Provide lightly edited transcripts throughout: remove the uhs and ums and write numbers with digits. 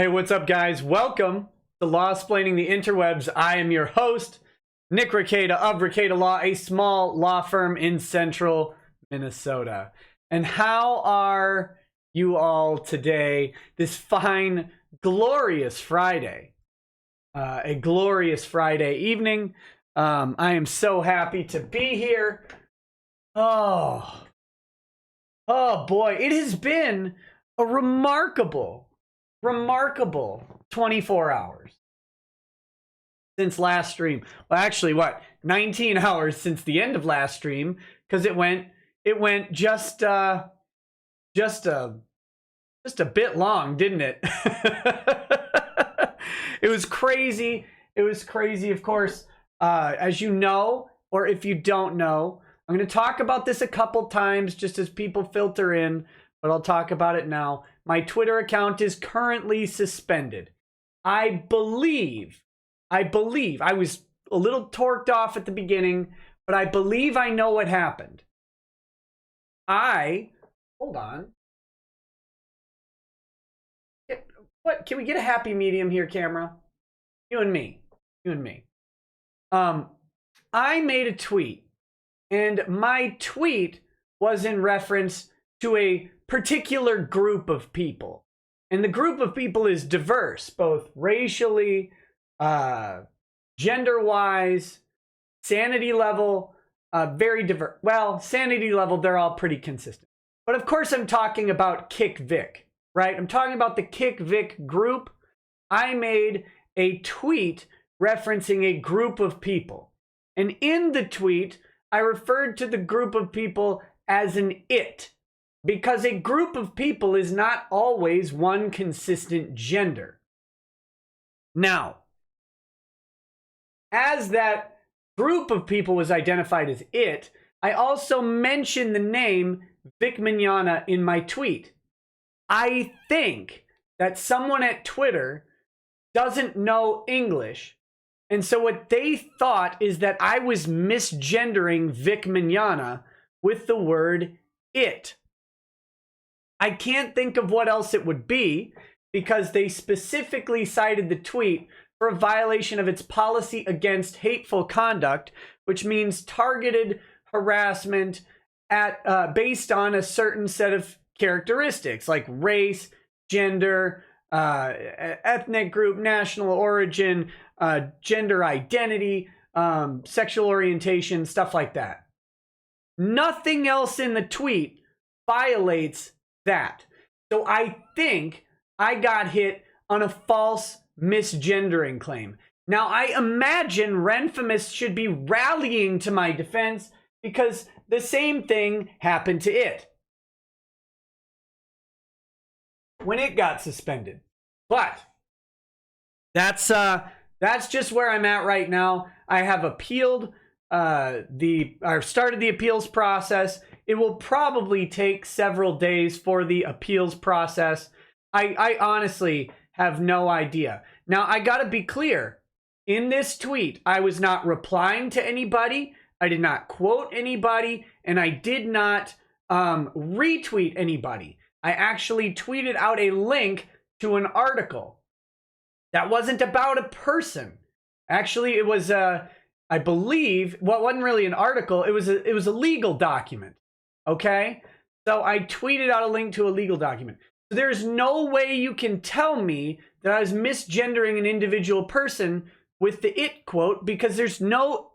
Hey, what's up, guys? Welcome to Lawsplaining the Interwebs. I am your host, Nick Rekieta of Rekieta Law, a small law firm in central Minnesota. And how are you all today, this fine, glorious Friday? A glorious Friday evening. I am so happy to be here. Oh boy, it has been a remarkable 24 hours since last stream. Well, actually, 19 hours since the end of last stream, because it went just a bit long, didn't it? It was crazy. It was crazy, of course. As you know, or if you don't know, I'm going to talk about this a couple times just as people filter in, but I'll talk about it now. My Twitter account is currently suspended. I believe I was a little torqued off at the beginning, but I believe I know what happened. Hold on. What? Can we get a happy medium here, camera? You and me. I made a tweet, and my tweet was in reference to a particular group of people. And the group of people is diverse, both racially, gender-wise, sanity level, very diverse. Well, sanity level, they're all pretty consistent. But of course, I'm talking about Kick Vic, right? I'm talking about the Kick Vic group. I made a tweet referencing a group of people. And in the tweet, I referred to the group of people as an it, because a group of people is not always one consistent gender. Now, as that group of people was identified as it, I also mentioned the name Vic Mignogna in my tweet. I think that someone at Twitter doesn't know English, and so what they thought is that I was misgendering Vic Mignogna with the word it. I can't think of what else it would be, because they specifically cited the tweet for a violation of its policy against hateful conduct, which means targeted harassment based on a certain set of characteristics like race, gender, ethnic group, national origin, gender identity, sexual orientation, stuff like that. Nothing else in the tweet violates that. So I think I got hit on a false misgendering claim. Now, I imagine Renfamous should be rallying to my defense, because the same thing happened to it when it got suspended. But that's just where I'm at right now. I have appealed I started the appeals process. It will probably take several days for the appeals process. I honestly have no idea. Now, I gotta be clear. In this tweet, I was not replying to anybody. I did not quote anybody, and I did not retweet anybody. I actually tweeted out a link to an article that wasn't about a person. Actually, it was I believe, well, it wasn't really an article. It was a legal document. Okay, so I tweeted out a link to a legal document. So there's no way you can tell me that I was misgendering an individual person with the it quote, because there's no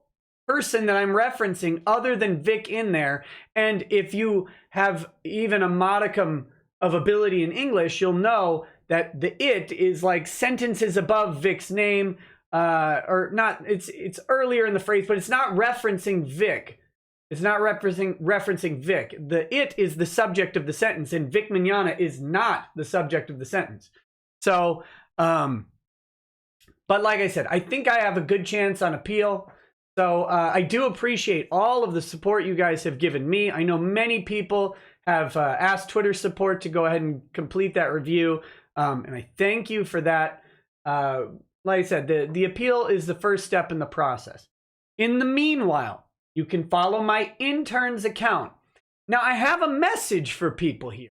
person that I'm referencing other than Vic in there. And if you have even a modicum of ability in English, you'll know that the it is like sentences above Vic's name, or not. It's earlier in the phrase, but it's not referencing Vic. It's not referencing Vic. The it is the subject of the sentence, and Vic Mignogna is not the subject of the sentence. So, but like I said, I think I have a good chance on appeal. So I do appreciate all of the support you guys have given me. I know many people have asked Twitter support to go ahead and complete that review, and I thank you for that. Like I said, the appeal is the first step in the process. In the meanwhile, you can follow my Intern's account. Now, I have a message for people here.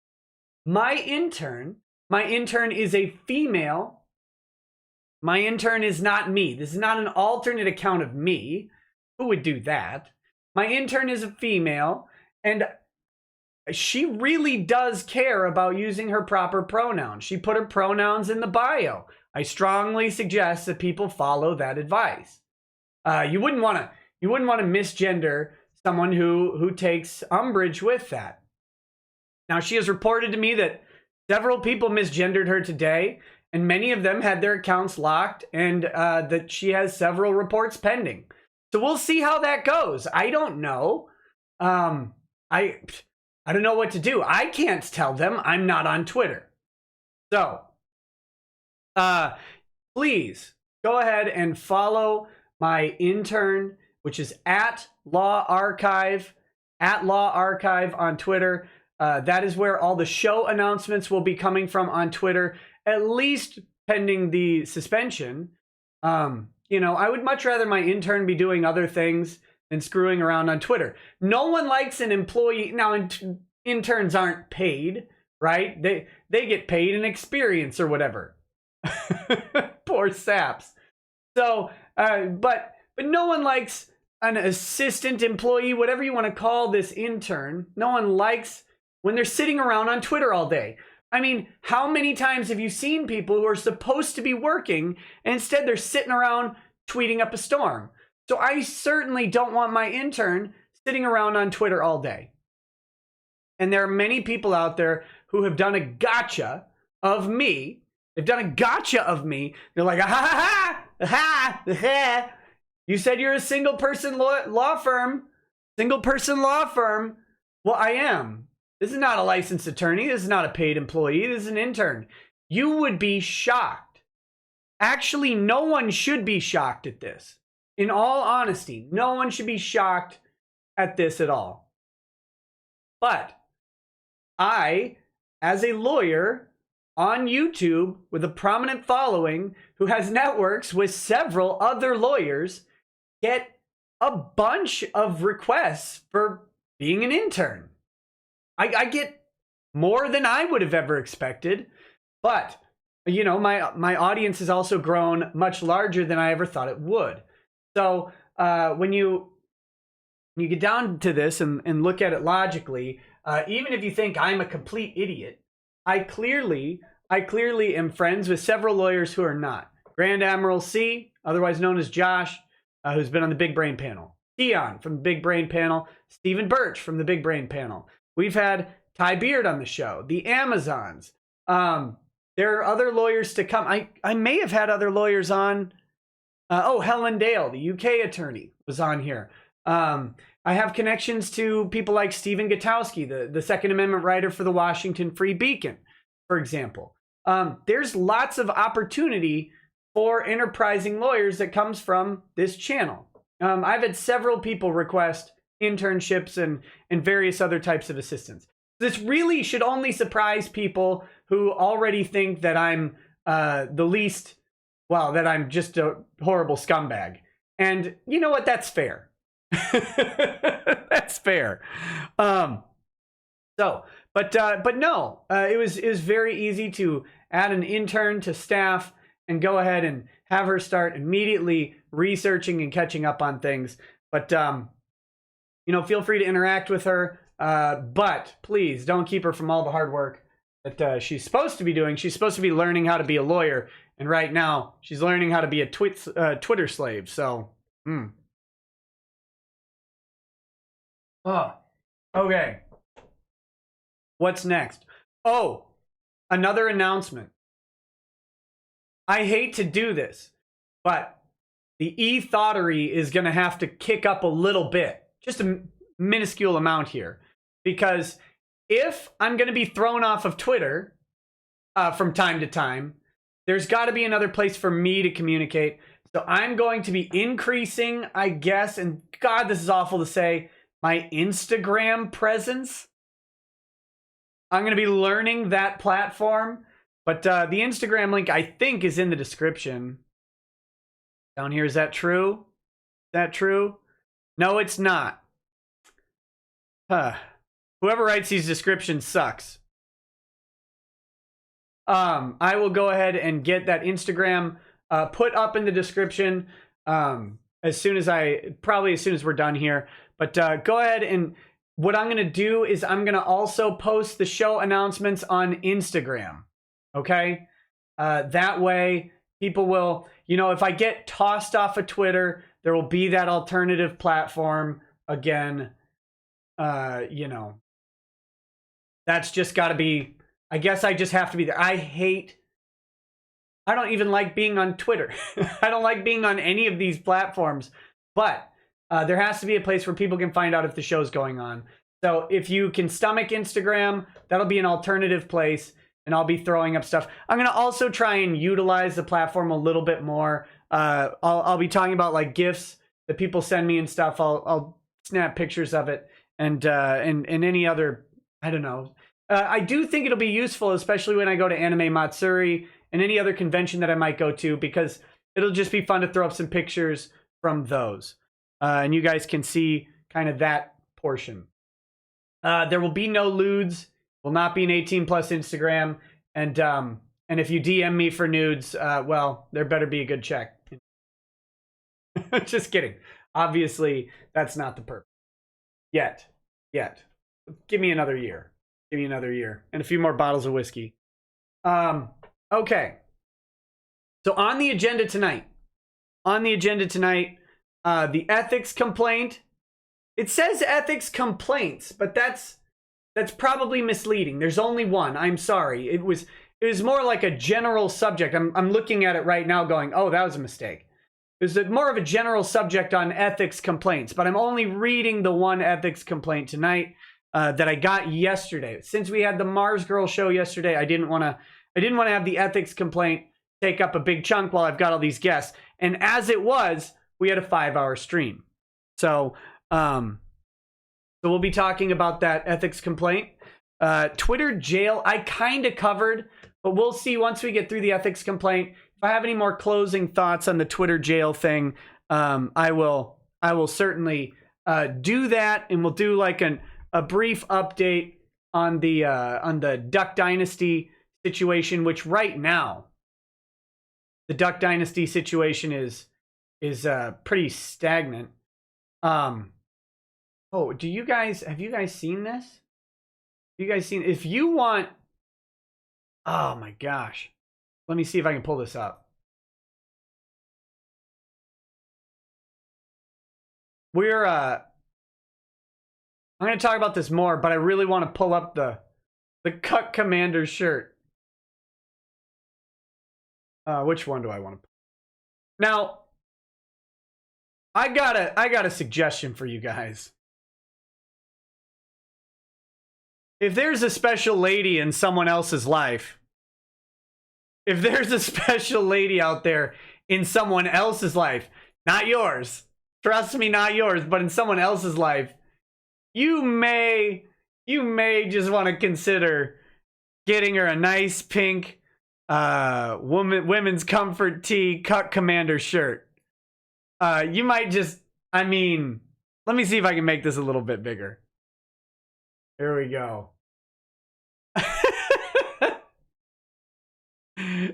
My Intern My intern is a female. My intern is not me. This is not an alternate account of me. Who would do that? My intern is a female, and she really does care about using her proper pronouns. She put her pronouns in the bio. I strongly suggest that people follow that advice. You wouldn't want to misgender someone who takes umbrage with that. Now, she has reported to me that several people misgendered her today, and many of them had their accounts locked, and that she has several reports pending. So we'll see how that goes. I don't know. I don't know what to do. I can't tell them. I'm not on Twitter. So, please go ahead and follow my intern, which is at Law Archive on Twitter. That is where all the show announcements will be coming from on Twitter, at least pending the suspension. I would much rather my intern be doing other things than screwing around on Twitter. No one likes an employee. Now, interns aren't paid, right? They get paid in experience or whatever. Poor saps. So, but no one likes an assistant employee, whatever you want to call this intern. No one likes when they're sitting around on Twitter all day. I mean, how many times have you seen people who are supposed to be working and instead they're sitting around tweeting up a storm? So I certainly don't want my intern sitting around on Twitter all day. And there are many people out there who have done a gotcha of me. They've done a gotcha of me. They're like, ha. You said you're a single person law firm. Single person law firm. Well, I am. This is not a licensed attorney. This is not a paid employee. This is an intern. You would be shocked. Actually, no one should be shocked at this. In all honesty, no one should be shocked at this at all. But I, as a lawyer on YouTube with a prominent following who has networks with several other lawyers, get a bunch of requests for being an intern. I get more than I would have ever expected, but my audience has also grown much larger than I ever thought it would. So when you get down to this and look at it logically, even if you think I'm a complete idiot, I clearly am friends with several lawyers who are not. Grand Admiral C, otherwise known as Josh, who's been on the Big Brain panel. Keon from the Big Brain panel. Stephen Birch from the Big Brain panel. We've had Ty Beard on the show. The Amazons. There are other lawyers to come. I may have had other lawyers on. Helen Dale, the UK attorney, was on here. I have connections to people like Stephen Gutowski, the Second Amendment writer for the Washington Free Beacon, for example. There's lots of opportunity for enterprising lawyers that comes from this channel. I've had several people request internships and various other types of assistance. This really should only surprise people who already think that I'm that I'm just a horrible scumbag. And you know what? That's fair. That's fair. But no, it was very easy to add an intern to staff and go ahead and have her start immediately researching and catching up on things. But feel free to interact with her. But please don't keep her from all the hard work that she's supposed to be doing. She's supposed to be learning how to be a lawyer, and right now she's learning how to be a Twitter slave. So, okay. What's next? Oh, another announcement. I hate to do this, but the e-thoughterly is going to have to kick up a little bit, just a minuscule amount here, because if I'm going to be thrown off of Twitter from time to time, there's got to be another place for me to communicate. So I'm going to be increasing, I guess, and God, this is awful to say, my Instagram presence. I'm going to be learning that platform, but the Instagram link, I think, is in the description. Down here, is that true? Is that true? No, it's not. Whoever writes these descriptions sucks. I will go ahead and get that Instagram put up in the description as soon as we're done here. But go ahead, and what I'm going to do is I'm going to also post the show announcements on Instagram. Okay? That way people will, if I get tossed off of Twitter, there will be that alternative platform again. That's just got to be, I guess I just have to be there. I don't even like being on Twitter. I don't like being on any of these platforms, but there has to be a place where people can find out if the show's going on. So if you can stomach Instagram, that'll be an alternative place, and I'll be throwing up stuff. I'm going to also try and utilize the platform a little bit more. I'll be talking about like GIFs that people send me and stuff. I'll snap pictures of it, and any other, I don't know. I do think it'll be useful, especially when I go to Anime Matsuri and any other convention that I might go to, because it'll just be fun to throw up some pictures from those. And you guys can see kind of that portion. There will be no lewds, will not be an 18+ Instagram. And if you DM me for nudes, well, there better be a good check. Just kidding. Obviously, that's not the purpose. Yet. Give me another year. And a few more bottles of whiskey. Okay. So on the agenda tonight, the ethics complaint. It says ethics complaints, but that's probably misleading. There's only one. I'm sorry. It was more like a general subject. I'm looking at it right now going, oh, that was a mistake. It was more of a general subject on ethics complaints, but I'm only reading the one ethics complaint tonight that I got yesterday. Since we had the Mars Girl show yesterday, I didn't want to have the ethics complaint take up a big chunk while I've got all these guests. And as it was, we had a 5-hour stream. So we'll be talking about that ethics complaint. Twitter jail, I kind of covered, but we'll see once we get through the ethics complaint. If I have any more closing thoughts on the Twitter jail thing, I will certainly do that, and we'll do like a brief update on the Duck Dynasty situation, which right now the Duck Dynasty situation is pretty stagnant. Oh, have you guys seen this? If you want, oh my gosh, let me see if I can pull this up. I'm going to talk about this more, but I really want to pull up the Cut Commander shirt. Which one do I want to? Now, I got a suggestion for you guys. If there's a special lady in someone else's life, if there's a special lady out there in someone else's life, not yours, trust me, not yours, but in someone else's life, you may just want to consider getting her a nice pink women's comfort tee Cut Commander shirt. You might just, let me see if I can make this a little bit bigger. Here we go.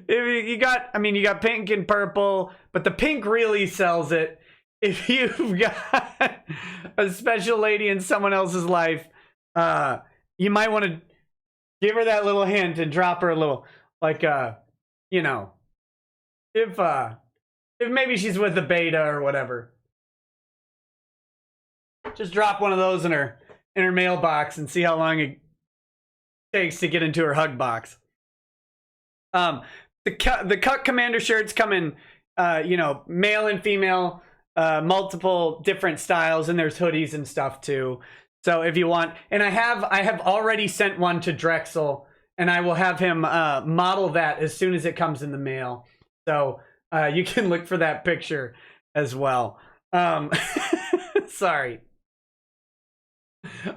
You got pink and purple, but the pink really sells it. If you've got a special lady in someone else's life, you might want to give her that little hint and drop her a little, like, if maybe she's with the beta or whatever, just drop one of those in her mailbox and see how long it takes to get into her hug box. The Cut Commander shirts come in, male and female, multiple different styles, and there's hoodies and stuff too. So if you want, and I have already sent one to Drexel, and I will have him model that as soon as it comes in the mail. So you can look for that picture as well. Sorry.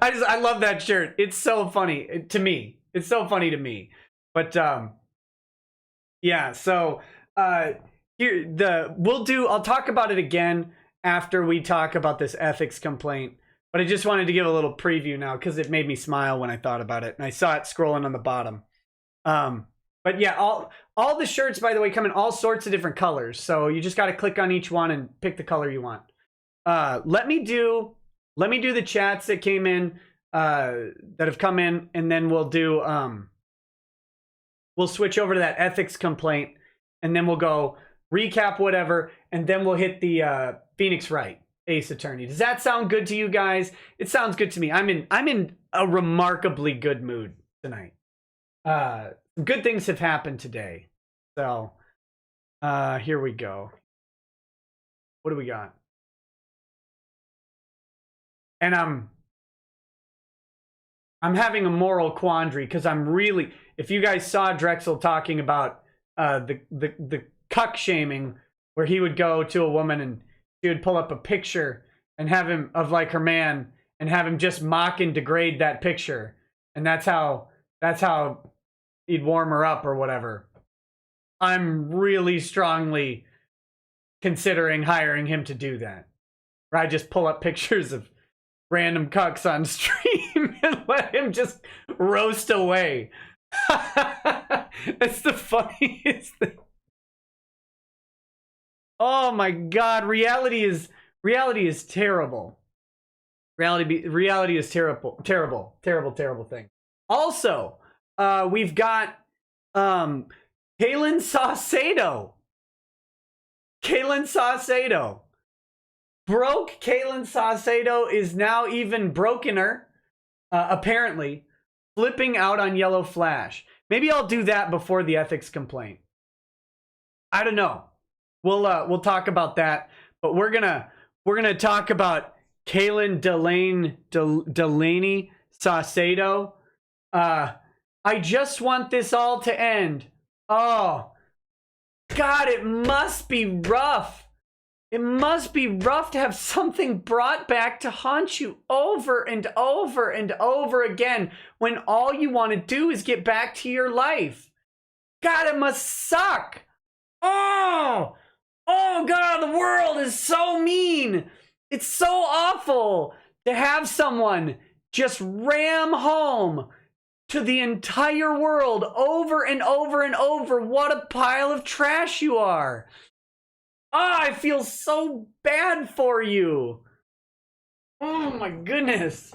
I love that shirt. It's so funny to me. It's so funny to me. But yeah, so I'll talk about it again after we talk about this ethics complaint. But I just wanted to give a little preview now because it made me smile when I thought about it, and I saw it scrolling on the bottom. But yeah, all the shirts, by the way, come in all sorts of different colors. So you just got to click on each one and pick the color you want. Let me do the chats that came in, that have come in, and then we'll do we'll switch over to that ethics complaint, and then we'll go recap whatever, and then we'll hit the Phoenix Wright Ace Attorney. Does that sound good to you guys? It sounds good to me. I'm in a remarkably good mood tonight. Good things have happened today. So here we go. What do we got? And I'm having a moral quandary because I'm really, if you guys saw Drexel talking about the cuck shaming, where he would go to a woman and she would pull up a picture and have him of like her man and have him just mock and degrade that picture, and that's how he'd warm her up or whatever. I'm really strongly considering hiring him to do that, where I just pull up pictures of random cucks on stream and let him just roast away. That's the funniest thing. Oh my god, reality is terrible. Reality is terrible thing. Also, we've got Kaylin Saucedo. Broke Kaylin Saucedo is now even brokener, apparently, flipping out on Yellow Flash. Maybe I'll do that before the ethics complaint. I don't know. We'll talk about that, but we're gonna talk about Kaylin Delaney Saucedo. I just want this all to end. Oh God, it must be rough. It must be rough to have something brought back to haunt you over and over and over again when all you want to do is get back to your life. God, it must suck. Oh God, the world is so mean. It's so awful to have someone just ram home to the entire world over and over and over what a pile of trash you are. I feel so bad for you. Oh my goodness.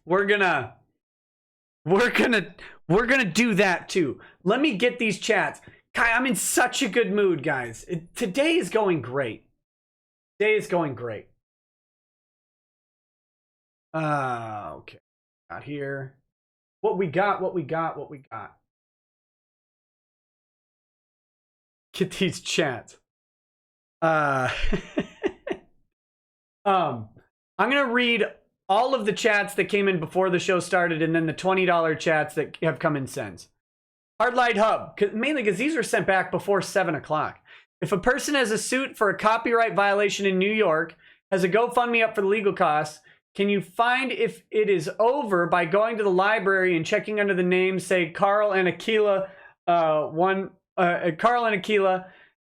We're gonna do that too. Let me get these chats. Kai, I'm in such a good mood, guys. Today is going great. Okay. Got here. What we got. Get these chats. I'm gonna read all of the chats that came in before the show started, and then the $20 chats that have come in since. Hardlight Hub, mainly because these were sent back before 7 o'clock. If a person has a suit for a copyright violation in New York, has a GoFundMe up for the legal costs, can you find if it is over by going to the library and checking under the name, say Carl and Aquila,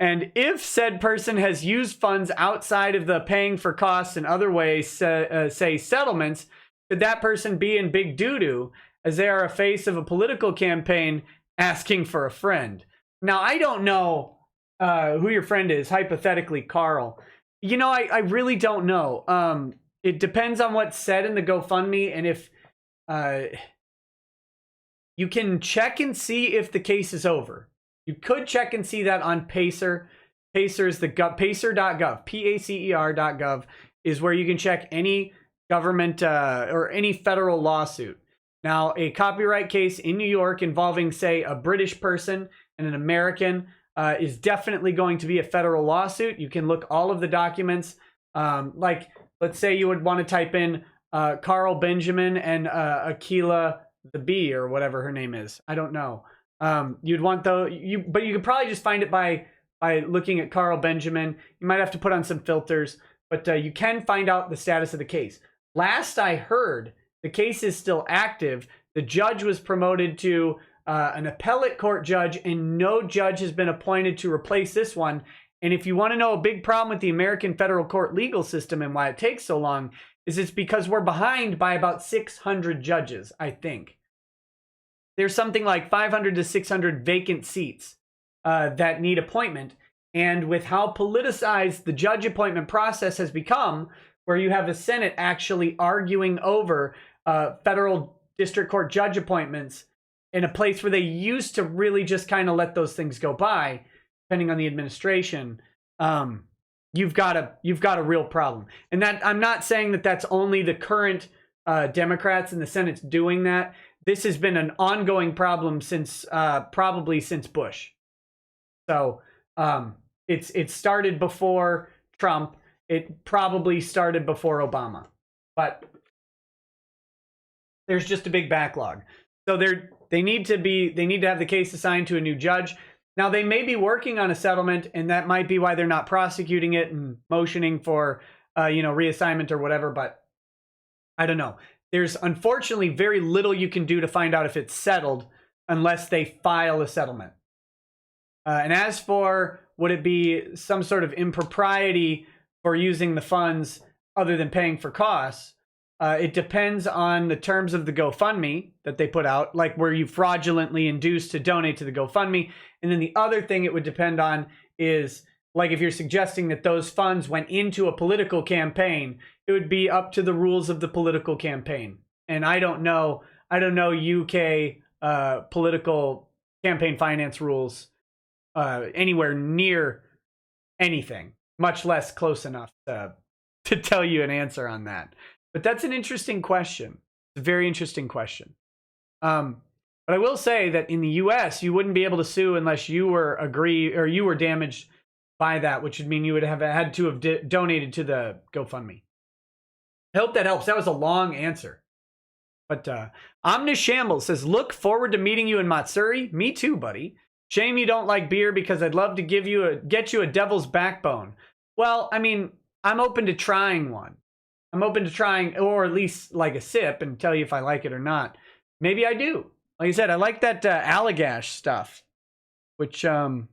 and if said person has used funds outside of the paying for costs in other ways, say settlements, could that person be in big doo-doo as they are a face of a political campaign asking for a friend? Now, I don't know who your friend is, hypothetically Carl. You know, I really don't know. It depends on what's said in the GoFundMe, and if you can check and see if the case is over. You could check and see that on Pacer. Pacer is the pacer.gov. PACER.gov is where you can check any government or any federal lawsuit. Now, a copyright case in New York involving, say, a British person and an American is definitely going to be a federal lawsuit. You can look all of the documents. Like, let's say you would want to type in Carl Benjamin and Aquila the Bee or whatever her name is. I don't know. You'd want but you could probably just find it by looking at Carl Benjamin. You might have to put on some filters, but you can find out the status of the case. Last I heard, the case is still active. The judge was promoted to an appellate court judge, and no judge has been appointed to replace this one. And if you want to know a big problem with the American federal court legal system and why it takes so long, is it's because we're behind by about 600 judges, I think. There's something like 500 to 600 vacant seats that need appointment. And with how politicized the judge appointment process has become, where you have the Senate actually arguing over federal district court judge appointments in a place where they used to really just kind of let those things go by, depending on the administration, you've got a real problem. And that I'm not saying that that's only the current Democrats in the Senate doing that. This has been an ongoing problem since probably since Bush. So it started before Trump. It probably started before Obama, but there's just a big backlog. So they need to have the case assigned to a new judge. Now they may be working on a settlement, and that might be why they're not prosecuting it and motioning for reassignment or whatever. But I don't know. There's unfortunately very little you can do to find out if it's settled unless they file a settlement. And as for would it be some sort of impropriety for using the funds other than paying for costs, it depends on the terms of the GoFundMe that they put out, like were you fraudulently induced to donate to the GoFundMe. And then the other thing it would depend on is, like, if you're suggesting that those funds went into a political campaign, it would be up to the rules of the political campaign. And I don't know UK political campaign finance rules anywhere near anything, much less close enough to tell you an answer on that. But that's an interesting question. It's a very interesting question. But I will say that in the US, you wouldn't be able to sue unless you were damaged by that, which would mean you would have had to have donated to the GoFundMe. I hope that helps. That was a long answer. But Omnis Shambles says, look forward to meeting you in Matsuri. Me too, buddy. Shame you don't like beer, because I'd love to get you a devil's backbone. Well, I mean, I'm open to trying one. I'm open to trying, or at least like a sip, and tell you if I like it or not. Maybe I do. Like I said, I like that Allagash stuff, which, the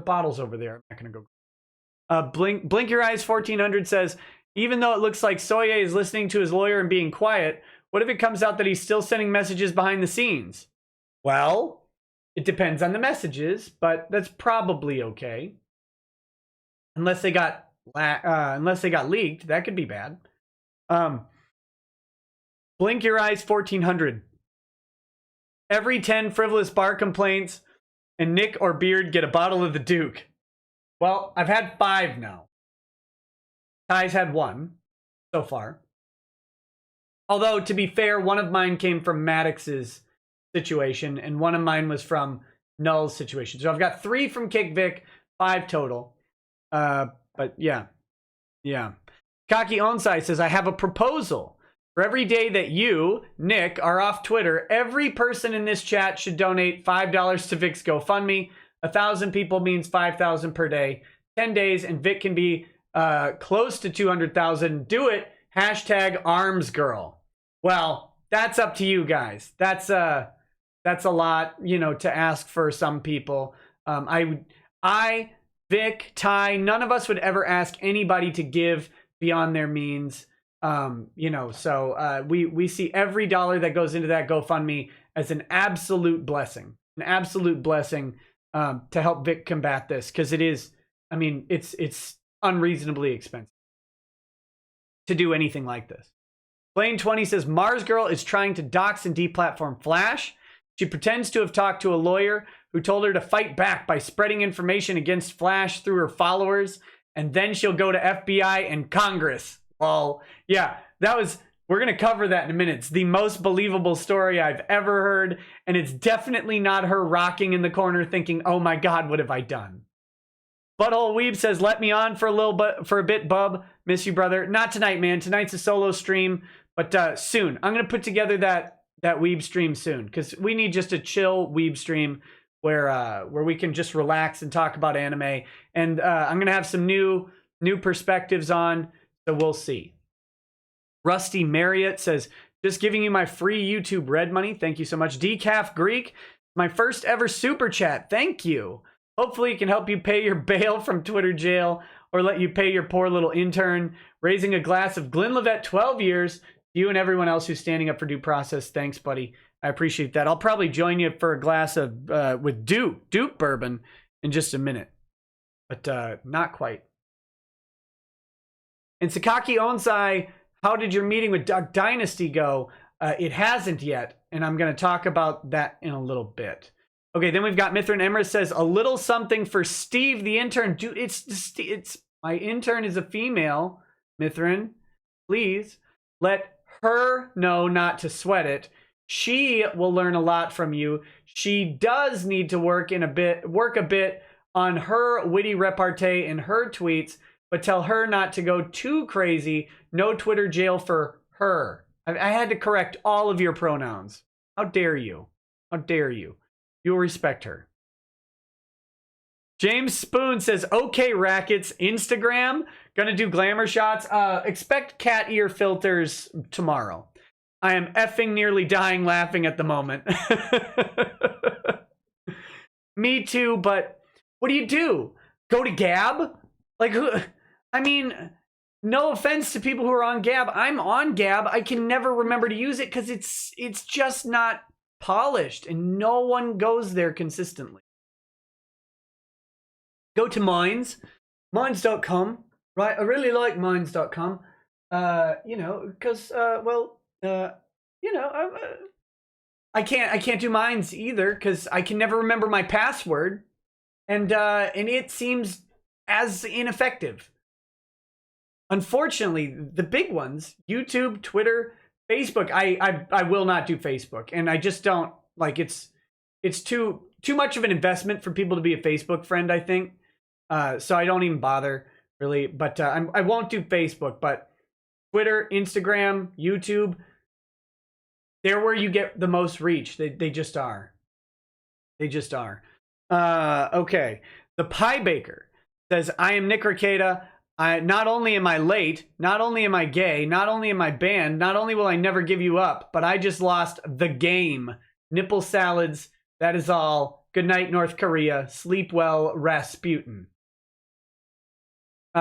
bottle's over there. I'm not going to go. Blink Your Eyes 1400 says, even though it looks like Soye is listening to his lawyer and being quiet, what if it comes out that he's still sending messages behind the scenes? Well, it depends on the messages, but that's probably okay. Unless they got leaked, that could be bad. Blink Your Eyes 1400. Every 10 frivolous bar complaints and Nick or Beard get a bottle of the Duke. Well, I've had 5 now. Ty's had 1 so far. Although, to be fair, one of mine came from Maddox's situation, and one of mine was from Null's situation. So I've got 3 from Kick Vic, 5 total. But yeah. Kaki Onsai says, I have a proposal. For every day that you, Nick, are off Twitter, every person in this chat should donate $5 to Vic's GoFundMe. 1,000 people means 5,000 per day. 10 days, and Vic can be close to 200,000. Do it. #ArmsGirl. Well, that's up to you guys. That's a lot, to ask for some people. Vic, Ty, none of us would ever ask anybody to give beyond their means. So we see every dollar that goes into that GoFundMe as an absolute blessing, to help Vic combat this, because it is, it's unreasonably expensive to do anything like this. Blaine 20 says, Mars Girl is trying to dox and deplatform Flash. She pretends to have talked to a lawyer who told her to fight back by spreading information against Flash through her followers, and then she'll go to FBI and Congress. Well, yeah, we're going to cover that in a minute. It's the most believable story I've ever heard, and it's definitely not her rocking in the corner thinking, oh my God, what have I done? Butthole Weeb says, let me on for a bit, bub. Miss you, brother. Not tonight, man. Tonight's a solo stream, but soon. I'm going to put together that Weeb stream soon, because we need just a chill Weeb stream where we can just relax and talk about anime. And I'm going to have some new perspectives on, so we'll see. Rusty Marriott says, just giving you my free YouTube red money. Thank you so much. Decaf Greek, my first ever super chat. Thank you. Hopefully it can help you pay your bail from Twitter jail or let you pay your poor little intern. Raising a glass of Glenlivet 12 years. You and everyone else who's standing up for due process. Thanks, buddy. I appreciate that. I'll probably join you for a glass of with Duke bourbon in just a minute. But not quite. And Sakaki Onsai, how did your meeting with Duck Dynasty go? It hasn't yet, and I'm going to talk about that in a little bit. Okay, then we've got Mithrin Emrys says, a little something for Steve the intern. Dude, it's my intern is a female, Mithrin. Please let her know not to sweat it. She will learn a lot from you. She does need to work a bit on her witty repartee and her tweets, but tell her not to go too crazy. No Twitter jail for her. I had to correct all of your pronouns. How dare you? How dare you? You'll respect her. James Spoon says, okay, Rackets, Instagram, gonna do glamour shots. Expect cat ear filters tomorrow. I am effing nearly dying laughing at the moment. Me too, but what do? Go to Gab? Like, who? I mean, no offense to people who are on Gab. I'm on Gab. I can never remember to use it because it's just not polished and no one goes there consistently. Go to Minds, minds.com, right? I really like minds.com, you know, because, you know, I can't do Minds either because I can never remember my password, and it seems as ineffective. Unfortunately, the big ones, YouTube, Twitter, Facebook, I will not do Facebook, and I just don't like it's too much of an investment for people to be a Facebook friend, I think. So I don't even bother really, but I won't do Facebook, but Twitter, Instagram, YouTube, they're where you get the most reach. They just are. They just are. Okay. The Pie Baker says, I am Nick Rekieta. Not only am I late, not only am I gay, not only am I banned, not only will I never give you up, but I just lost the game. Nipple salads. That is all. Good night, North Korea. Sleep well, Rasputin.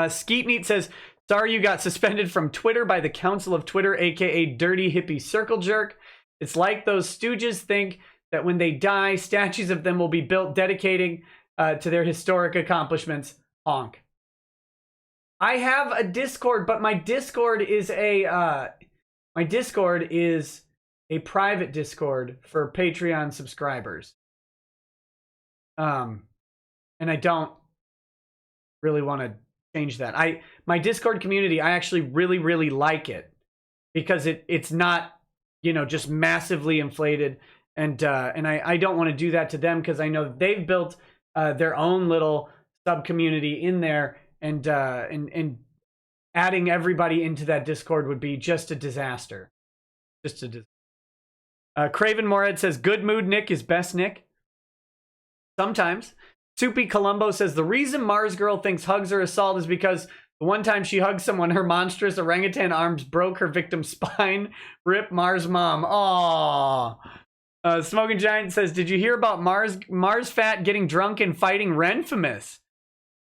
Skeet Neat says, sorry you got suspended from Twitter by the Council of Twitter, aka Dirty Hippie Circle Jerk. It's like those stooges think that when they die, statues of them will be built dedicating to their historic accomplishments. Honk. I have a Discord, but my Discord is a private Discord for Patreon subscribers. And I don't really want to change that. My Discord community, I actually really like it because it's not, you know, just massively inflated, and I don't want to do that to them because I know they've built their own little sub community in there, and adding everybody into that Discord would be just a disaster. Just a disaster. Craven Moorhead says, good mood Nick is best Nick. Sometimes. Soupy Columbo says, the reason Mars Girl thinks hugs are assault is because the one time she hugged someone, her monstrous orangutan arms broke her victim's spine. Rip Mars mom. Aww. Smoking Giant says, did you hear about Mars Fat getting drunk and fighting Renfamous?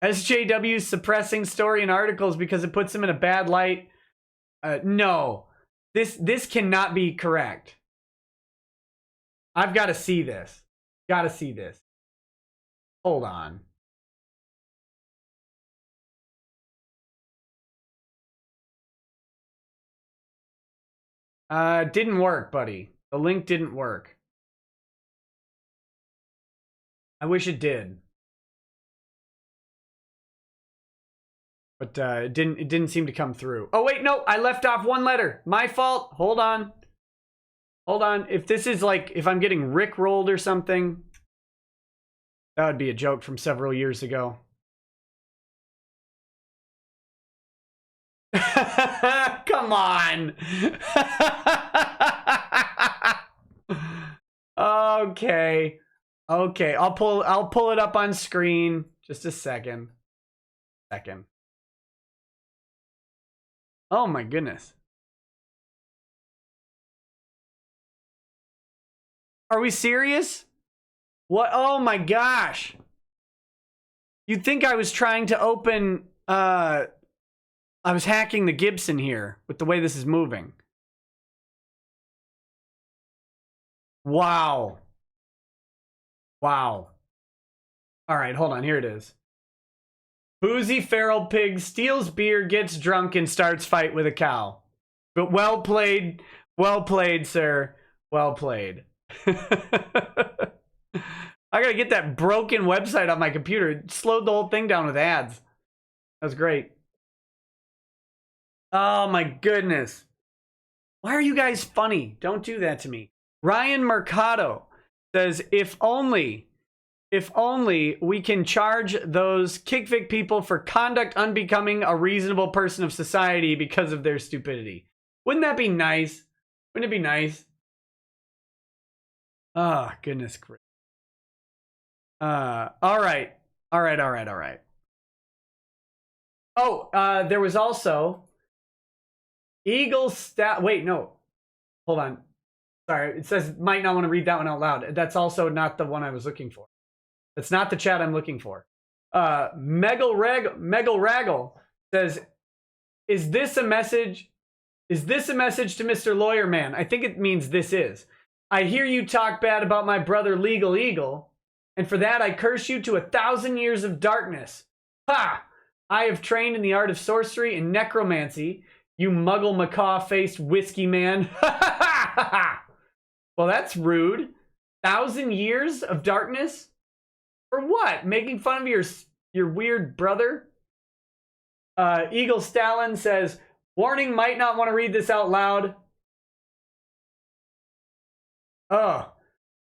SJW's suppressing story and articles because it puts him in a bad light. No. This cannot be correct. I've got to see this. Got to see this. Hold on. Didn't work, buddy. The link didn't work. I wish it did. But it didn't seem to come through. Oh wait, no, I left off one letter. My fault. Hold on. Hold on. If this is like, if I'm getting rickrolled or something, that would be a joke from several years ago. Come on. Okay. Okay, I'll pull it up on screen. Just a second. Oh my goodness. Are we serious? What? Oh my gosh. You'd think I was trying to open, I was hacking the Gibson here with the way this is moving. Wow. Wow. All right, hold on. Here it is. Boozy feral pig steals beer, gets drunk, and starts fight with a cow. But well played, sir. Well played. I gotta get that broken website on my computer. It slowed the whole thing down with ads. That was great. Oh my goodness. Why are you guys funny? Don't do that to me. Ryan Mercado says, if only we can charge those kickvic people for conduct unbecoming a reasonable person of society because of their stupidity. Wouldn't that be nice? Wouldn't it be nice? Oh, goodness. All right. Oh, there was also Eagle Stat. Wait, no. Hold on. Sorry, it says might not want to read that one out loud. That's also not the one I was looking for. That's not the chat I'm looking for. Megal Raggle says, is this a message? Is this a message to Mr. Lawyer Man? I think it means this is. I hear you talk bad about my brother Legal Eagle, and for that I curse you to 1,000 years of darkness. Ha! I have trained in the art of sorcery and necromancy, you muggle macaw-faced whiskey man. Ha ha ha ha! Well, that's rude. 1,000 years of darkness? For what? Making fun of your weird brother? Eagle Stalin says, warning, might not want to read this out loud. Oh,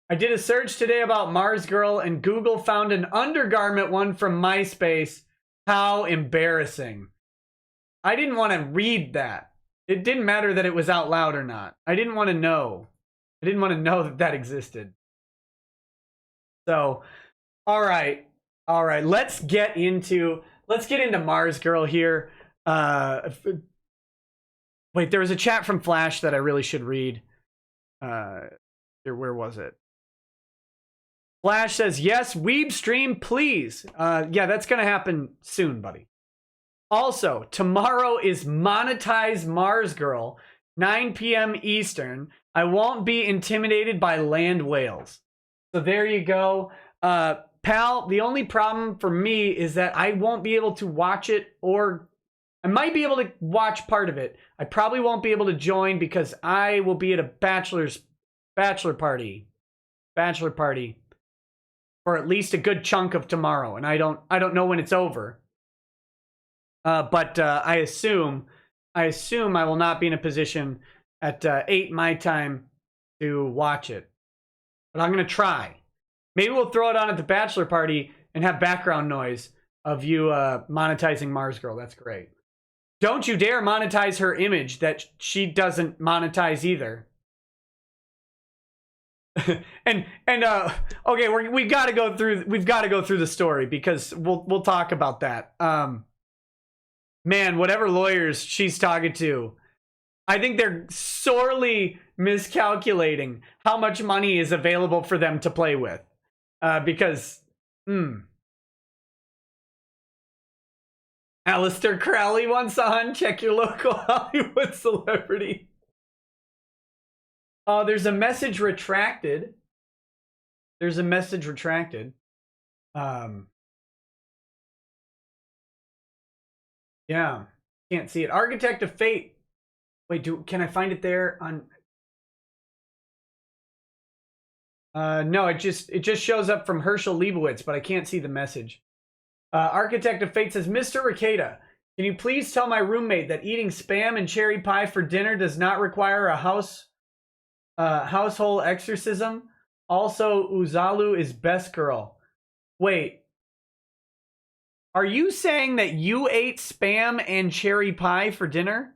I did a search today about Mars Girl and Google found an undergarment one from MySpace. How embarrassing. I didn't want to read that. It didn't matter that it was out loud or not. I didn't want to know. I didn't want to know that that existed. So, all right. Let's get into Mars Girl here. Wait, there was a chat from Flash that I really should read. Where was it? Flash says, yes, Weeb stream, please. Yeah, that's gonna happen soon, buddy. Also, tomorrow is Monetize Mars Girl, 9 p.m. Eastern. I won't be intimidated by land whales. So there you go. Pal, the only problem for me is that I won't be able to watch it, or I might be able to watch part of it. I probably won't be able to join because I will be at a bachelor party for at least a good chunk of tomorrow, and I don't know when it's over. But I assume I will not be in a position at 8 my time to watch it. But I'm gonna try. Maybe we'll throw it on at the bachelor party and have background noise of you monetizing Mars Girl. That's great. Don't you dare monetize her image that she doesn't monetize either. and okay, we've got to go through the story because we'll talk about that. Man, whatever lawyers she's talking to, I think they're sorely miscalculating how much money is available for them to play with. Because Alistair Crowley wants on. Check your local Hollywood celebrity. Oh, there's a message retracted. Yeah, can't see it. Architect of Fate. Wait, can I find it there on? No, it just shows up from Herschel Leibowitz, but I can't see the message. Architect of Fate says, Mr. Rekieta, can you please tell my roommate that eating Spam and cherry pie for dinner does not require a household exorcism? Also, Uzalu is best girl. Wait. Are you saying that you ate Spam and cherry pie for dinner?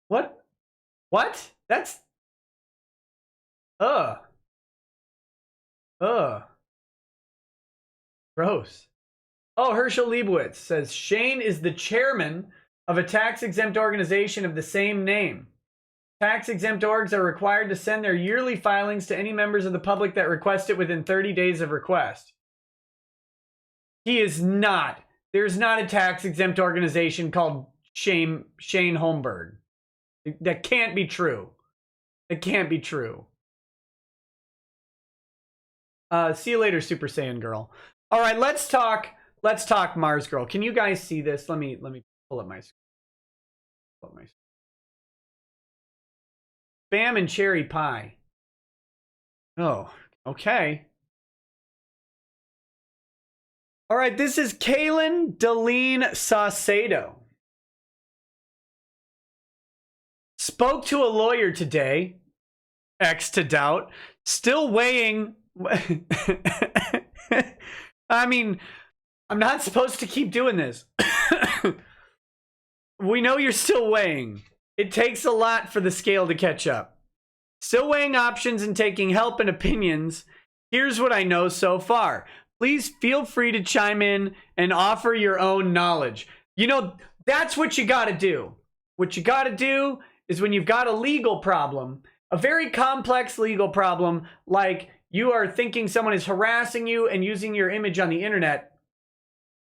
What? What? That's... Gross. Oh, Herschel Leibowitz says, Shane is the chairman of a tax-exempt organization of the same name. Tax-exempt orgs are required to send their yearly filings to any members of the public that request it within 30 days of request. He is not. There's not a tax-exempt organization called Shane Holmberg. That can't be true. It can't be true. See you later, Super Saiyan Girl. All right, let's talk Mars Girl. Can you guys see this? Let me pull up my screen. Spam and cherry pie. Oh, okay. All right, this is Kaylin Deline Saucedo. Spoke to a lawyer today. X to doubt. Still weighing. I mean, I'm not supposed to keep doing this. We know you're still weighing. It takes a lot for the scale to catch up. Still weighing options and taking help and opinions. Here's what I know so far. Please feel free to chime in and offer your own knowledge. You know, that's what you got to do. What you got to do is when you've got a legal problem, a very complex legal problem, like you are thinking someone is harassing you and using your image on the internet,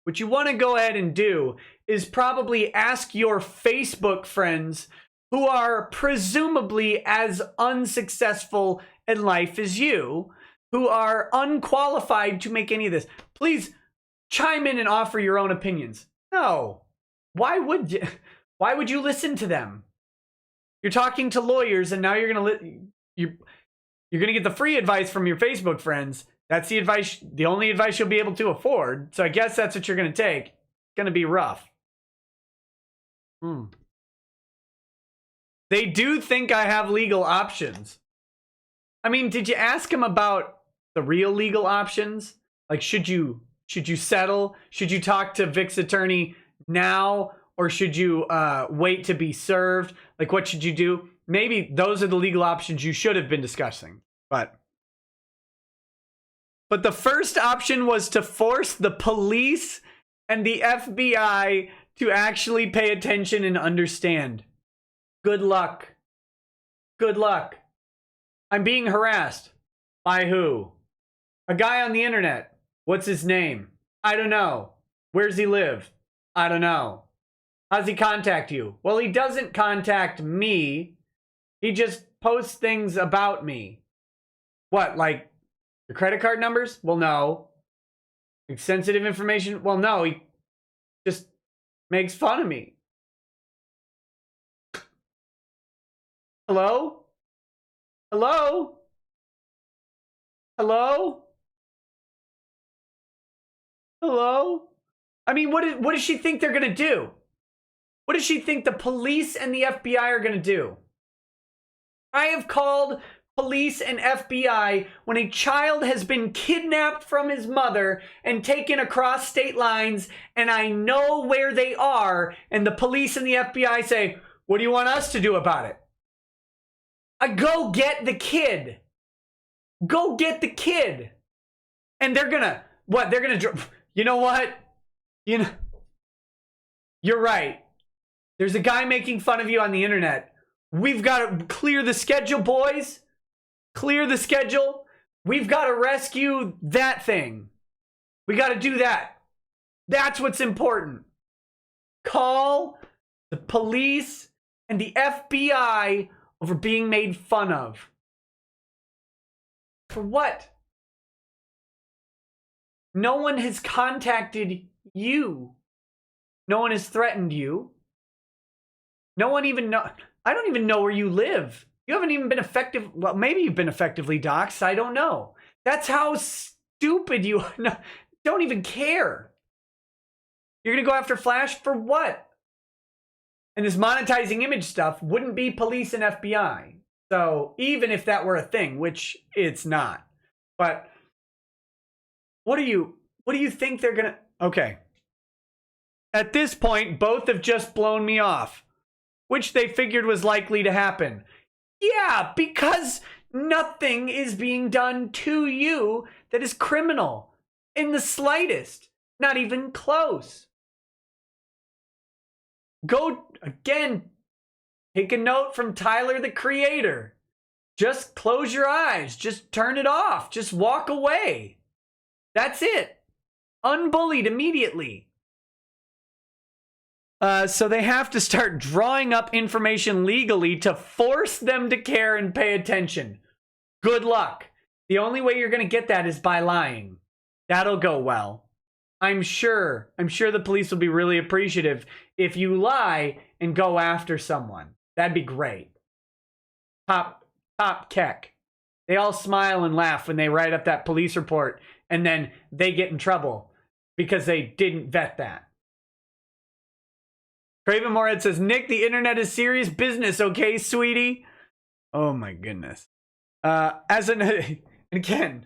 what you want to go ahead and do is probably ask your Facebook friends who are presumably as unsuccessful in life as you, who are unqualified to make any of this. Please chime in and offer your own opinions. No. Why would you listen to them? You're talking to lawyers and now you're going to get the free advice from your Facebook friends. That's the advice, the only advice you'll be able to afford. So I guess that's what you're going to take. It's going to be rough. They do think I have legal options. I mean, did you ask him about the real legal options? Like, should you settle? Should you talk to Vic's attorney now? Or should you wait to be served? Like, what should you do? Maybe those are the legal options you should have been discussing. But the first option was to force the police and the FBI to actually pay attention and understand. Good luck. Good luck. I'm being harassed. By who? A guy on the internet. What's his name? I don't know. Where's he live? I don't know. How's he contact you? Well, he doesn't contact me. He just posts things about me. What, like your credit card numbers? Well, no. Like sensitive information? Well, no. He just makes fun of me. Hello? Hello? Hello? Hello? I mean, what does she think they're gonna do? What does she think the police and the FBI are gonna do? I have called police and FBI when a child has been kidnapped from his mother and taken across state lines, and I know where they are, and the police and the FBI say, what do you want us to do about it? I go get the kid. Go get the kid. And they're gonna, what? They're gonna, you know what? You know, you're right. There's a guy making fun of you on the internet. We've got to clear the schedule, boys. Clear the schedule. We've got to rescue that thing. We got to do that. That's what's important. Call the police and the FBI over being made fun of. For what? No one has contacted you. No one has threatened you. No one even know. I don't even know where you live. You haven't even been effective. Well, maybe you've been effectively doxxed. I don't know. That's how stupid you are. No, don't even care. You're going to go after Flash for what? And this monetizing image stuff wouldn't be police and FBI. So even if that were a thing, which it's not. But what do you think they're going to... Okay. At this point, both have just blown me off, which they figured was likely to happen. Yeah, because nothing is being done to you that is criminal in the slightest. Not even close. Go, again, Take a note from Tyler, the creator. Just close your eyes. Just turn it off. Just walk away. That's it. Unbullied immediately. So they have to start drawing up information legally to force them to care and pay attention. Good luck. The only way you're going to get that is by lying. That'll go well. I'm sure the police will be really appreciative if you lie and go after someone. That'd be great. Top keck. They all smile and laugh when they write up that police report, and then they get in trouble because they didn't vet that. Craven Moorhead says, Nick, the internet is serious business, okay, sweetie? Oh my goodness. And again,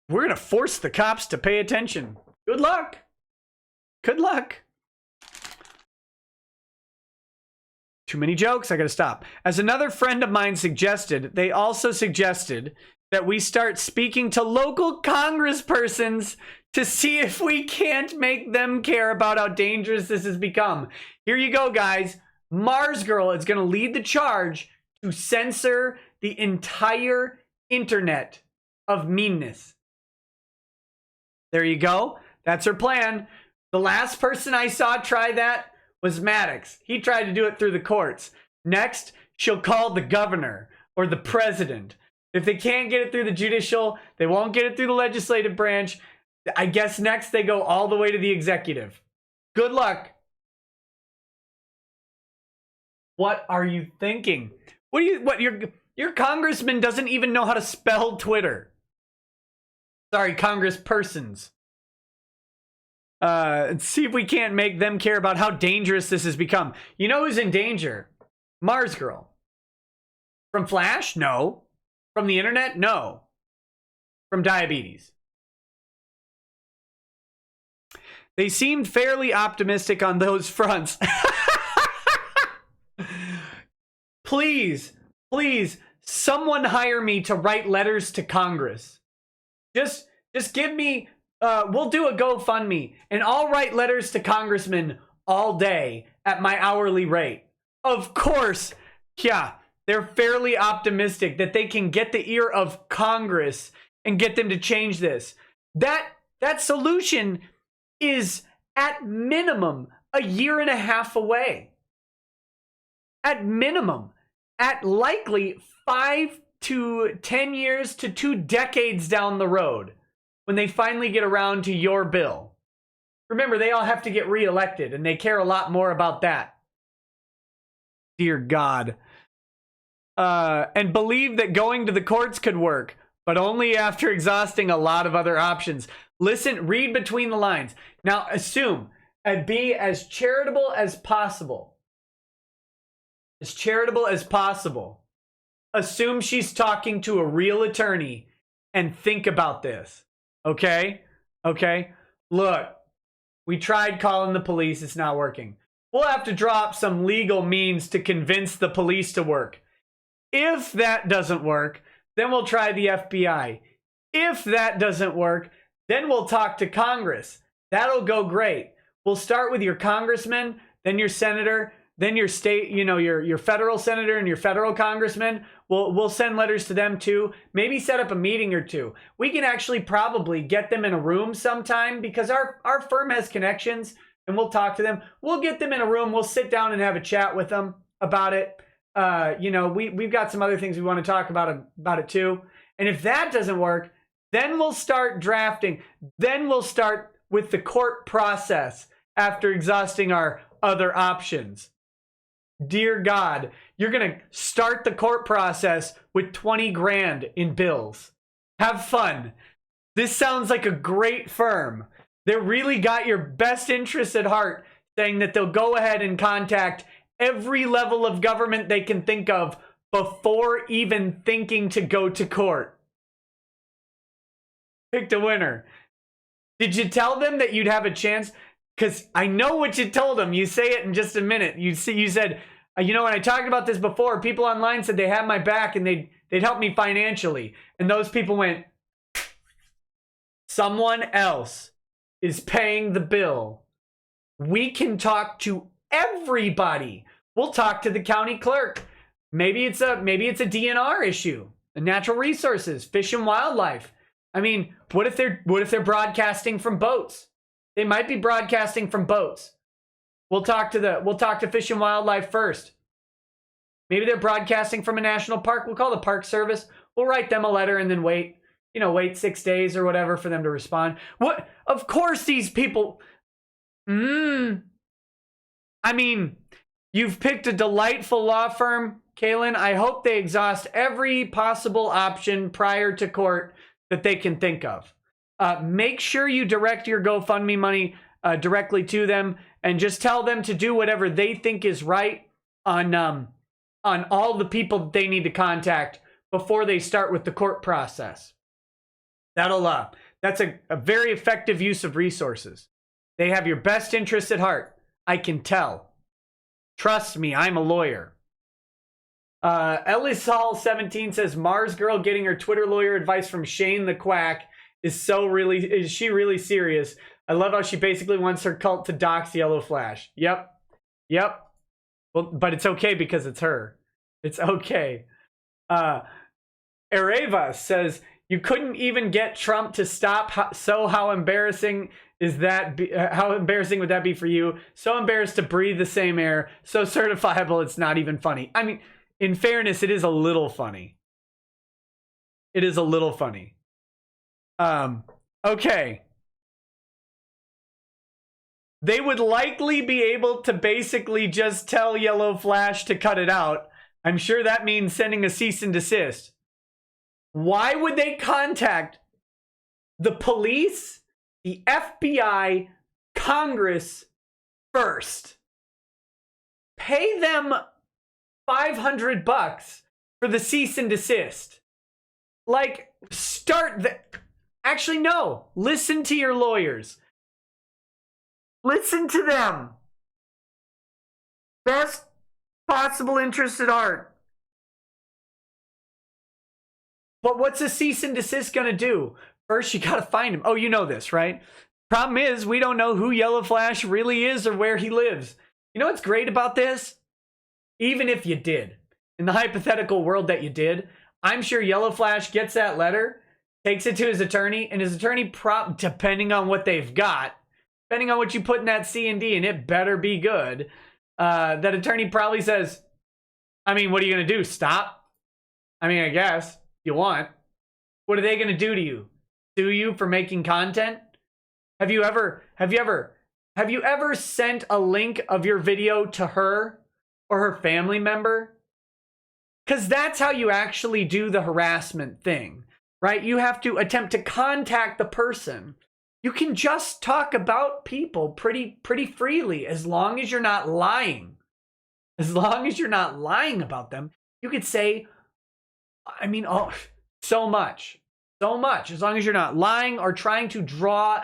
we're going to force the cops to pay attention. Good luck. Good luck. Too many jokes. I got to stop. As another friend of mine suggested, they also suggested that we start speaking to local congresspersons to see if we can't make them care about how dangerous this has become. Here you go, guys. Mars Girl is going to lead the charge to censor the entire internet of meanness. There you go. That's her plan. The last person I saw try that was Maddox. He tried to do it through the courts. Next, she'll call the governor or the president. If they can't get it through the judicial, they won't get it through the legislative branch. I guess next they go all the way to the executive. Good luck. What are you thinking? Your congressman doesn't even know how to spell Twitter. Sorry, congresspersons. See if we can't make them care about how dangerous this has become. You know who's in danger? Mars Girl. From Flash? No. From the internet? No. From diabetes. They seemed fairly optimistic on those fronts. Please, someone hire me to write letters to Congress. Just give me, we'll do a GoFundMe, and I'll write letters to congressmen all day at my hourly rate. Of course, yeah, they're fairly optimistic that they can get the ear of Congress and get them to change this. That solution is at minimum a year and a half away. At minimum. At likely 5 to 10 years to 2 decades down the road when they finally get around to your bill. Remember, they all have to get reelected, and they care a lot more about that. Dear God. And believe that going to the courts could work, but only after exhausting a lot of other options. Listen, read between the lines. Now, assume and be as charitable as possible. As charitable as possible. Assume she's talking to a real attorney and think about this. Okay? Okay? Look, we tried calling the police. It's not working. We'll have to draw up some legal means to convince the police to work. If that doesn't work, then we'll try the FBI. If that doesn't work, then we'll talk to Congress. That'll go great. We'll start with your congressman, then your senator, then your state, your federal senator and your federal congressman. We'll send letters to them too. Maybe set up a meeting or two. We can actually probably get them in a room sometime because our firm has connections and we'll talk to them. We'll get them in a room. We'll sit down and have a chat with them about it. We've got some other things we want to talk about it too. And if that doesn't work, then we'll start drafting. Then we'll start with the court process after exhausting our other options. Dear God, you're going to start the court process with 20 grand in bills. Have fun. This sounds like a great firm. They really got your best interests at heart, saying that they'll go ahead and contact every level of government they can think of before even thinking to go to court. Picked a winner. Did you tell them that you'd have a chance? Because I know what you told them. You say it in just a minute. You said, when I talked about this before, people online said they had my back and they'd help me financially. And those people went, someone else is paying the bill. We can talk to everybody. We'll talk to the county clerk. Maybe it's a DNR issue, natural resources, fish and wildlife. I mean, what if they're broadcasting from boats? They might be broadcasting from boats. We'll talk to Fish and Wildlife first. Maybe they're broadcasting from a national park. We'll call the Park Service. We'll write them a letter and then wait 6 days or whatever for them to respond. What? Of course these people... I mean, you've picked a delightful law firm, Kaylin. I hope they exhaust every possible option prior to court that they can think of. Make sure you direct your GoFundMe money directly to them and just tell them to do whatever they think is right on all the people that they need to contact before they start with the court process. That's a very effective use of resources. They have your best interests at heart. I can tell. Trust me, I'm a lawyer. Ellis Hall 17 says Mars girl getting her Twitter lawyer advice from Shane the Quack is she really serious? I love how she basically wants her cult to dox Yellow Flash. Yep. Well, but it's okay because it's her. It's okay. Areva says you couldn't even get Trump to stop. How embarrassing is that? How embarrassing would that be for you? So embarrassed to breathe the same air. So certifiable, it's not even funny. I mean, in fairness, it is a little funny. It is a little funny. Okay. They would likely be able to basically just tell Yellow Flash to cut it out. I'm sure that means sending a cease and desist. Why would they contact the police, the FBI, Congress first? Pay them $500 for the cease and desist. Like, actually, no. Listen to your lawyers. Listen to them. Best possible interest at heart. But what's a cease and desist gonna do? First, you gotta find him. Oh, you know this, right? Problem is, we don't know who Yellow Flash really is or where he lives. You know what's great about this? Even if you did, in the hypothetical world that you did, I'm sure Yellow Flash gets that letter, takes it to his attorney, and his attorney, depending on what they've got, depending on what you put in that C&D, and it better be good, that attorney probably says, I mean, what are you going to do? Stop? I mean, I guess, if you want. What are they going to do to you? Sue you for making content? Have you ever sent a link of your video to her or her family member? Because that's how you actually do the harassment thing, right? You have to attempt to contact the person. You can just talk about people pretty freely as long as you're not lying. As long as you're not lying about them, you could say, I mean, oh, so much. As long as you're not lying or trying to draw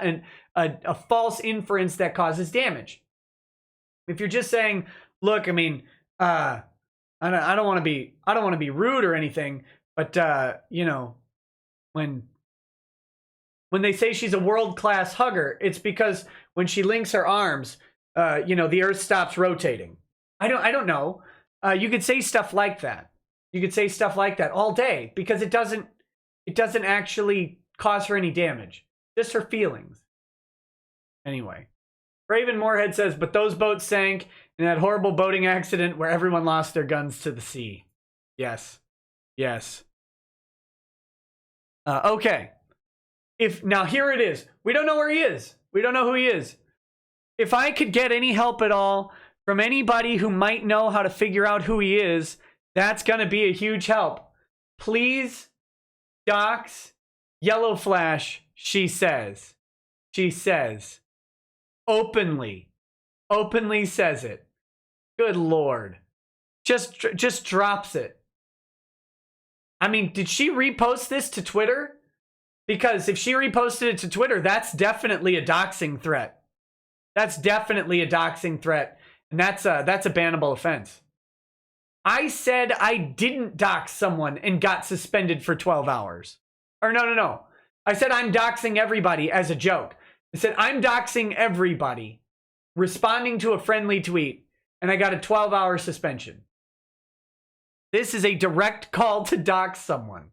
a false inference that causes damage. If you're just saying, look, I mean, I don't want to be rude or anything, but you know, when they say she's a world-class hugger, it's because when she links her arms, you know, the earth stops rotating. I don't know. You could say stuff like that. You could say stuff like that all day because it doesn't actually cause her any damage. Just her feelings. Anyway, Raven Moorhead says, but those boats sank in that horrible boating accident where everyone lost their guns to the sea. Yes. Okay. Now here it is. We don't know where he is. We don't know who he is. If I could get any help at all from anybody who might know how to figure out who he is, that's going to be a huge help. Please dox Yellow Flash, she says. She says. Openly says it. Good Lord. Just drops it. I mean, did she repost this to Twitter? Because if she reposted it to Twitter, that's definitely a doxing threat. That's definitely a doxing threat. And that's a bannable offense. I said I didn't dox someone and got suspended for 12 hours. Or no. I said I'm doxing everybody as a joke. I said I'm doxing everybody responding to a friendly tweet. and I got a 12-hour suspension. This is a direct call to dox someone.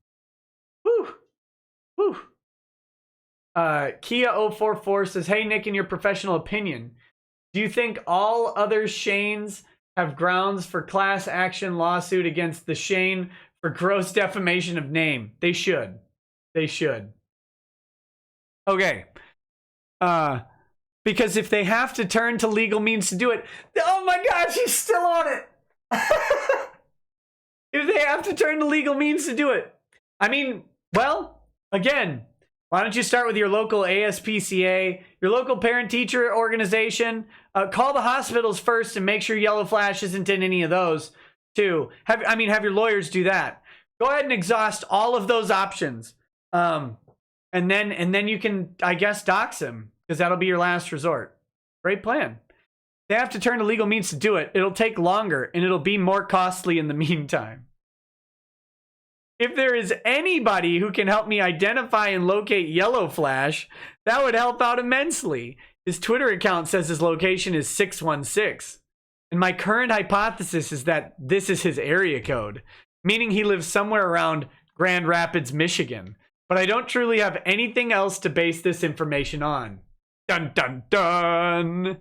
Whew. Whew. Kia044 says, hey, Nick, in your professional opinion, do you think all other Shanes have grounds for class action lawsuit against the Shane for gross defamation of name? They should. They should. Okay. Because if they have to turn to legal means to do it, oh my gosh, he's still on it. If they have to turn to legal means to do it. I mean, well, again, why don't you start with your local ASPCA, your local parent-teacher organization? Call the hospitals first and make sure Yellow Flash isn't in any of those, too. Have your lawyers do that. Go ahead and exhaust all of those options. And then you can, I guess, dox him, because that'll be your last resort. Great plan. They have to turn to legal means to do it. It'll take longer, and it'll be more costly in the meantime. If there is anybody who can help me identify and locate Yellow Flash, that would help out immensely. His Twitter account says his location is 616. And my current hypothesis is that this is his area code, meaning he lives somewhere around Grand Rapids, Michigan. But I don't truly have anything else to base this information on. Dun, dun, dun.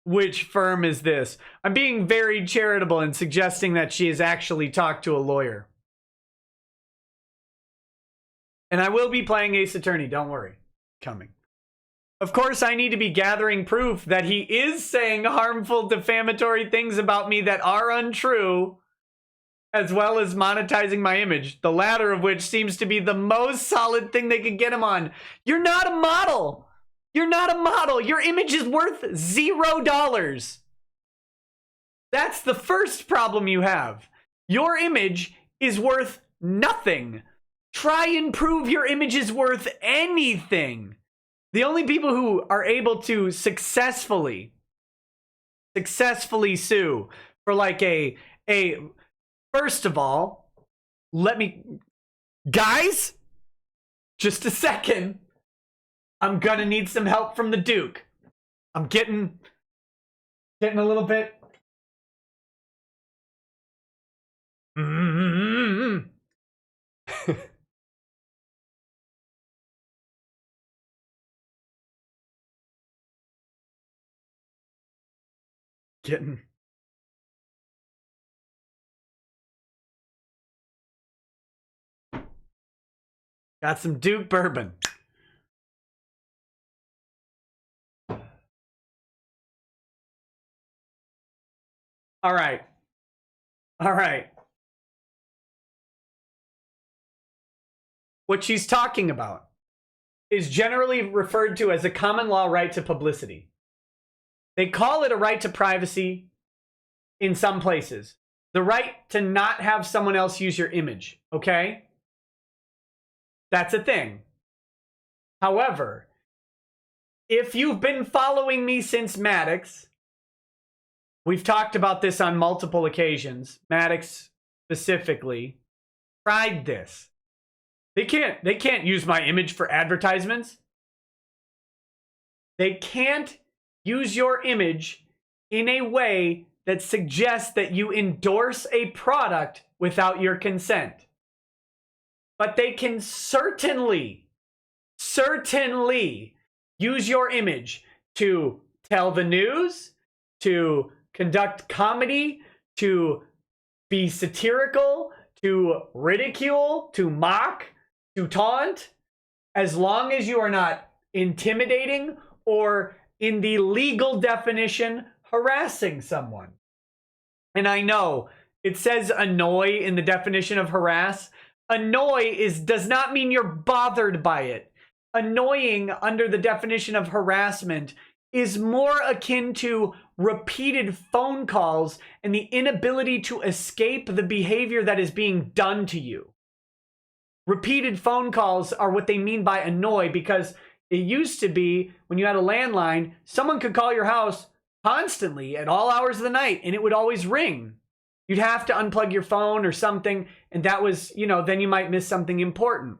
Which firm is this? I'm being very charitable in suggesting that she has actually talked to a lawyer. And I will be playing Ace Attorney, don't worry. Coming. Of course, I need to be gathering proof that he is saying harmful, defamatory things about me that are untrue, as well as monetizing my image, the latter of which seems to be the most solid thing they could get him on. You're not a model! You're not a model. Your image is worth $0. That's the first problem you have. Your image is worth nothing. Try and prove your image is worth anything. The only people who are able to successfully sue for like a first of all, guys, just a second. I'm gonna need some help from the Duke. I'm getting a little bit. Got some Duke bourbon. All right. What she's talking about is generally referred to as a common law right to publicity. They call it a right to privacy in some places. The right to not have someone else use your image, okay? That's a thing. However, if you've been following me since Maddox, we've talked about this on multiple occasions. Maddox specifically tried this. They can't use my image for advertisements. They can't use your image in a way that suggests that you endorse a product without your consent. But they can certainly use your image to tell the news, to conduct comedy, to be satirical, to ridicule, to mock, to taunt, as long as you are not intimidating or, in the legal definition, harassing someone. And I know it says annoy in the definition of harass. Annoy does not mean you're bothered by it. Annoying under the definition of harassment is more akin to repeated phone calls and the inability to escape the behavior that is being done to you. Repeated phone calls are what they mean by annoy, because it used to be when you had a landline, someone could call your house constantly at all hours of the night and it would always ring. You'd have to unplug your phone or something, and that was, then you might miss something important.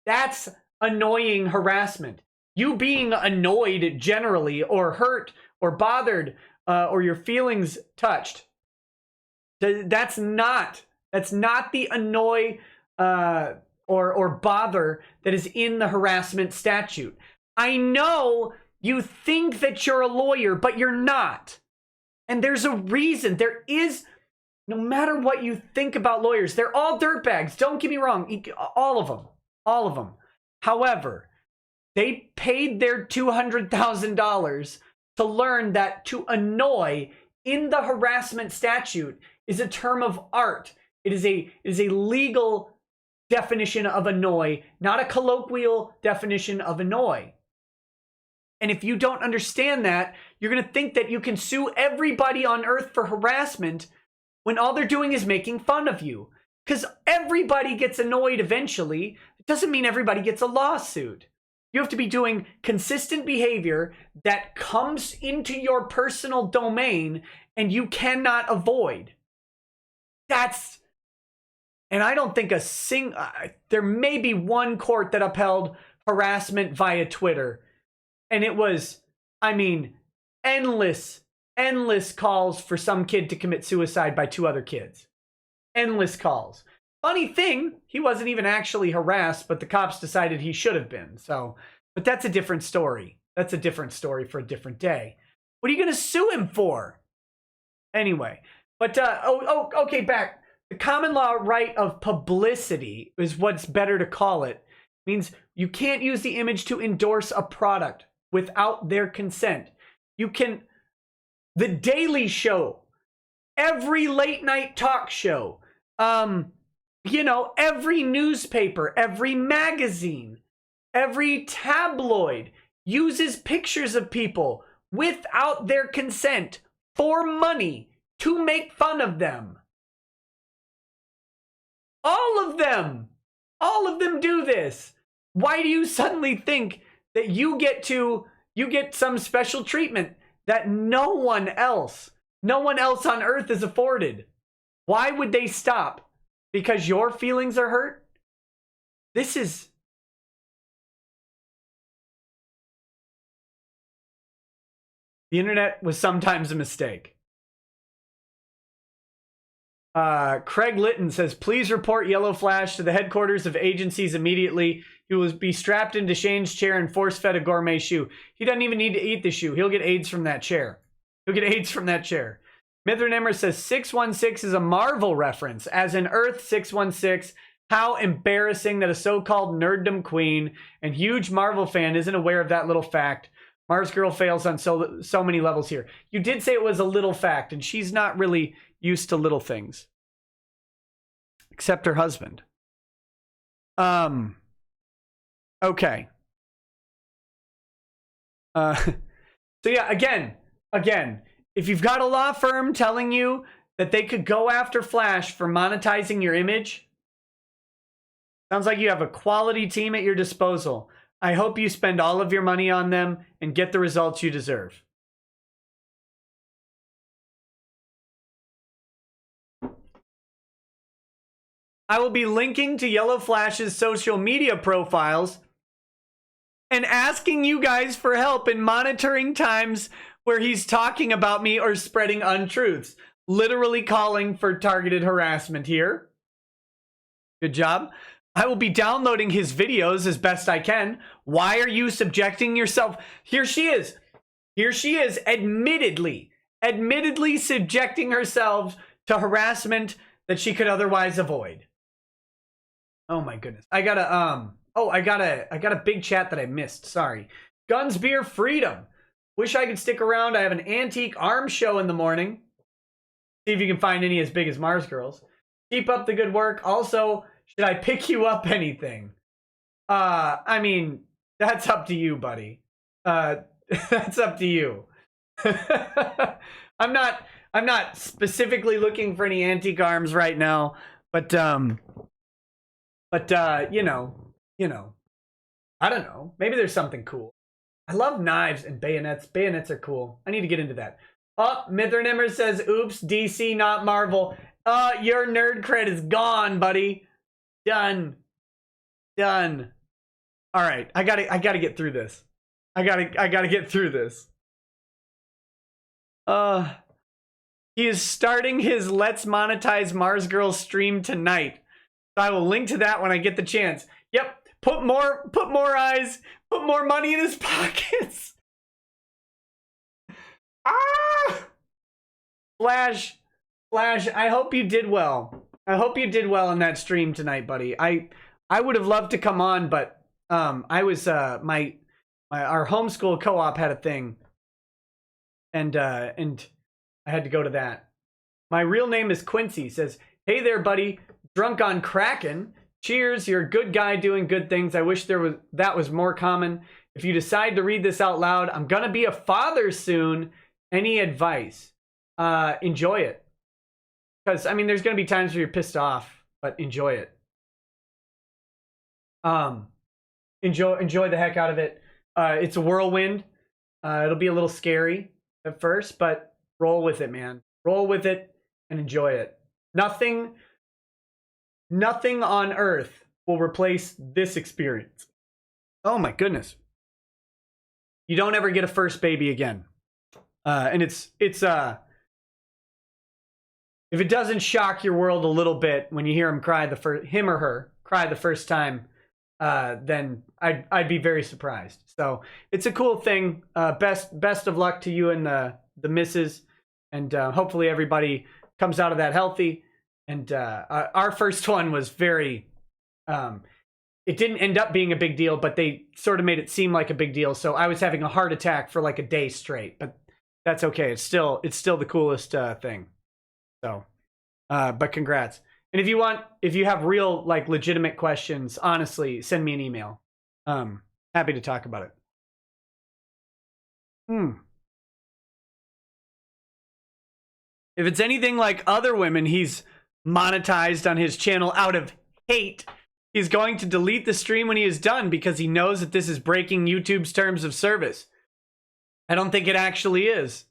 That's annoying harassment. You being annoyed generally, or hurt, or bothered, or your feelings touched. That's not the annoy or bother that is in the harassment statute. I know you think that you're a lawyer, but you're not. And there's a reason. There is, no matter what you think about lawyers, they're all dirtbags. Don't get me wrong. All of them. All of them. However, they paid their $200,000 to learn that to annoy in the harassment statute is a term of art. It is a legal definition of annoy, not a colloquial definition of annoy. And if you don't understand that, you're going to think that you can sue everybody on earth for harassment when all they're doing is making fun of you. Because everybody gets annoyed eventually. It doesn't mean everybody gets a lawsuit. You have to be doing consistent behavior that comes into your personal domain and you cannot avoid. And I don't think there may be one court that upheld harassment via Twitter. And it was, endless calls for some kid to commit suicide by two other kids. Endless calls. Funny thing, he wasn't even actually harassed, but the cops decided he should have been. But that's a different story. That's a different story for a different day. What are you going to sue him for? Anyway, but, okay, back. The common law right of publicity is what's better to call it. It means you can't use the image to endorse a product without their consent. The Daily Show, every late night talk show, every newspaper, every magazine, every tabloid uses pictures of people without their consent for money to make fun of them. All of them do this. Why do you suddenly think that you get some special treatment that no one else on earth is afforded? Why would they stop? Because your feelings are hurt? The internet was sometimes a mistake. Craig Litton says, please report Yellow Flash to the headquarters of agencies immediately. He will be strapped into Shane's chair and force-fed a gourmet shoe. He doesn't even need to eat the shoe. He'll get AIDS from that chair. Mithran Emmer says 616 is a Marvel reference, as in Earth 616. How embarrassing that a so-called nerddom queen and huge Marvel fan isn't aware of that little fact. Mars Girl fails on so many levels here. You did say it was a little fact, and she's not really used to little things. Except her husband. Okay. So yeah, again, if you've got a law firm telling you that they could go after Flash for monetizing your image, sounds like you have a quality team at your disposal. I hope you spend all of your money on them and get the results you deserve. I will be linking to Yellow Flash's social media profiles and asking you guys for help in monitoring times where he's talking about me or spreading untruths. Literally calling for targeted harassment here. Good job. I will be downloading his videos as best I can. Why are you subjecting yourself? Here she is, admittedly subjecting herself to harassment that she could otherwise avoid. Oh my goodness. I got a big chat that I missed. Sorry. Guns, Beer, Freedom. Wish I could stick around. I have an antique arms show in the morning. See if you can find any as big as Mars Girls. Keep up the good work. Also, should I pick you up anything? I mean, that's up to you, buddy. That's up to you. I'm not specifically looking for any antique arms right now, but you know, I don't know. Maybe there's something cool. I love knives and bayonets. Bayonets are cool. I need to get into that. Oh, Mithranimmer says, oops, DC, not Marvel. Your nerd cred is gone, buddy. Done. All right, I gotta get through this. I gotta get through this. He is starting his Let's Monetize Mars Girls stream tonight. So I will link to that when I get the chance. Yep. Put more eyes, put more money in his pockets. Ah! Flash, I hope you did well. I hope you did well in that stream tonight, buddy. I would have loved to come on, but I was our homeschool co-op had a thing. And I had to go to that. My real name is Quincy. Says, "Hey there, buddy. Drunk on Kraken. Cheers. You're a good guy doing good things. I wish that was more common. If you decide to read this out loud, I'm gonna be a father soon. Any advice? Enjoy it. Because I mean, there's gonna be times where you're pissed off, but enjoy it. Enjoy the heck out of it. It's a whirlwind. It'll be a little scary at first, but roll with it, man. Roll with it and enjoy it. Nothing on earth will replace this experience. Oh my goodness. You don't ever get a first baby again. And it's if it doesn't shock your world a little bit when you hear him or her cry the first time, then I'd be very surprised. So it's a cool thing. Best of luck to you and the missus, and hopefully everybody comes out of that healthy. And our first one was very, it didn't end up being a big deal, but they sort of made it seem like a big deal. So I was having a heart attack for like a day straight, but that's okay. It's still the coolest thing. So, but congrats. And if you have real, like, legitimate questions, honestly, send me an email. Happy to talk about it. If it's anything like other women he's monetized on his channel out of hate, he's going to delete the stream when he is done because he knows that this is breaking YouTube's terms of service. I don't think it actually is.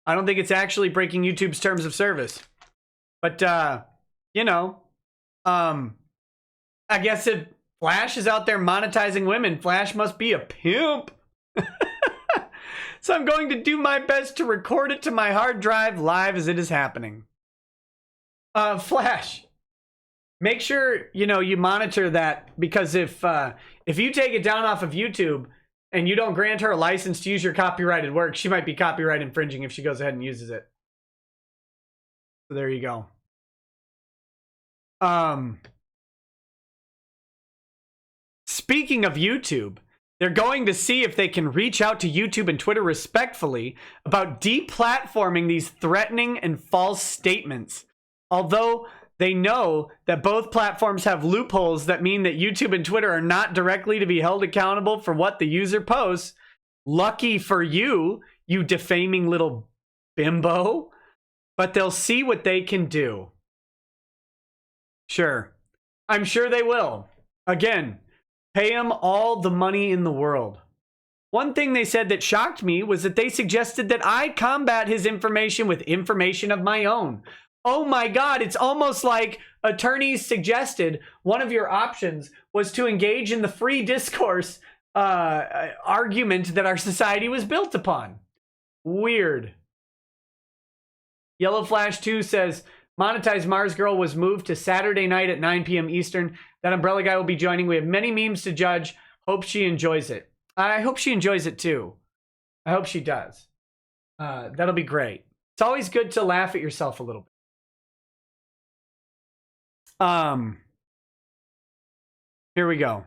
I don't think it's actually breaking YouTube's terms of service. But, you know, I guess if Flash is out there monetizing women, Flash must be a pimp. So I'm going to do my best to record it to my hard drive live as it is happening. Flash, make sure, you know, you monitor that, because if you take it down off of YouTube and you don't grant her a license to use your copyrighted work, she might be copyright infringing if she goes ahead and uses it. So there you go. Speaking of YouTube, they're going to see if they can reach out to YouTube and Twitter respectfully about deplatforming these threatening and false statements. Although they know that both platforms have loopholes that mean that YouTube and Twitter are not directly to be held accountable for what the user posts. Lucky for you, you defaming little bimbo. But they'll see what they can do. Sure. I'm sure they will. Again, pay him all the money in the world. One thing they said that shocked me was that they suggested that I combat his information with information of my own. Oh my God, it's almost like attorneys suggested one of your options was to engage in the free discourse argument that our society was built upon. Weird. Yellow Flash 2 says, Monetize Mars Girl was moved to Saturday night at 9 p.m. Eastern. That Umbrella Guy will be joining. We have many memes to judge. Hope she enjoys it. I hope she enjoys it too. I hope she does. That'll be great. It's always good to laugh at yourself a little bit. Here we go.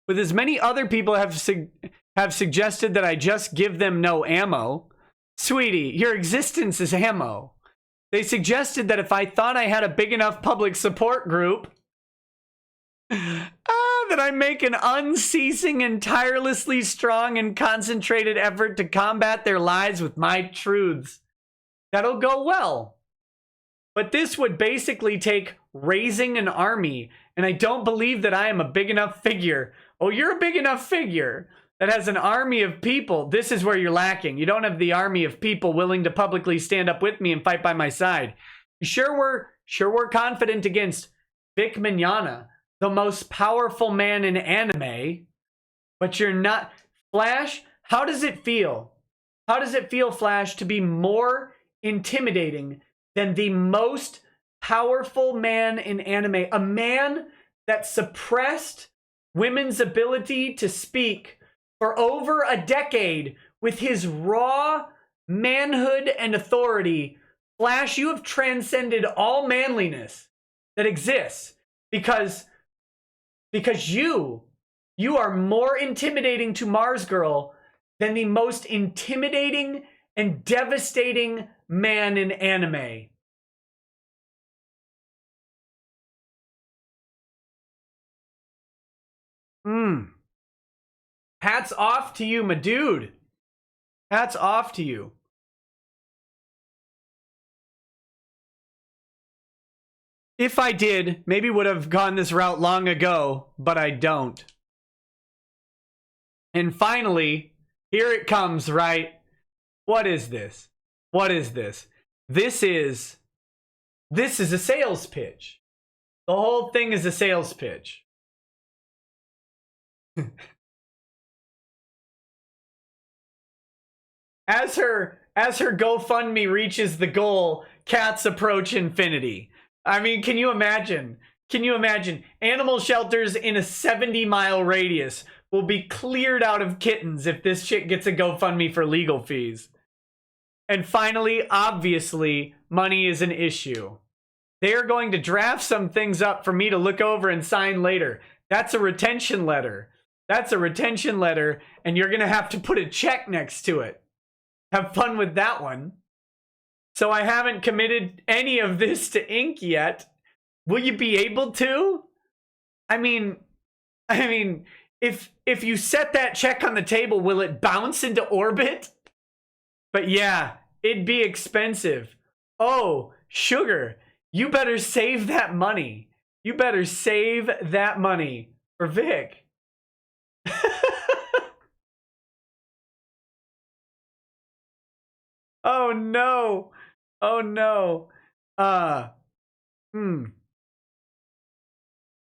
With as many other people have suggested that I just give them no ammo. Sweetie, your existence is ammo. They suggested that if I thought I had a big enough public support group, that I make an unceasing and tirelessly strong and concentrated effort to combat their lies with my truths. That'll go well. But this would basically take raising an army, and I don't believe that I am a big enough figure. Oh, you're a big enough figure that has an army of people. This is where you're lacking. You don't have the army of people willing to publicly stand up with me and fight by my side. Sure we're confident against Vic Mignogna, the most powerful man in anime, but you're not. Flash, how does it feel? How does it feel, Flash, to be more intimidating than the most powerful man in anime? A man that suppressed women's ability to speak for over a decade with his raw manhood and authority. Flash, you have transcended all manliness that exists because you are more intimidating to Mars Girl than the most intimidating and devastating man in anime. Hats off to you, my dude. Hats off to you. If I did, maybe would have gone this route long ago, but I don't. And finally, here it comes, right? What is this? What is this? This is a sales pitch. The whole thing is a sales pitch. As her GoFundMe reaches the goal, cats approach infinity. I mean, can you imagine? Can you imagine? Animal shelters in a 70-mile radius will be cleared out of kittens if this chick gets a GoFundMe for legal fees. And finally, obviously, money is an issue. They are going to draft some things up for me to look over and sign later. That's a retention letter. That's a retention letter, and you're going to have to put a check next to it. Have fun with that one. So I haven't committed any of this to ink yet. Will you be able to? I mean, if you set that check on the table, will it bounce into orbit? But yeah, it'd be expensive. Oh, sugar, you better save that money. You better save that money for Vic. Oh no. Oh no. I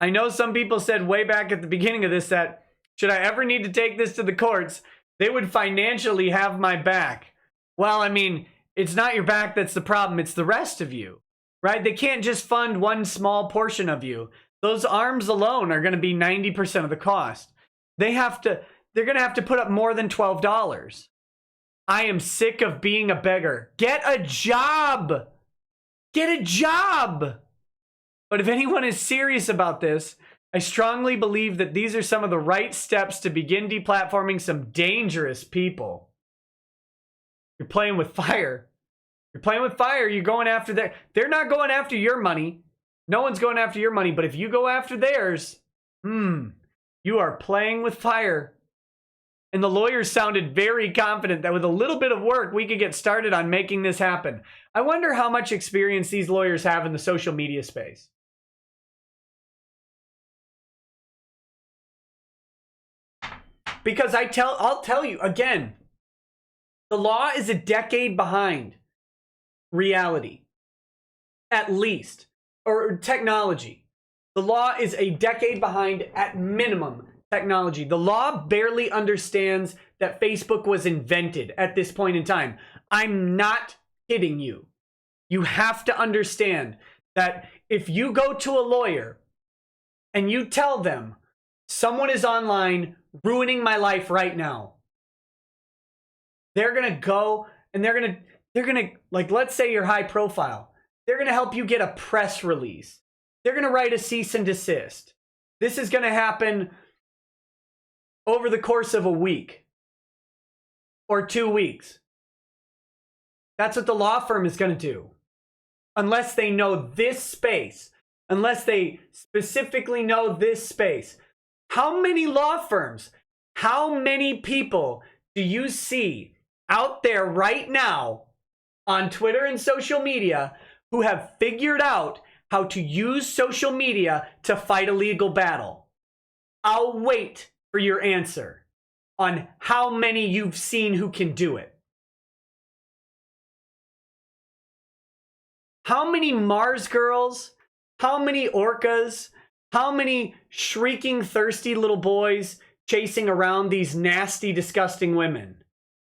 know some people said way back at the beginning of this that should I ever need to take this to the courts, they would financially have my back. Well, I mean, it's not your back that's the problem, it's the rest of you, right? They can't just fund one small portion of you. Those arms alone are going to be 90% of the cost. They're going to have to put up more than $12. I am sick of being a beggar. Get a job! Get a job! But if anyone is serious about this, I strongly believe that these are some of the right steps to begin deplatforming some dangerous people. You're playing with fire. You're playing with fire. You're going after their... They're not going after your money. No one's going after your money. But if you go after theirs, you are playing with fire. And the lawyers sounded very confident that with a little bit of work, we could get started on making this happen. I wonder how much experience these lawyers have in the social media space. Because I'll tell you again, the law is a decade behind reality, at least, or technology. The law is a decade behind at minimum technology. The law barely understands that Facebook was invented at this point in time. I'm not kidding you. You have to understand that if you go to a lawyer and you tell them someone is online ruining my life right now, they're going to go and they're going to, like, let's say you're high profile. They're going to help you get a press release. They're going to write a cease and desist. This is going to happen over the course of a week or 2 weeks. That's what the law firm is going to do. Unless they know this space. Unless they specifically know this space. How many law firms, how many people do you see out there right now on Twitter and social media who have figured out how to use social media to fight a legal battle? I'll wait for your answer on how many you've seen who can do it. How many Mars girls, how many orcas, how many shrieking thirsty little boys chasing around these nasty, disgusting women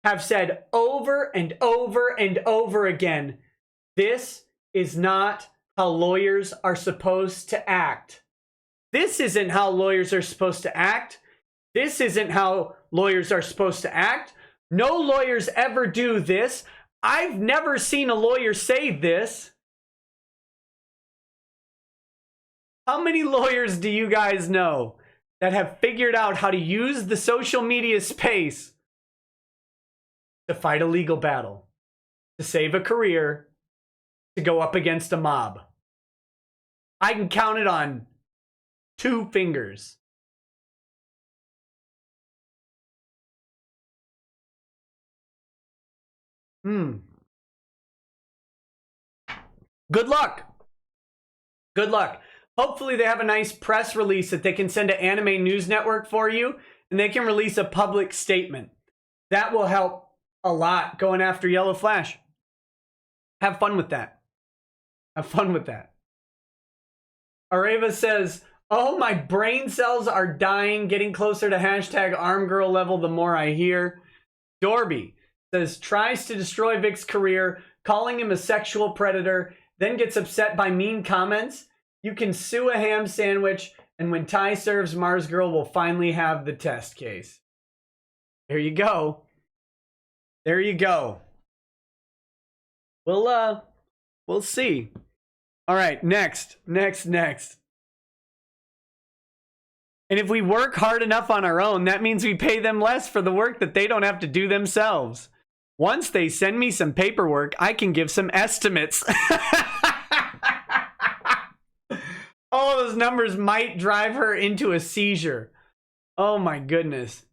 have said over and over and over again, this is not how lawyers are supposed to act. This isn't how lawyers are supposed to act. This isn't how lawyers are supposed to act. No lawyers ever do this. I've never seen a lawyer say this. How many lawyers do you guys know that have figured out how to use the social media space to fight a legal battle, to save a career, to go up against a mob? I can count it on 2 fingers. Good luck. Good luck. Hopefully they have a nice press release that they can send to Anime News Network for you, and they can release a public statement. That will help a lot going after Yellow Flash. Have fun with that. Have fun with that. Areva says, oh, my brain cells are dying, getting closer to hashtag armgirl level the more I hear. Dorby says, tries to destroy Vic's career, calling him a sexual predator, then gets upset by mean comments. You can sue a ham sandwich, and when Ty serves, Mars Girl will finally have the test case. There you go. There you go. We'll see. All right, next. And if we work hard enough on our own, that means we pay them less for the work that they don't have to do themselves. Once they send me some paperwork, I can give some estimates. All those numbers might drive her into a seizure. Oh my goodness.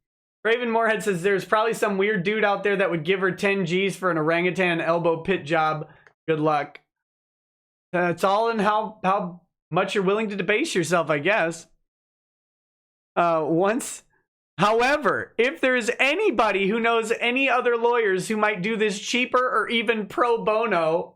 Raven Moorhead says there's probably some weird dude out there that would give her 10 G's for an orangutan elbow pit job. Good luck. It's all in how much you're willing to debase yourself, I guess. However, if there is anybody who knows any other lawyers who might do this cheaper or even pro bono,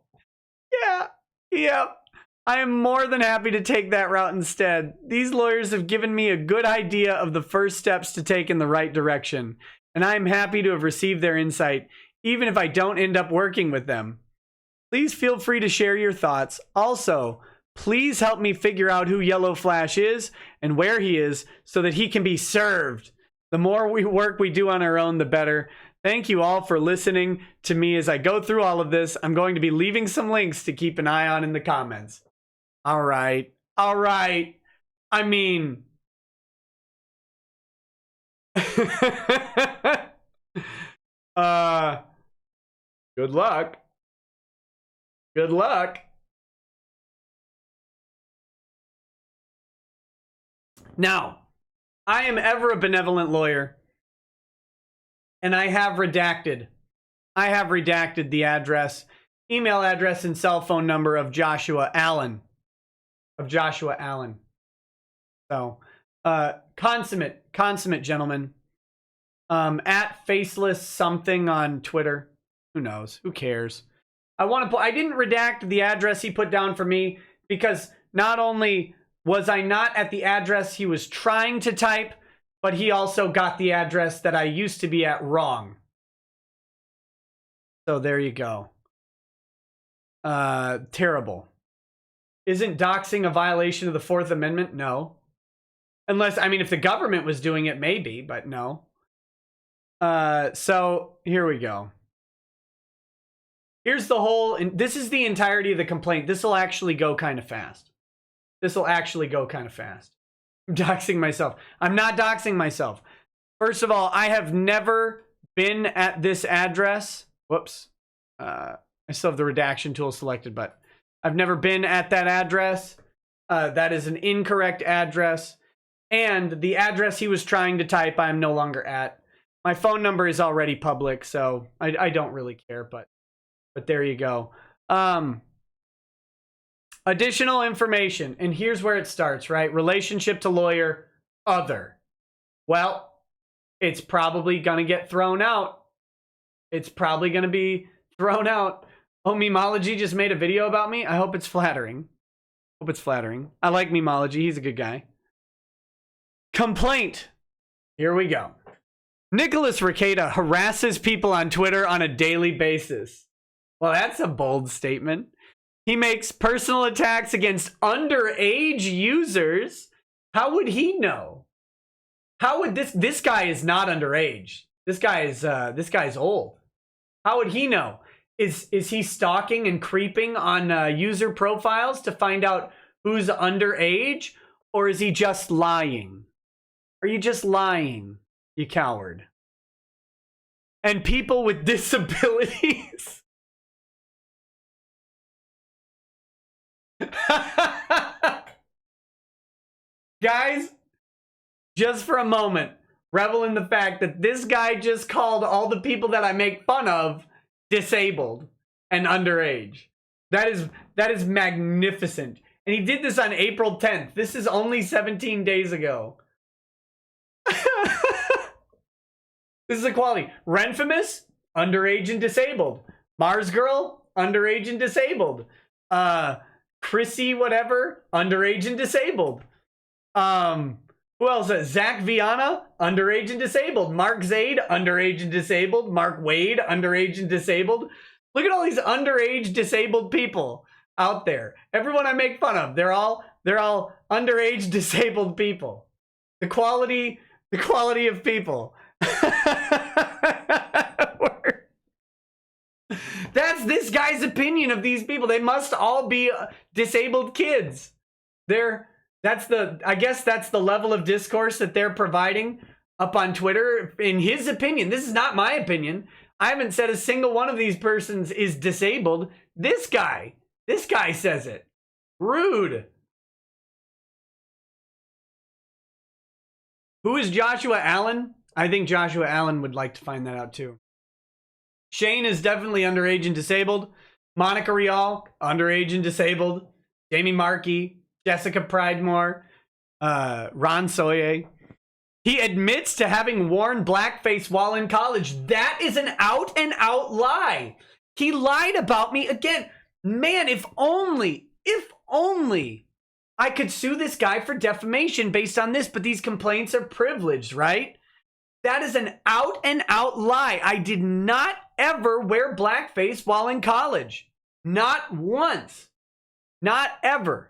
I am more than happy to take that route instead. These lawyers have given me a good idea of the first steps to take in the right direction, and I am happy to have received their insight, even if I don't end up working with them. Please feel free to share your thoughts. Also, please help me figure out who Yellow Flash is and where he is so that he can be served. The more work we do on our own, the better. Thank you all for listening to me as I go through all of this. I'm going to be leaving some links to keep an eye on in the comments. All right. I mean... Good luck. Good luck. Now, I am ever a benevolent lawyer, and I have redacted the address, email address, and cell phone number of Joshua Allen. So, consummate gentleman. At faceless something on Twitter. Who knows? Who cares? I didn't redact the address he put down for me because not only was I not at the address he was trying to type, but he also got the address that I used to be at wrong. So there you go. Terrible. Isn't doxing a violation of the Fourth Amendment? No. Unless, I mean, if the government was doing it, maybe, but no. So here we go. Here's the whole, and this is the entirety of the complaint. This will actually go kind of fast. I'm doxing myself. I'm not doxing myself. First of all, I have never been at this address. Whoops. I still have the redaction tool selected, but I've never been at that address. That is an incorrect address. And the address he was trying to type, I'm no longer at. My phone number is already public, so I don't really care, but there you go. Additional information, and here's where it starts, right? Relationship to lawyer, other. Well, it's probably gonna get thrown out. It's probably gonna be thrown out. Oh, Memology just made a video about me. I hope it's flattering. I like Memology. He's a good guy. Complaint. Here we go. Nicholas Rekieta harasses people on Twitter on a daily basis. Well, that's a bold statement. He makes personal attacks against underage users. How would he know? How would this guy is not underage. This guy's old. How would he know? Is he stalking and creeping on user profiles to find out who's underage, or is he just lying? Are you just lying, you coward? And people with disabilities. Guys, just for a moment, revel in the fact that this guy just called all the people that I make fun of disabled and underage. That is magnificent. And he did this on April 10th. This is only 17 days ago. This is equality. Renfamous, underage and disabled. Mars Girl, underage and disabled. Chrissy whatever, underage and disabled. Who else? Zach Viana, underage and disabled. Mark Zaid, underage and disabled. Mark Wade, underage and disabled. Look at all these underage disabled people out there. Everyone I make fun of, they're all underage disabled people. The quality of people. That's this guy's opinion of these people. They must all be disabled kids. I guess that's the level of discourse that they're providing up on Twitter. In his opinion, this is not my opinion. I haven't said a single one of these persons is disabled. This guy says it. Rude. Who is Joshua Allen? I think Joshua Allen would like to find that out too. Shane is definitely underage and disabled. Monica Rial, underage and disabled. Jamie Markey, Jessica Pridemore, Ron Soye. He admits to having worn blackface while in college. That is an out and out lie. He lied about me again. Man, if only I could sue this guy for defamation based on this, but these complaints are privileged, right? That is an out and out lie. I did not ever wear blackface while in college. Not once. Not ever.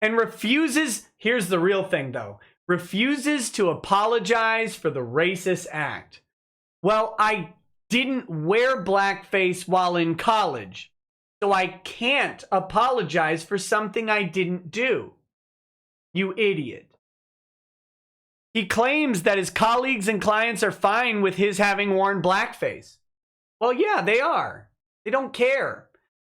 And refuses, here's the real thing though, refuses to apologize for the racist act. Well, I didn't wear blackface while in college, so I can't apologize for something I didn't do. You idiot. He claims that his colleagues and clients are fine with his having worn blackface. Well, yeah, they are. They don't care.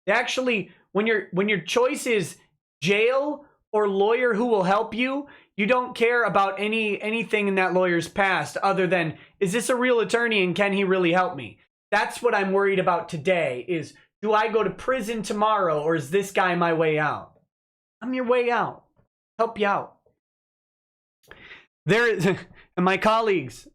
They actually, when your choice is jail or lawyer who will help you, you don't care about anything in that lawyer's past other than, is this a real attorney and can he really help me? That's what I'm worried about today is, do I go to prison tomorrow or is this guy my way out? I'm your way out. Help you out. And my colleagues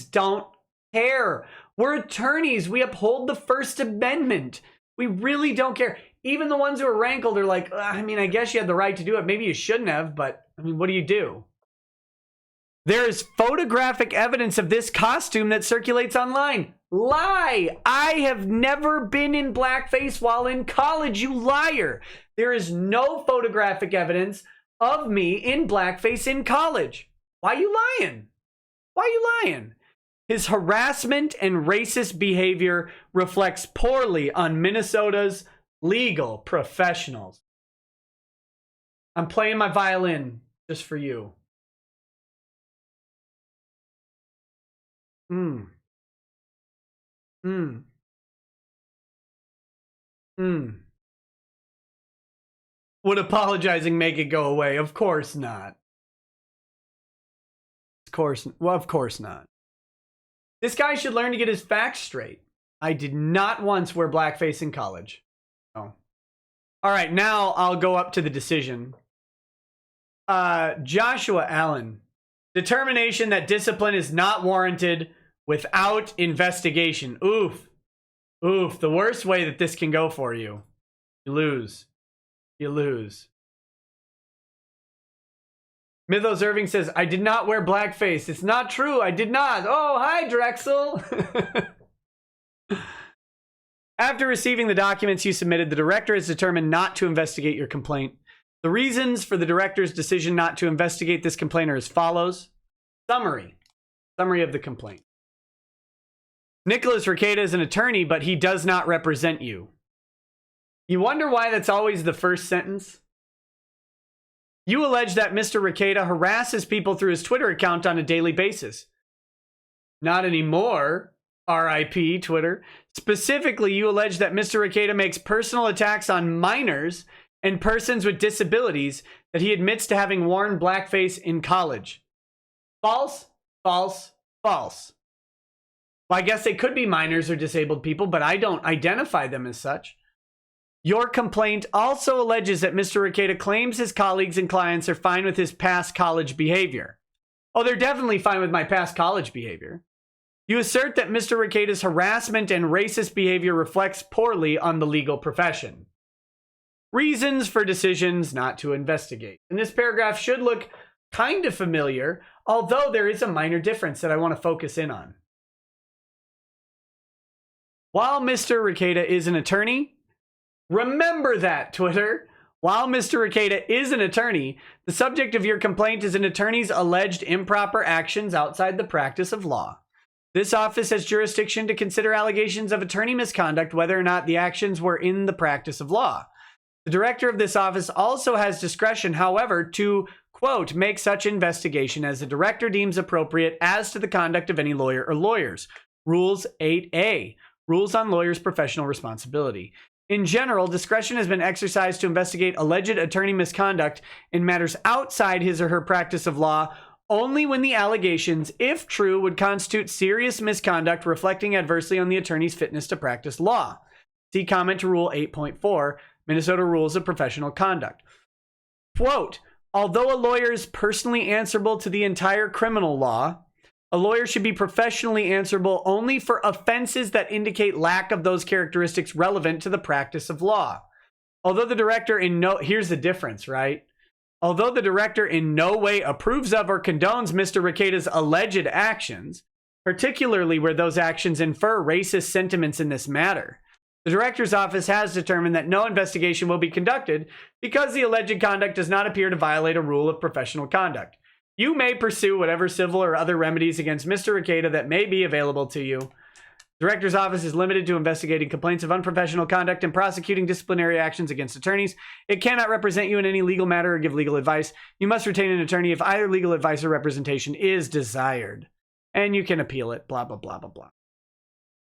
don't care. We're attorneys. We uphold the First Amendment. We really don't care. Even the ones who are rankled are like, I mean, I guess you had the right to do it. Maybe you shouldn't have, but I mean, what do? There is photographic evidence of this costume that circulates online. Lie! I have never been in blackface while in college, you liar. There is no photographic evidence of me in blackface in college. Why are you lying? Why are you lying? His harassment and racist behavior reflects poorly on Minnesota's legal professionals. I'm playing my violin just for you. Would apologizing make it go away? Of course not. Of course not. This guy should learn to get his facts straight. I did not once wear blackface in college. Oh. All right, now I'll go up to the decision. Joshua Allen. Determination that discipline is not warranted without investigation. Oof. Oof. The worst way that this can go for you. You lose. You lose. Mythos Irving says, I did not wear blackface. It's not true. I did not. Oh, hi, Drexel. After receiving the documents you submitted, the director has determined not to investigate your complaint. The reasons for the director's decision not to investigate this complaint are as follows. Summary of the complaint. Nicholas Rekieta is an attorney, but he does not represent you. You wonder why that's always the first sentence? You allege that Mr. Rekieta harasses people through his Twitter account on a daily basis. Not anymore, RIP Twitter. Specifically, you allege that Mr. Rekieta makes personal attacks on minors and persons with disabilities that he admits to having worn blackface in college. False, false, false. Well, I guess they could be minors or disabled people, but I don't identify them as such. Your complaint also alleges that Mr. Rekieta claims his colleagues and clients are fine with his past college behavior. Oh, they're definitely fine with my past college behavior. You assert that Mr. Rekieta's harassment and racist behavior reflects poorly on the legal profession. Reasons for decisions not to investigate. And this paragraph should look kind of familiar, although there is a minor difference that I want to focus in on. While Mr. Rekieta is an attorney, remember that, Twitter. While Mr. Rekieta is an attorney, the subject of your complaint is an attorney's alleged improper actions outside the practice of law. This office has jurisdiction to consider allegations of attorney misconduct, whether or not the actions were in the practice of law. The director of this office also has discretion, however, to, quote, make such investigation as the director deems appropriate as to the conduct of any lawyer or lawyers. Rules 8A, Rules on Lawyers' Professional Responsibility. In general, discretion has been exercised to investigate alleged attorney misconduct in matters outside his or her practice of law only when the allegations, if true, would constitute serious misconduct reflecting adversely on the attorney's fitness to practice law. See comment to Rule 8.4, Minnesota Rules of Professional Conduct. Quote, although a lawyer is personally answerable to the entire criminal law, a lawyer should be professionally answerable only for offenses that indicate lack of those characteristics relevant to the practice of law. Although the director here's the difference, right? Although the director in no way approves of or condones Mr. Rekieta's alleged actions, particularly where those actions infer racist sentiments in this matter, the director's office has determined that no investigation will be conducted because the alleged conduct does not appear to violate a rule of professional conduct. You may pursue whatever civil or other remedies against Mr. Rekieta that may be available to you. The director's office is limited to investigating complaints of unprofessional conduct and prosecuting disciplinary actions against attorneys. It cannot represent you in any legal matter or give legal advice. You must retain an attorney if either legal advice or representation is desired. And you can appeal it, blah, blah, blah, blah, blah.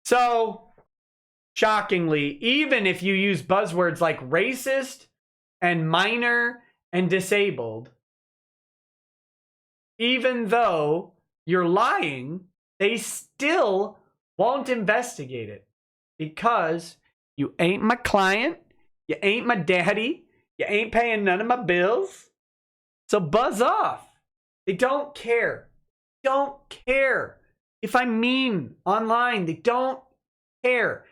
So, shockingly, even if you use buzzwords like racist and minor and disabled, even though you're lying, they still won't investigate it because you ain't my client, you ain't my daddy, you ain't paying none of my bills. So buzz off. They don't care. Don't care if I'm mean online. They don't care.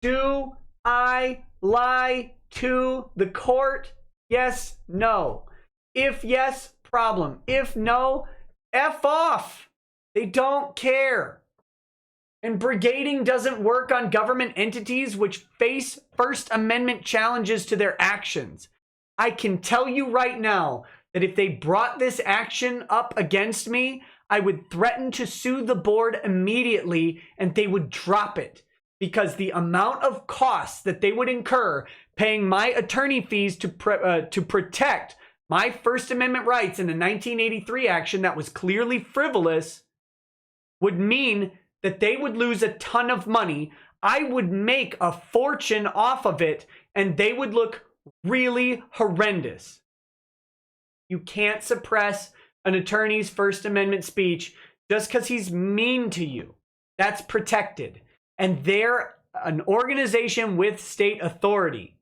Do I lie to the court? Yes, no. If yes, problem. If no, F off. They don't care. And brigading doesn't work on government entities which face First Amendment challenges to their actions. I can tell you right now that if they brought this action up against me, I would threaten to sue the board immediately and they would drop it. Because the amount of costs that they would incur paying my attorney fees to protect my First Amendment rights in a 1983 action that was clearly frivolous would mean that they would lose a ton of money. I would make a fortune off of it, and they would look really horrendous. You can't suppress an attorney's First Amendment speech just because he's mean to you. That's protected. And they're an organization with state authority.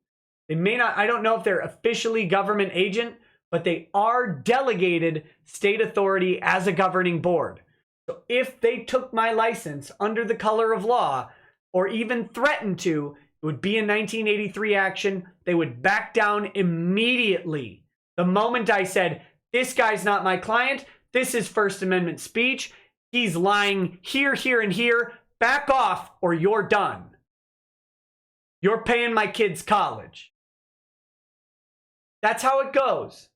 They may not, I don't know if they're officially government agent, but they are delegated state authority as a governing board. So if they took my license under the color of law, or even threatened to, it would be a 1983 action. They would back down immediately. The moment I said, This guy's not my client. This is First Amendment speech. He's lying here, here, and here. Back off or you're done. You're paying my kids' college. That's how it goes.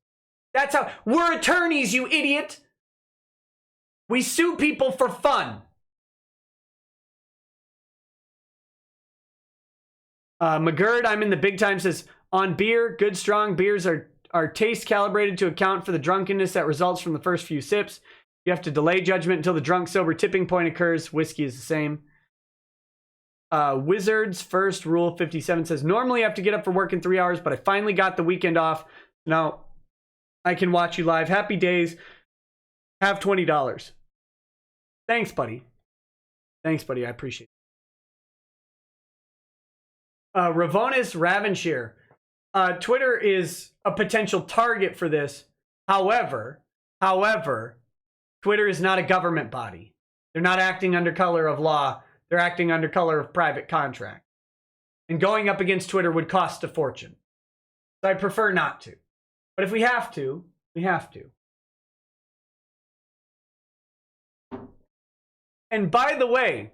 That's how. We're attorneys, you idiot. We sue people for fun. McGurd, I'm in the big time, says, on beer, good strong beers are taste calibrated to account for the drunkenness that results from the first few sips. You have to delay judgment until the drunk sober tipping point occurs. Whiskey is the same. Wizards first rule 57 says, normally I have to get up for work in 3 hours, but I finally got the weekend off. Now I can watch you live. Happy days. Have $20. Thanks, buddy. Thanks, buddy. I appreciate it. Ravonis Ravenshire. Twitter is a potential target for this. However, Twitter is not a government body. They're not acting under color of law. They're acting under color of private contract. And going up against Twitter would cost a fortune. So I prefer not to. But if we have to, we have to. And by the way,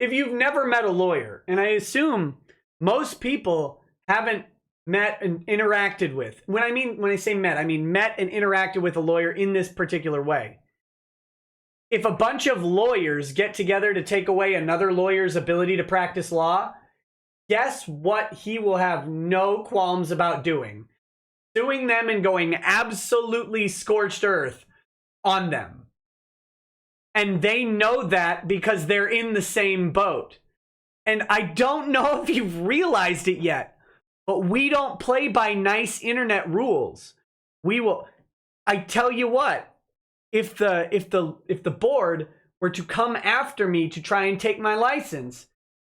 if you've never met a lawyer, and I assume most people haven't met and interacted with, when I say met, I mean met and interacted with a lawyer in this particular way. If a bunch of lawyers get together to take away another lawyer's ability to practice law, guess what he will have no qualms about doing? Suing them and going absolutely scorched earth on them. And they know that because they're in the same boat. And I don't know if you've realized it yet, but we don't play by nice internet rules. We will. I tell you what, if the board were to come after me to try and take my license,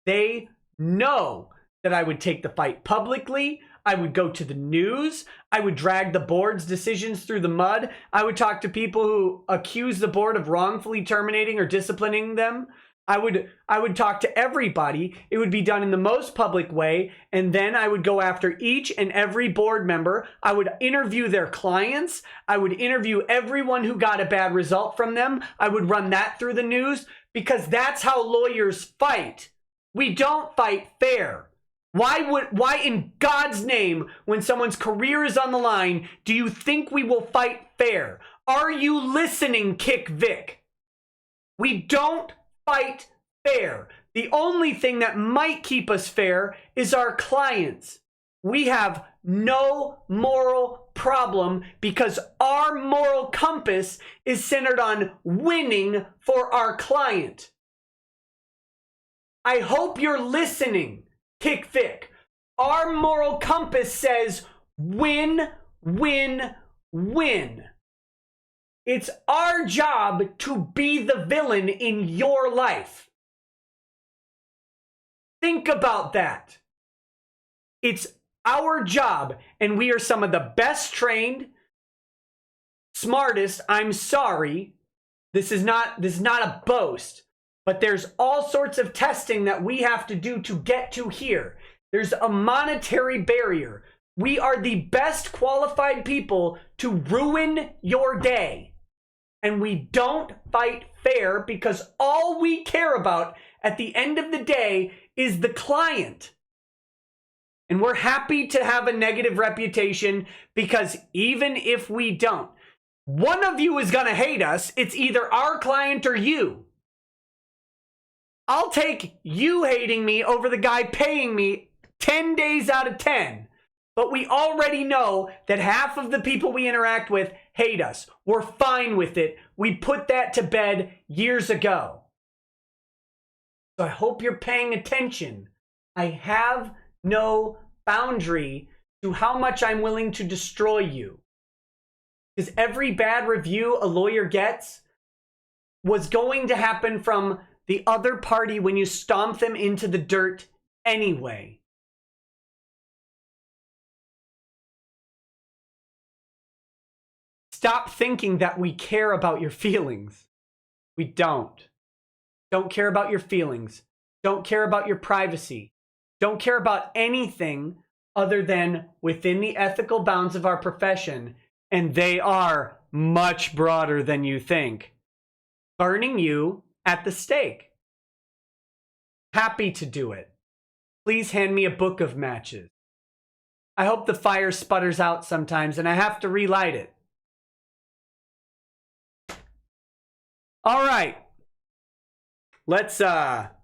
they know that I would take the fight publicly. I would go to the news. I would drag the board's decisions through the mud. I would talk to people who accuse the board of wrongfully terminating or disciplining them. I would talk to everybody. It would be done in the most public way. And then I would go after each and every board member. I would interview their clients. I would interview everyone who got a bad result from them. I would run that through the news because that's how lawyers fight. We don't fight fair. Why in God's name, when someone's career is on the line, do you think we will fight fair? Are you listening, Kick Vic? We don't fight fair. The only thing that might keep us fair is our clients. We have no moral problem because our moral compass is centered on winning for our client. I hope you're listening, Kick Vic. Our moral compass says win, win, win. It's our job to be the villain in your life. Think about that. It's our job, and we are some of the best trained, smartest. I'm sorry. This is not a boast, but there's all sorts of testing that we have to do to get to here. There's a monetary barrier. We are the best qualified people to ruin your day. And we don't fight fair because all we care about at the end of the day is the client. And we're happy to have a negative reputation because even if we don't, one of you is going to hate us. It's either our client or you. I'll take you hating me over the guy paying me 10 days out of 10. But we already know that half of the people we interact with hate us. We're fine with it. We put that to bed years ago. So I hope you're paying attention. I have no boundary to how much I'm willing to destroy you. Because every bad review a lawyer gets was going to happen from the other party when you stomp them into the dirt anyway. Stop thinking that we care about your feelings. We don't. Don't care about your feelings. Don't care about your privacy. Don't care about anything other than within the ethical bounds of our profession. and they are much broader than you think. Burning you at the stake. Happy to do it. Please hand me a book of matches. I hope the fire sputters out sometimes and I have to relight it. All right. Let's wrap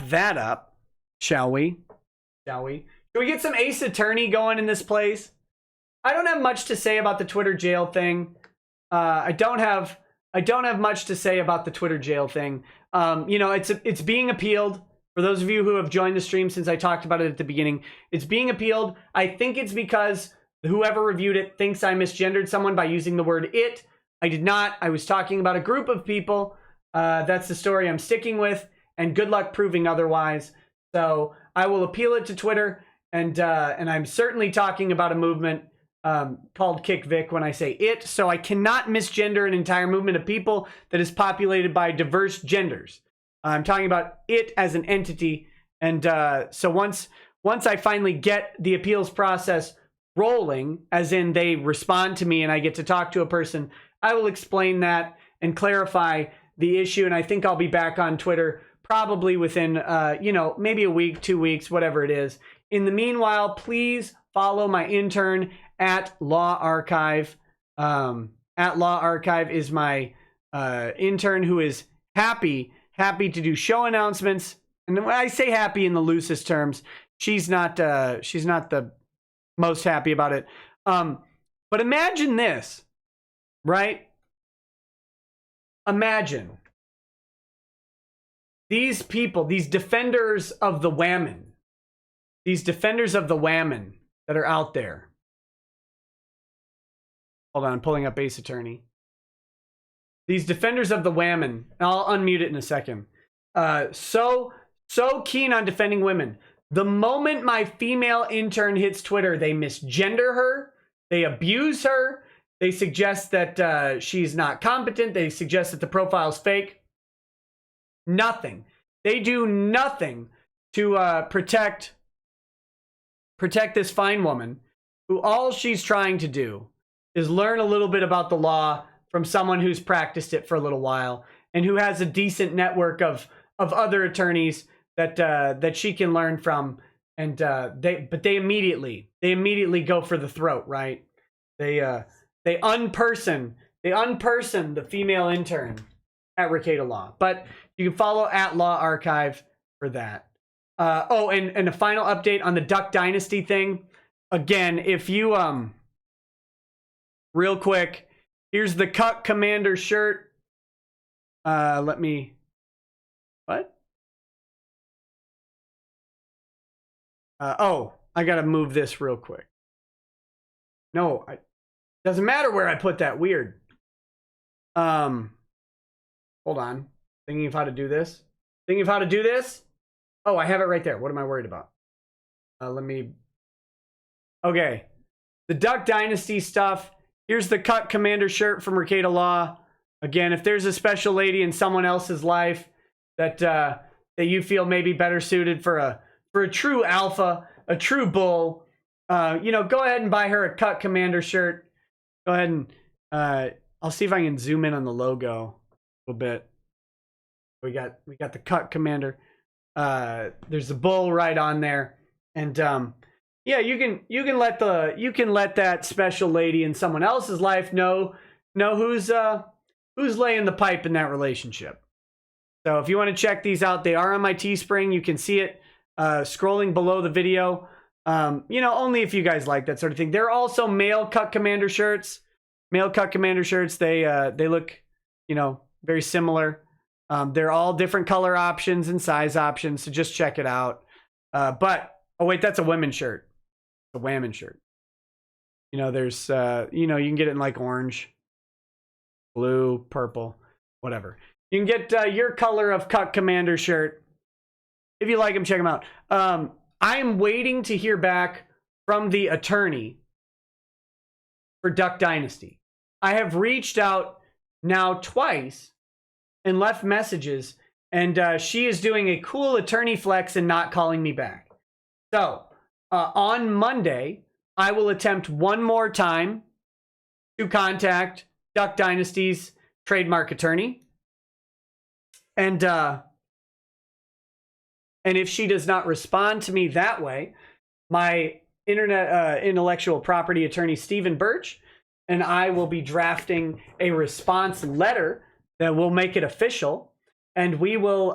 that up, shall we? Shall we? Can we get some Ace Attorney going in this place? I don't have much to say about the Twitter jail thing. I don't have much to say about the Twitter jail thing. You know, it's being appealed. For those of you who have joined the stream since I talked about it at the beginning, it's being appealed. I think it's because whoever reviewed it thinks I misgendered someone by using the word it. I did not. I was talking about a group of people. That's the story I'm sticking with, and good luck proving otherwise. So I will appeal it to Twitter, and I'm certainly talking about a movement called Kick Vic when I say it. So I cannot misgender an entire movement of people that is populated by diverse genders. I'm talking about it as an entity, and so once I finally get the appeals process rolling, as in they respond to me and I get to talk to a person, I will explain that and clarify the issue, and I think I'll be back on Twitter probably within, you know, maybe a week, 2 weeks, whatever it is. In the meanwhile, please follow my intern at Law Archive. At Law Archive is my intern who is happy to do show announcements. And when I say happy in the loosest terms, she's not the most happy about it. But imagine this, right? Imagine these people, these defenders of the women, that are out there. Hold on, I'm pulling up Ace Attorney. These defenders of the women, I'll unmute it in a second. So keen on defending women. The moment my female intern hits Twitter, they misgender her, they abuse her, they suggest that she's not competent, they suggest that the profile's fake. Nothing. They do nothing to protect this fine woman, who all she's trying to do is learn a little bit about the law from someone who's practiced it for a little while and who has a decent network of other attorneys that she can learn from. And they immediately go for the throat, right? They unperson the female intern at Rekieta Law. But you can follow at Law Archive for that. Oh, and a final update on the Duck Dynasty thing. Again, if you real quick, here's the Cut Commander shirt. Let me, what? Oh, I gotta move this real quick. No, doesn't matter where I put that. Weird. Hold on. Thinking of how to do this. Oh, I have it right there. What am I worried about? Okay. The Duck Dynasty stuff. Here's the Cut Commander shirt from Rekieta Law. Again, if there's a special lady in someone else's life that you feel may be better suited for a true alpha, a true bull, you know, go ahead and buy her a Cut Commander shirt. Go ahead and I'll see if I can zoom in on the logo a little bit. We got the Cut Commander. There's the bull right on there, and yeah, you can let that special lady in someone else's life know who's laying the pipe in that relationship. So if you want to check these out, they are on my Teespring. You can see it scrolling below the video. You know, only if you guys like that sort of thing. There are also male Cut Commander shirts. They look, you know, very similar. They're all different color options and size options, so just check it out. But oh wait, that's a women's shirt. A women's shirt. You know, there's you know, you can get it in like orange, blue, purple, whatever. You can get your color of Cut Commander shirt. If you like them, check them out. I'm waiting to hear back from the attorney for Duck Dynasty. I have reached out now twice and left messages, and she is doing a cool attorney flex and not calling me back. So on Monday, I will attempt one more time to contact Duck Dynasty's trademark attorney. And if she does not respond to me that way, my intellectual property attorney, Stephen Birch, and I will be drafting a response letter that will make it official, and we will,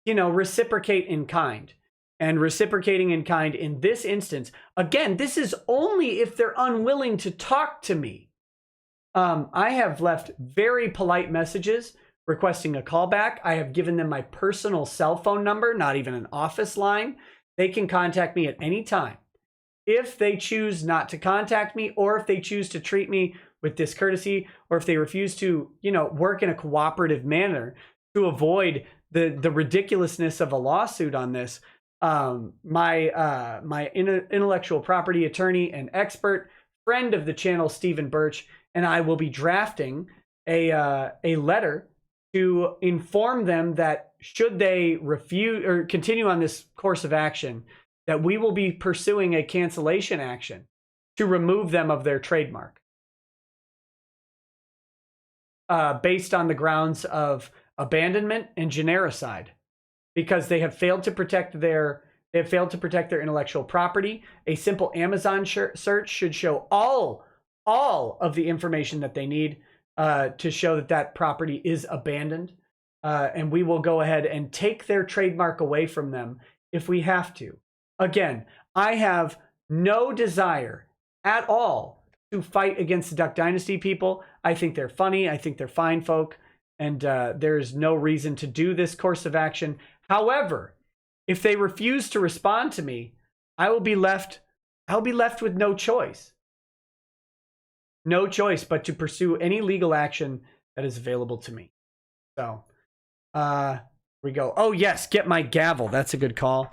reciprocate in kind. And reciprocating in kind in this instance, again, this is only if they're unwilling to talk to me. I have left very polite messages requesting a callback. I have given them my personal cell phone number, not even an office line. They can contact me at any time. If they choose not to contact me, or if they choose to treat me with discourtesy, or if they refuse to, work in a cooperative manner to avoid the ridiculousness of a lawsuit on this, my intellectual property attorney and expert, friend of the channel, Stephen Birch, and I will be drafting a letter to inform them that should they refuse or continue on this course of action, that we will be pursuing a cancellation action to remove them of their trademark, based on the grounds of abandonment and genericide, because they have failed to protect their intellectual property. A simple Amazon search should show all of the information that they need to show that property is abandoned, and we will go ahead and take their trademark away from them if we have to. Again, I have no desire at all to fight against the Duck Dynasty people. I think they're funny. I think they're fine folk. And there's no reason to do this course of action. However, if they refuse to respond to me, I'll be left with no choice. No choice but to pursue any legal action that is available to me. So, we go. Oh, yes, get my gavel. That's a good call.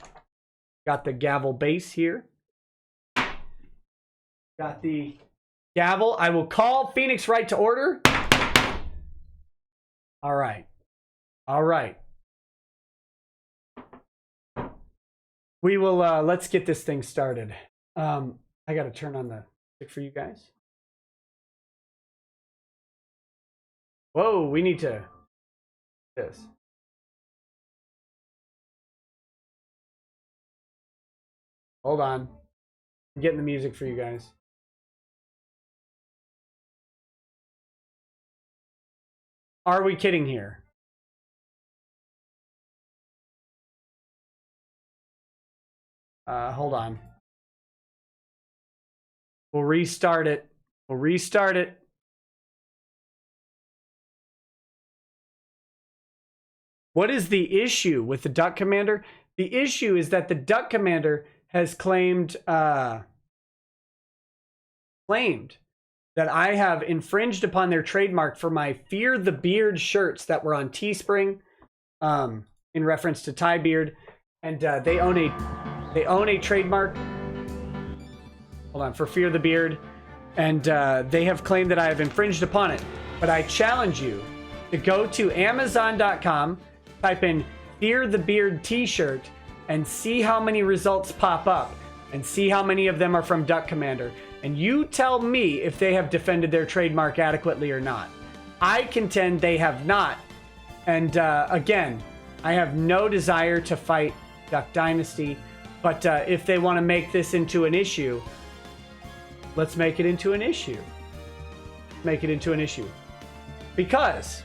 Got the gavel base here. Got the gavel. I will call Phoenix right to order. All right. All right. We will, let's get this thing started. I got to turn on the stick for you guys. Whoa, we need to this. Hold on. I'm getting the music for you guys. Are we kidding here? Hold on. We'll restart it. We'll restart it. What is the issue with the Duck Commander? The issue is that the Duck Commander has claimed that I have infringed upon their trademark for my Fear the Beard shirts that were on Teespring, in reference to Ty Beard, and they own a trademark. Hold on, for Fear the Beard, and they have claimed that I have infringed upon it. But I challenge you to go to Amazon.com, type in Fear the Beard T-shirt, and see how many results pop up, and see how many of them are from Duck Commander. And you tell me if they have defended their trademark adequately or not. I contend they have not. And again, I have no desire to fight Duck Dynasty. But if they want to make this into an issue, let's make it into an issue. Make it into an issue. Because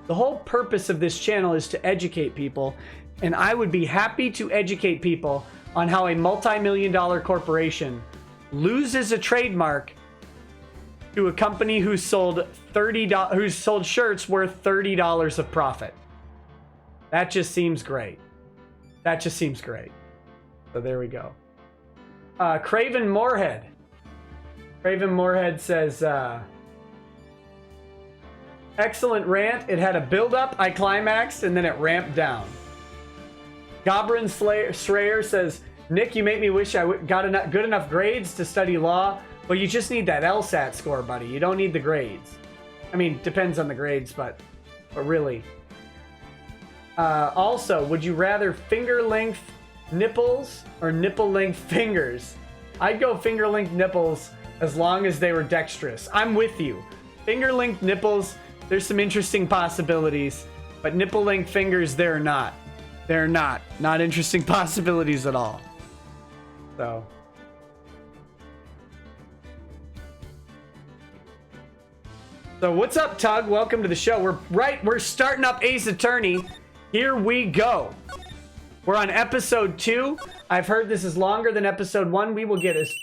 the whole purpose of this channel is to educate people. And I would be happy to educate people on how a multi-million-dollar corporation loses a trademark to a company who sold shirts worth $30 of profit. That just seems great. That just seems great. So there we go. Craven Moorhead. Craven Moorhead says, excellent rant. It had a build-up. I climaxed, and then it ramped down. Gobrin Schrayer says, Nick, you make me wish I got good enough grades to study law. Well, you just need that LSAT score, buddy. You don't need the grades. I mean, depends on the grades, but really. Also, would you rather finger length Nipples or nipple-length fingers? I'd go finger-length nipples as long as they were dexterous. I'm with you. Finger-length nipples, there's some interesting possibilities, but nipple-length fingers, they're not. They're not. Not interesting possibilities at all. So. So what's up, Tug? Welcome to the show. We're starting up Ace Attorney. Here we go. We're on episode 2. I've heard this is longer than episode 1. We'll get as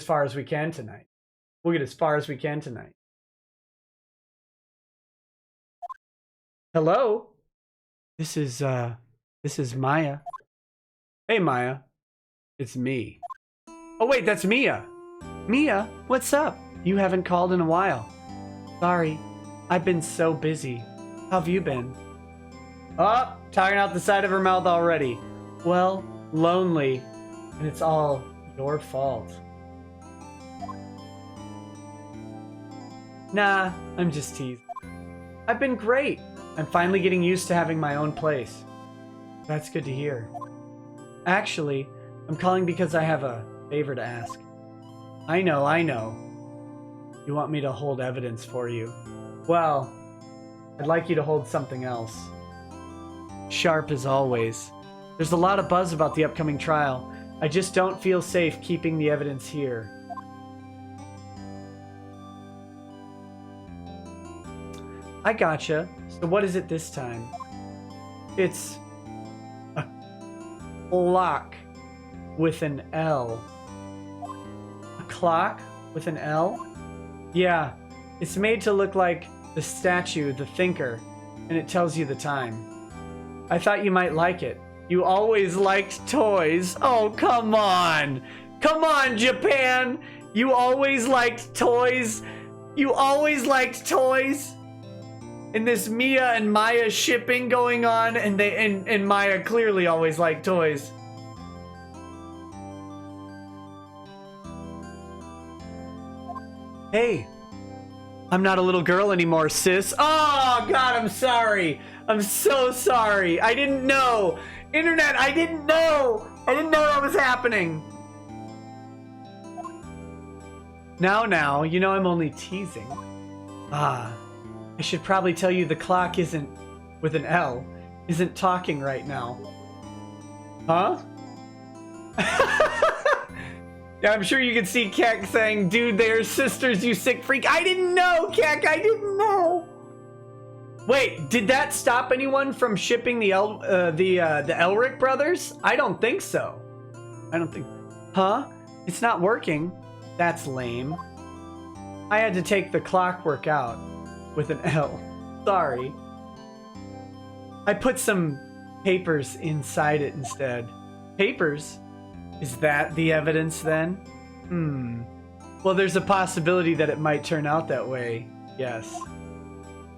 far as we can tonight. Hello? This is Maya. Hey, Maya. It's me. Oh, wait, that's Mia. Mia, what's up? You haven't called in a while. Sorry, I've been so busy. How have you been? Oh, talking out the side of her mouth already. Well, lonely, and it's all your fault. Nah, I'm just teasing. I've been great. I'm finally getting used to having my own place. That's good to hear. Actually, I'm calling because I have a favor to ask. I know. You want me to hold evidence for you. Well, I'd like you to hold something else. Sharp as always. There's a lot of buzz about the upcoming trial. I just don't feel safe keeping the evidence here. I gotcha. So what is it this time? It's a clock with an L. A clock with an L? Yeah, it's made to look like the statue, the thinker, and it tells you the time. I thought you might like it. You always liked toys. Oh, come on. Come on, Japan. You always liked toys. You always liked toys. And this Mia and Maya shipping going on, and Maya clearly always liked toys. Hey, I'm not a little girl anymore, sis. Oh, God, I'm sorry. I'm so sorry. I didn't know. Internet, I didn't know. I didn't know that was happening. Now, you know I'm only teasing. I should probably tell you the clock isn't, with an L, isn't talking right now. Huh? Yeah, I'm sure you can see Keck saying, dude, they are sisters, you sick freak. I didn't know, Keck, I didn't know. Wait, did that stop anyone from shipping the Elric brothers? I don't think so. Huh? It's not working. That's lame. I had to take the clockwork out with an L. Sorry. I put some papers inside it instead. Papers? Is that the evidence then? Well, there's a possibility that it might turn out that way. Yes.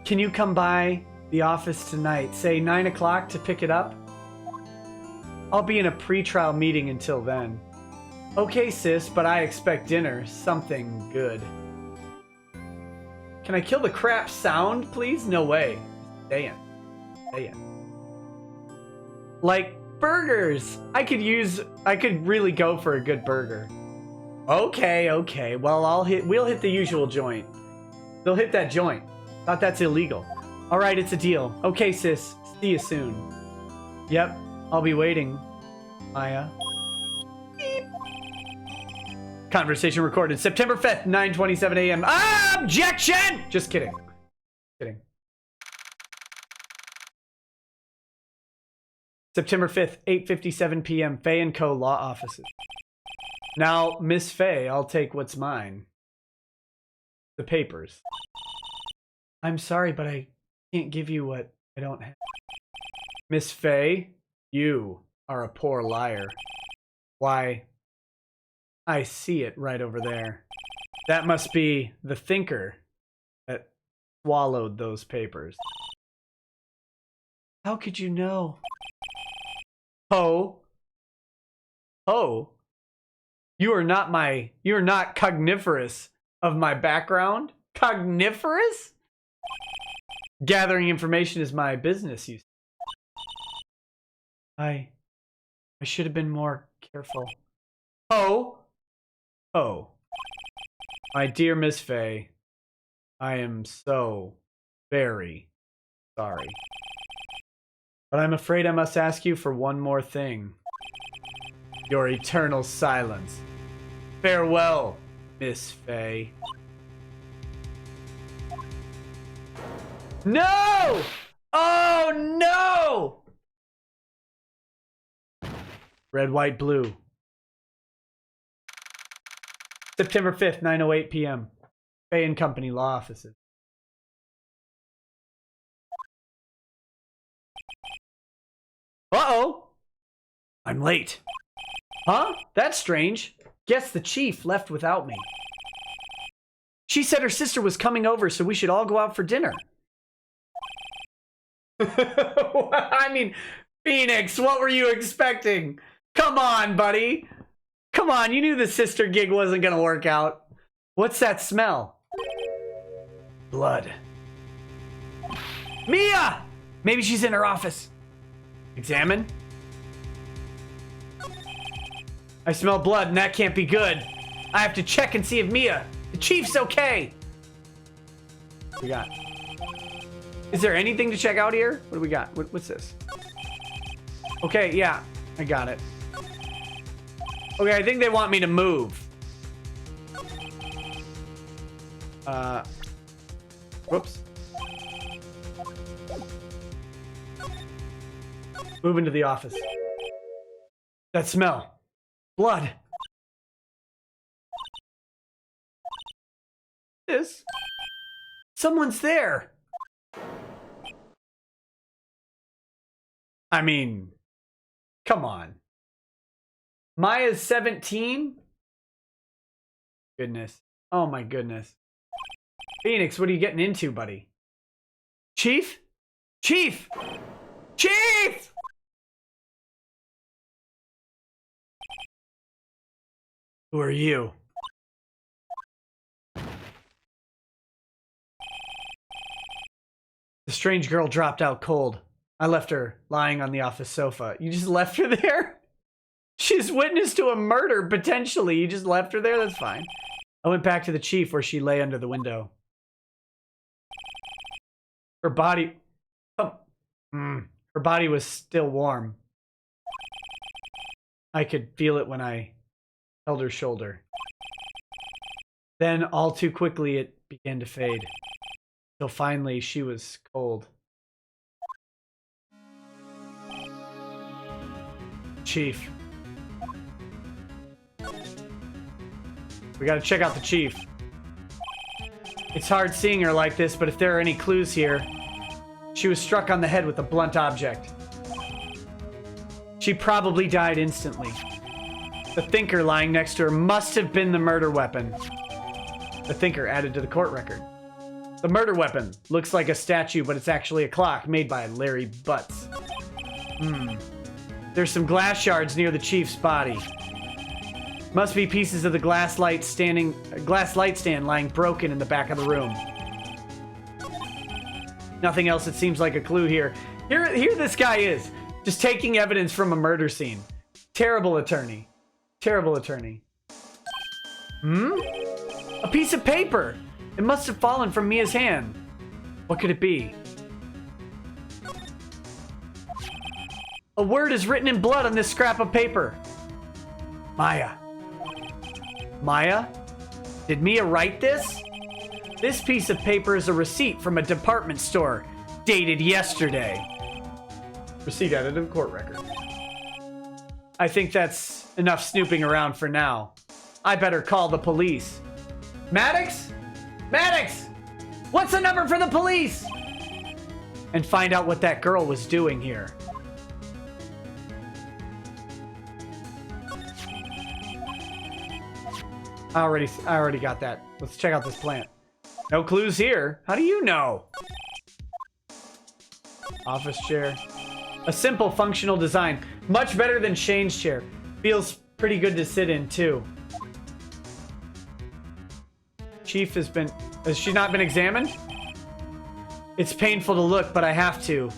Can you come by the office tonight, say 9 o'clock, to pick it up? I'll be in a pre-trial meeting until then. Okay, sis, but I expect dinner. Something good. Can I kill the crap sound, please? No way. Stay in. Like burgers. I could really go for a good burger. Okay. Well, we'll hit the usual joint. They'll hit that joint. Thought that's illegal. All right, it's a deal. Okay, sis. See you soon. Yep, I'll be waiting. Maya. Beep. Conversation recorded September 5th, 9:27 a.m. Objection! Just kidding. September 5th, 8:57 p.m. Faye & Co. Law Offices. Now, Miss Faye, I'll take what's mine. The papers. I'm sorry, but I can't give you what I don't have. Miss Faye, you are a poor liar. Why, I see it right over there. That must be the thinker that swallowed those papers. How could you know? Oh, you are not cogniferous of my background? Cogniferous? Gathering information is my business, you see. I should have been more careful. Oh! Oh. My dear Miss Faye, I am so very sorry. But I'm afraid I must ask you for one more thing. Your eternal silence. Farewell, Miss Faye. No! Oh, no! Red, white, blue. September 5th, 9:08 p.m. Faye and Company Law Offices. Uh-oh! I'm late. Huh? That's strange. Guess the chief left without me. She said her sister was coming over, so we should all go out for dinner. I mean, Phoenix, what were you expecting? Come on, buddy. Come on, you knew the sister gig wasn't gonna work out. What's that smell? Blood. Mia! Maybe she's in her office. Examine. I smell blood and that can't be good. I have to check and see if Mia, the chief's okay. What we got? Is there anything to check out here? What do we got? What's this? Okay, yeah, I got it. Okay, I think they want me to move. Whoops. Move into the office. That smell. Blood. This. Someone's there. I mean, come on. Maya's 17? Goodness. Oh my goodness. Phoenix, what are you getting into, buddy? Chief? Chief! Chief! Who are you? The strange girl dropped out cold. I left her lying on the office sofa. You just left her there? She's witness to a murder, potentially. You just left her there? That's fine. I went back to the chief where she lay under the window. Her body... her body was still warm. I could feel it when I held her shoulder. Then, all too quickly, it began to fade. Till finally, she was cold. Chief. We gotta check out the chief. It's hard seeing her like this, but if there are any clues here... She was struck on the head with a blunt object. She probably died instantly. The thinker lying next to her must have been the murder weapon. The thinker added to the court record. The murder weapon looks like a statue, but it's actually a clock made by Larry Butts. There's some glass shards near the chief's body. Must be pieces of the glass light stand lying broken in the back of the room. Nothing else that seems like a clue here. Here this guy is, just taking evidence from a murder scene. Terrible attorney. Terrible attorney. A piece of paper. It must have fallen from Mia's hand. What could it be? A word is written in blood on this scrap of paper. Maya. Maya? Did Mia write this? This piece of paper is a receipt from a department store, dated yesterday. Receipt added to the court record. I think that's enough snooping around for now. I better call the police. Maddox? Maddox! What's the number for the police? And find out what that girl was doing here. I already got that. Let's check out this plant. No clues here. How do you know? Office chair. A simple functional design. Much better than Shane's chair. Feels pretty good to sit in too. Chief has she not been examined? It's painful to look, but I have to.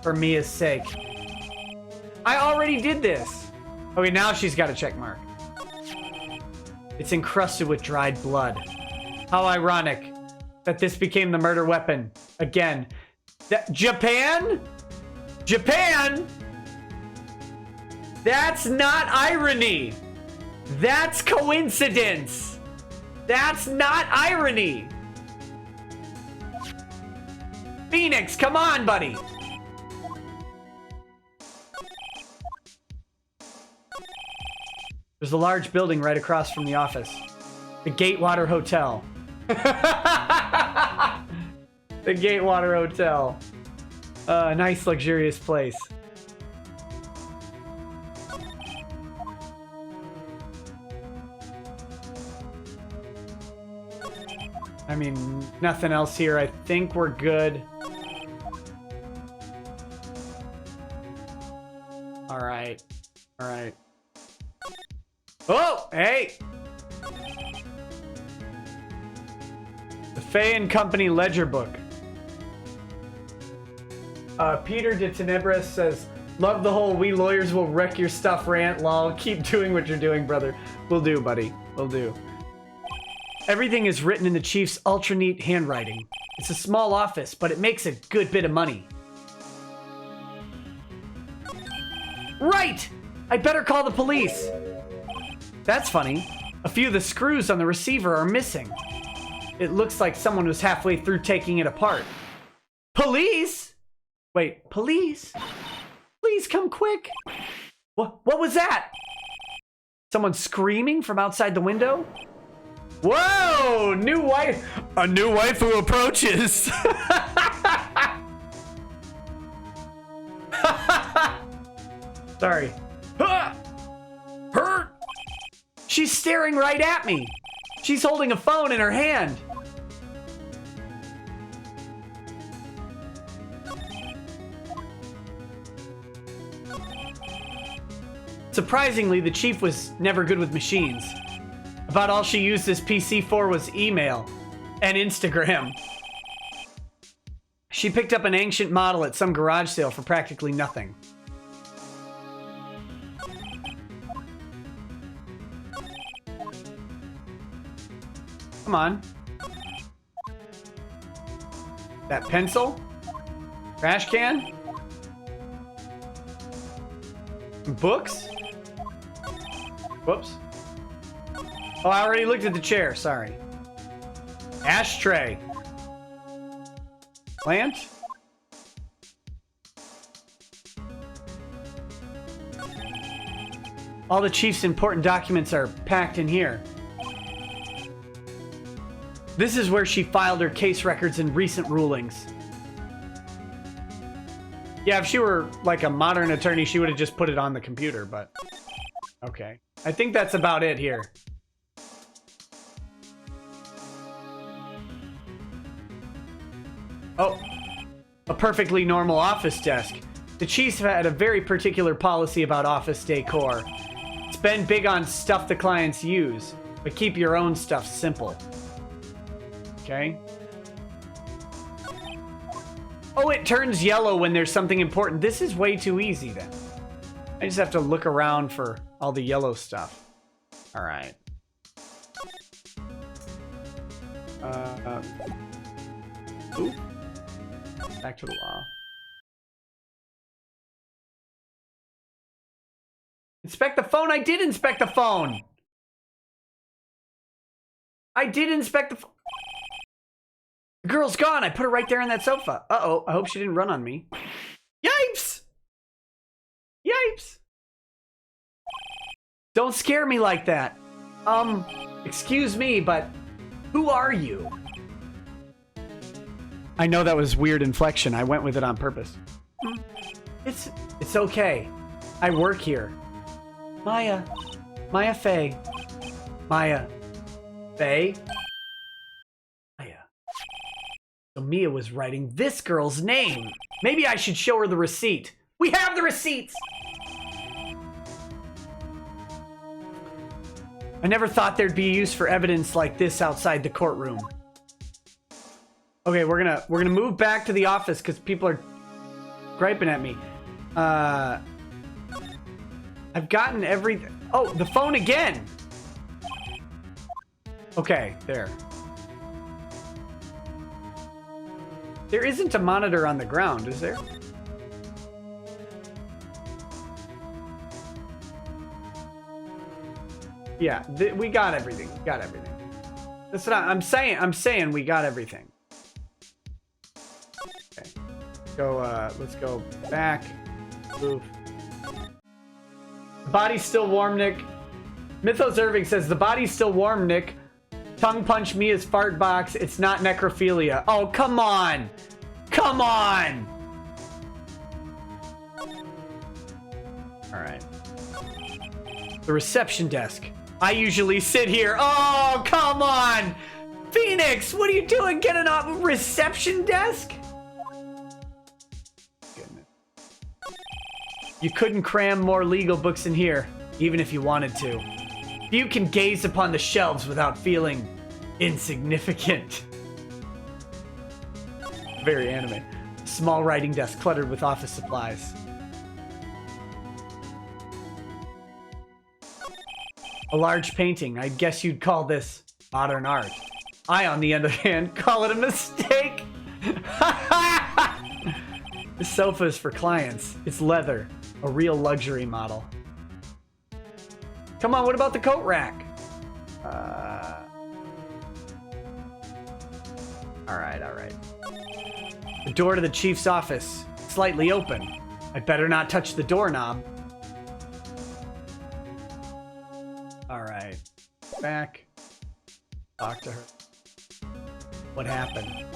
For Mia's sake. I already did this. Okay, now she's got a check mark. It's encrusted with dried blood. How ironic that this became the murder weapon again. Japan? Japan? That's not irony. That's coincidence. That's not irony. Phoenix, come on, buddy. There's a large building right across from the office. The Gatewater Hotel. The Gatewater Hotel. A nice, luxurious place. I mean, nothing else here. I think we're good. All right. All right. Oh, hey! The Fay and Company Ledger Book. Peter de Tenebris says, love the whole we lawyers will wreck your stuff rant, lol. Keep doing what you're doing, brother. Will do, buddy. Will do. Everything is written in the chief's ultra neat handwriting. It's a small office, but it makes a good bit of money. Right! I better call the police. That's funny. A few of the screws on the receiver are missing. It looks like someone was halfway through taking it apart. Police? Wait, police? Please come quick. What was that? Someone screaming from outside the window? Whoa! New wife! A new wife who approaches! Sorry. Hurt! She's staring right at me. She's holding a phone in her hand. Surprisingly, the chief was never good with machines. About all she used this PC for was email and Instagram. She picked up an ancient model at some garage sale for practically nothing. Come on. That pencil? Trash can? Books? Whoops. Oh, I already looked at the chair. Sorry. Ashtray. Plant? All the chief's important documents are packed in here. This is where she filed her case records and recent rulings. Yeah, if she were like a modern attorney, she would have just put it on the computer, but... Okay. I think that's about it here. Oh. A perfectly normal office desk. The chiefs have had a very particular policy about office decor. Spend big on stuff the clients use, but keep your own stuff simple. Okay. Oh, it turns yellow when there's something important. This is way too easy then. I just have to look around for all the yellow stuff. All right. Ooh. Back to the law. Inspect the phone. I did inspect the phone. I did inspect the phone. The girl's gone. I put her right there on that sofa. Uh-oh. I hope she didn't run on me. Yipes! Yipes! Don't scare me like that. Excuse me, but who are you? I know that was weird inflection. I went with it on purpose. It's okay. I work here. Maya Fey. Maya Fey? Maya. So Mia was writing this girl's name. Maybe I should show her the receipt. We have the receipts! I never thought there'd be use for evidence like this outside the courtroom. Okay, we're gonna move back to the office because people are griping at me. I've gotten everything. Oh, the phone again. Okay, there. There isn't a monitor on the ground, is there? Yeah, we got everything. We got everything. That's what I'm saying. I'm saying we got everything. Okay. Let's go back. Move. The body's still warm, Nick. Mythos Irving says, the body's still warm, Nick. Tongue punch Mia's fart box. It's not necrophilia. Oh, come on. Come on. All right. The reception desk. I usually sit here. Oh, come on. Phoenix, what are you doing getting off a reception desk? Goodness. You couldn't cram more legal books in here, even if you wanted to. You can gaze upon the shelves without feeling insignificant. Very anime. Small writing desk cluttered with office supplies. A large painting. I guess you'd call this modern art. I, on the other hand, call it a mistake. This sofa is for clients. It's leather. A real luxury model. Come on, what about the coat rack? Alright, alright. The door to the chief's office. Slightly open. I better not touch the doorknob. Alright. Back. Talk to her. What happened?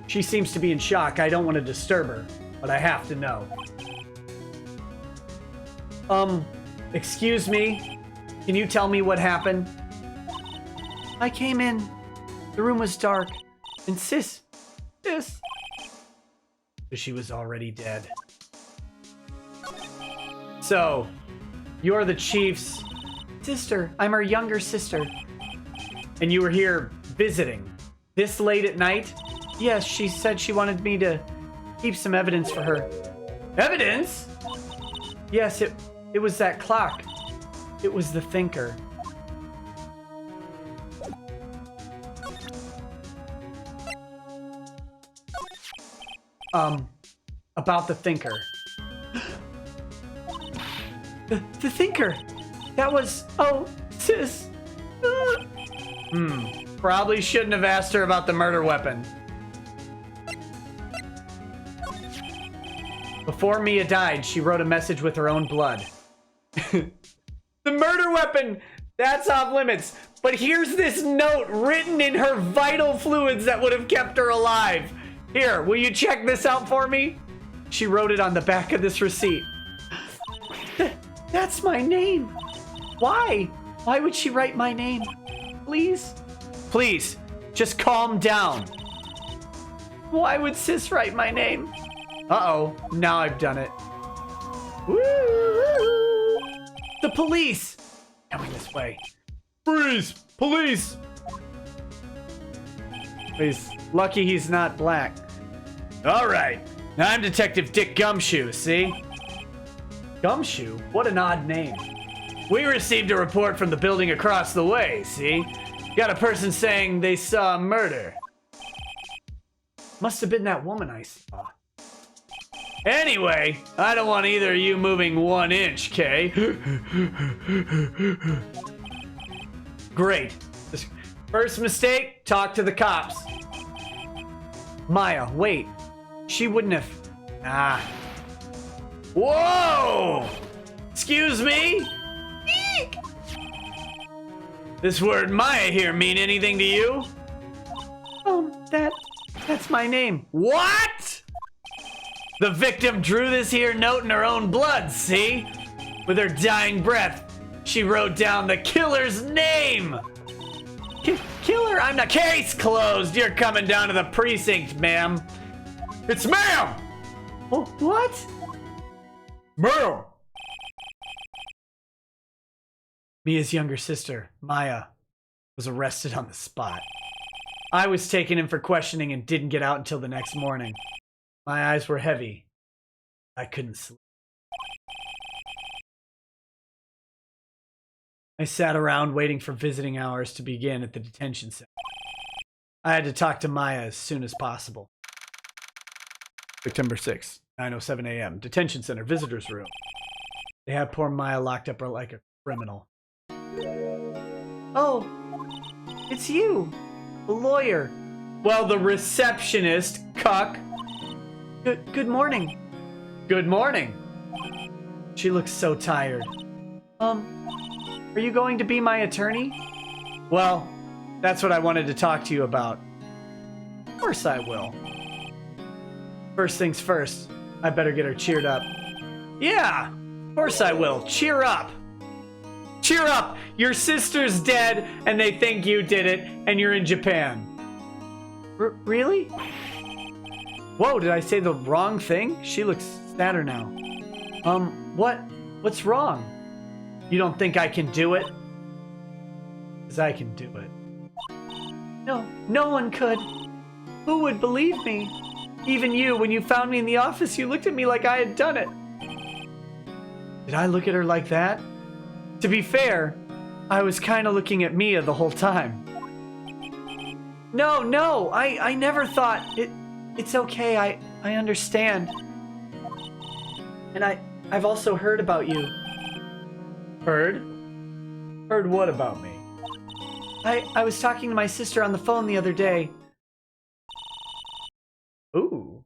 She seems to be in shock. I don't want to disturb her, but I have to know. Excuse me? Can you tell me what happened? I came in. The room was dark. And sis. She was already dead. So, you're the chief's sister. I'm her younger sister. And you were here visiting. This late at night? Yes, she said she wanted me to keep some evidence for her. Evidence? Yes, it was that clock. It was the thinker. About the thinker. The thinker. That was... Oh, sis. Probably shouldn't have asked her about the murder weapon. Before Mia died, she wrote a message with her own blood. The murder weapon! That's off limits. But here's this note written in her vital fluids that would have kept her alive. Here, will you check this out for me? She wrote it on the back of this receipt. That's my name. Why? Why would she write my name? Please? Please, just calm down. Why would sis write my name? Uh-oh, now I've done it. Woo! The police! Coming this way. Freeze! Police! Please, lucky he's not black. All right, now I'm Detective Dick Gumshoe, see? Gumshoe? What an odd name. We received a report from the building across the way, see? Got a person saying they saw a murder. Must have been that woman I saw. Anyway, I don't want either of you moving 1 inch, Kay. Great. First mistake, talk to the cops. Maya, wait. She wouldn't have... Ah. Whoa! Excuse me? Eek! This word Maya here mean anything to you? That's my name. What? The victim drew this here note in her own blood, see? With her dying breath, she wrote down the killer's name. Killer? I'm not. Case closed. You're coming down to the precinct, ma'am. It's ma'am! Oh, what? Ma'am! Mia's younger sister, Maya, was arrested on the spot. I was taken in for questioning and didn't get out until the next morning. My eyes were heavy. I couldn't sleep. I sat around waiting for visiting hours to begin at the detention center. I had to talk to Maya as soon as possible. September 6th, 9:07 a.m. Detention center, visitor's room. They have poor Maya locked up like a criminal. Oh, it's you, the lawyer. Well, the receptionist, cuck. Good morning. Good morning. She looks so tired. Are you going to be my attorney? Well, that's what I wanted to talk to you about. Of course I will. First things first, I better get her cheered up. Yeah, of course I will. Cheer up. Cheer up! Your sister's dead, and they think you did it, and you're in Japan. Really? Whoa, did I say the wrong thing? She looks sadder now. What's wrong? You don't think I can do it? 'Cause I can do it. No one could. Who would believe me? Even you, when you found me in the office, you looked at me like I had done it. Did I look at her like that? To be fair, I was kind of looking at Mia the whole time. No, I never thought it's okay. I understand. And I've also heard about you. Heard? Heard what about me? I was talking to my sister on the phone the other day. Ooh.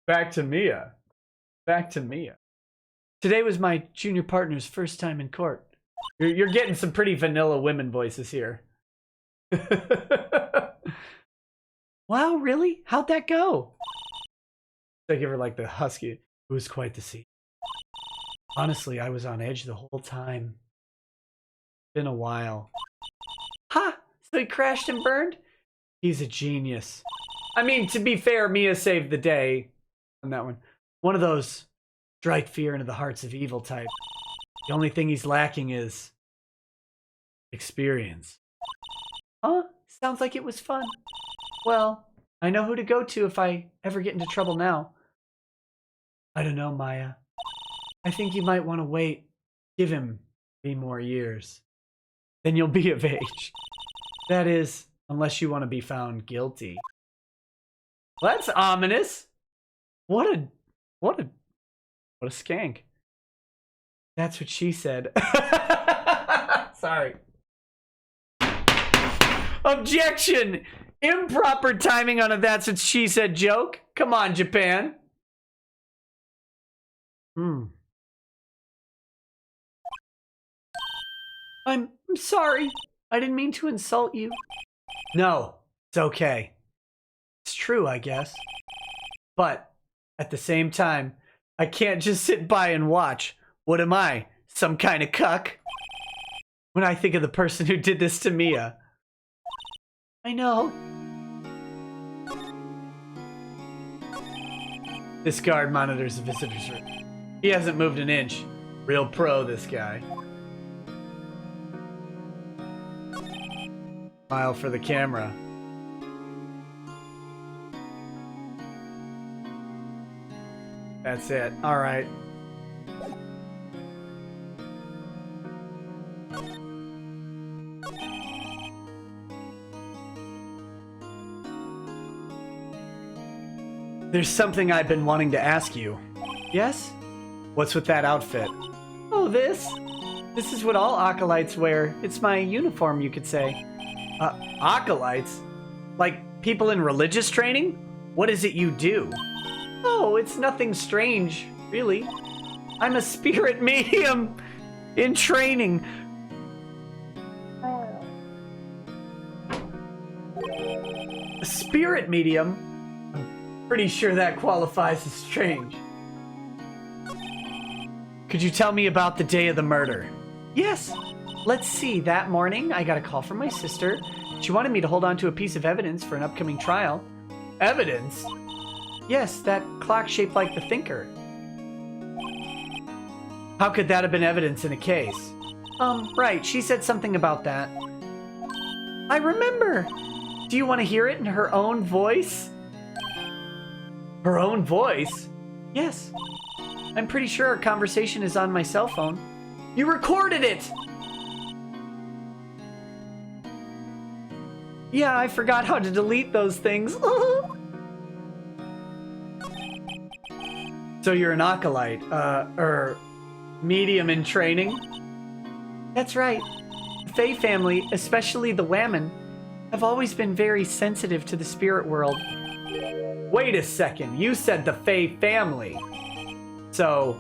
Back to Mia. Back to Mia. Today was my junior partner's first time in court. You're getting some pretty vanilla women voices here. Wow, really? How'd that go? I give her like the husky. It was quite the scene. Honestly, I was on edge the whole time. Been a while. Ha! So he crashed and burned? He's a genius. I mean, to be fair, Mia saved the day on that one. One of those strike fear into the hearts of evil type. The only thing he's lacking is experience. Huh? Sounds like it was fun. Well, I know who to go to if I ever get into trouble now. I don't know, Maya. I think you might want to wait. Give him 3 more years. Then you'll be of age. That is, unless you want to be found guilty. Well, that's ominous. What a skank. That's what she said. Sorry. Objection! Improper timing on a that's what she said joke. Come on, Japan. I'm sorry. I didn't mean to insult you. No, it's okay. It's true, I guess. But at the same time, I can't just sit by and watch. What am I? Some kind of cuck? When I think of the person who did this to Mia. I know. This guard monitors the visitor's room. He hasn't moved an inch. Real pro, this guy. Smile for the camera. That's it. All right. There's something I've been wanting to ask you. Yes? What's with that outfit? Oh, this? This is what all acolytes wear. It's my uniform, you could say. Acolytes? Like people in religious training? What is it you do? Oh, it's nothing strange, really. I'm a spirit medium in training. A spirit medium? Pretty sure that qualifies as strange. Could you tell me about the day of the murder? Yes. Let's see. That morning, I got a call from my sister. She wanted me to hold on to a piece of evidence for an upcoming trial. Evidence? Yes, that clock shaped like the thinker. How could that have been evidence in a case? Right. She said something about that. I remember. Do you want to hear it in her own voice? Her own voice? Yes. I'm pretty sure our conversation is on my cell phone. You recorded it! Yeah, I forgot how to delete those things. So you're an acolyte, or medium in training? That's right. The Fae family, especially the Whammon, have always been very sensitive to the spirit world. Wait a second, you said the Fae family. So,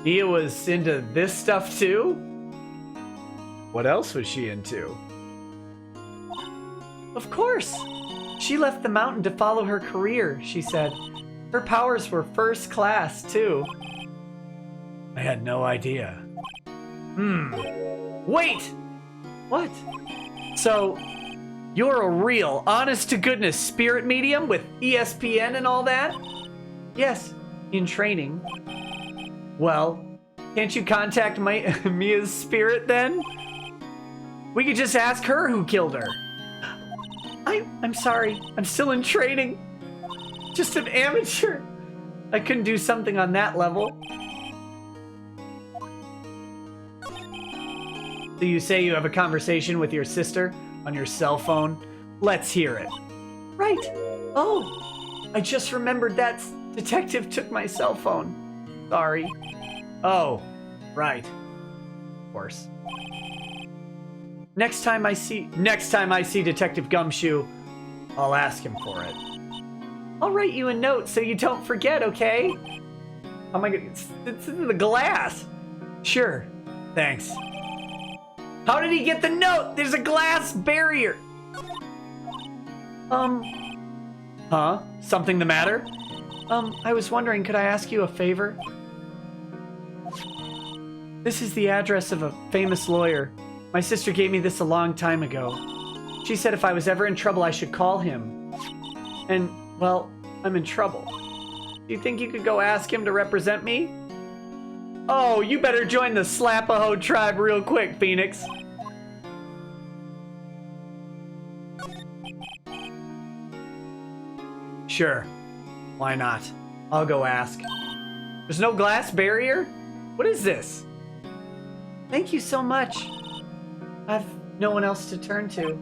Mia was into this stuff too? What else was she into? Of course! She left the mountain to follow her career, she said. Her powers were first class, too. I had no idea. Wait! What? So, you're a real, honest-to-goodness spirit medium with ESPN and all that? Yes, in training. Well, can't you contact Mia's spirit then? We could just ask her who killed her. I'm sorry. I'm still in training. Just an amateur. I couldn't do something on that level. So you say you have a conversation with your sister on your cell phone? Let's hear it. Right. Oh, I just remembered that detective took my cell phone. Sorry. Oh, right. Of course. Next time I see Detective Gumshoe, I'll ask him for it. I'll write you a note so you don't forget, okay? Oh my god, it's in the glass. Sure, thanks. How did he get the note? There's a glass barrier. Huh? Something the matter? I was wondering, could I ask you a favor? This is the address of a famous lawyer. My sister gave me this a long time ago. She said if I was ever in trouble, I should call him. And, well, I'm in trouble. Do you think you could go ask him to represent me? Oh, you better join the Slap-a-Ho tribe real quick, Phoenix. Sure. Why not? I'll go ask. There's no glass barrier? What is this? Thank you so much. I've no one else to turn to.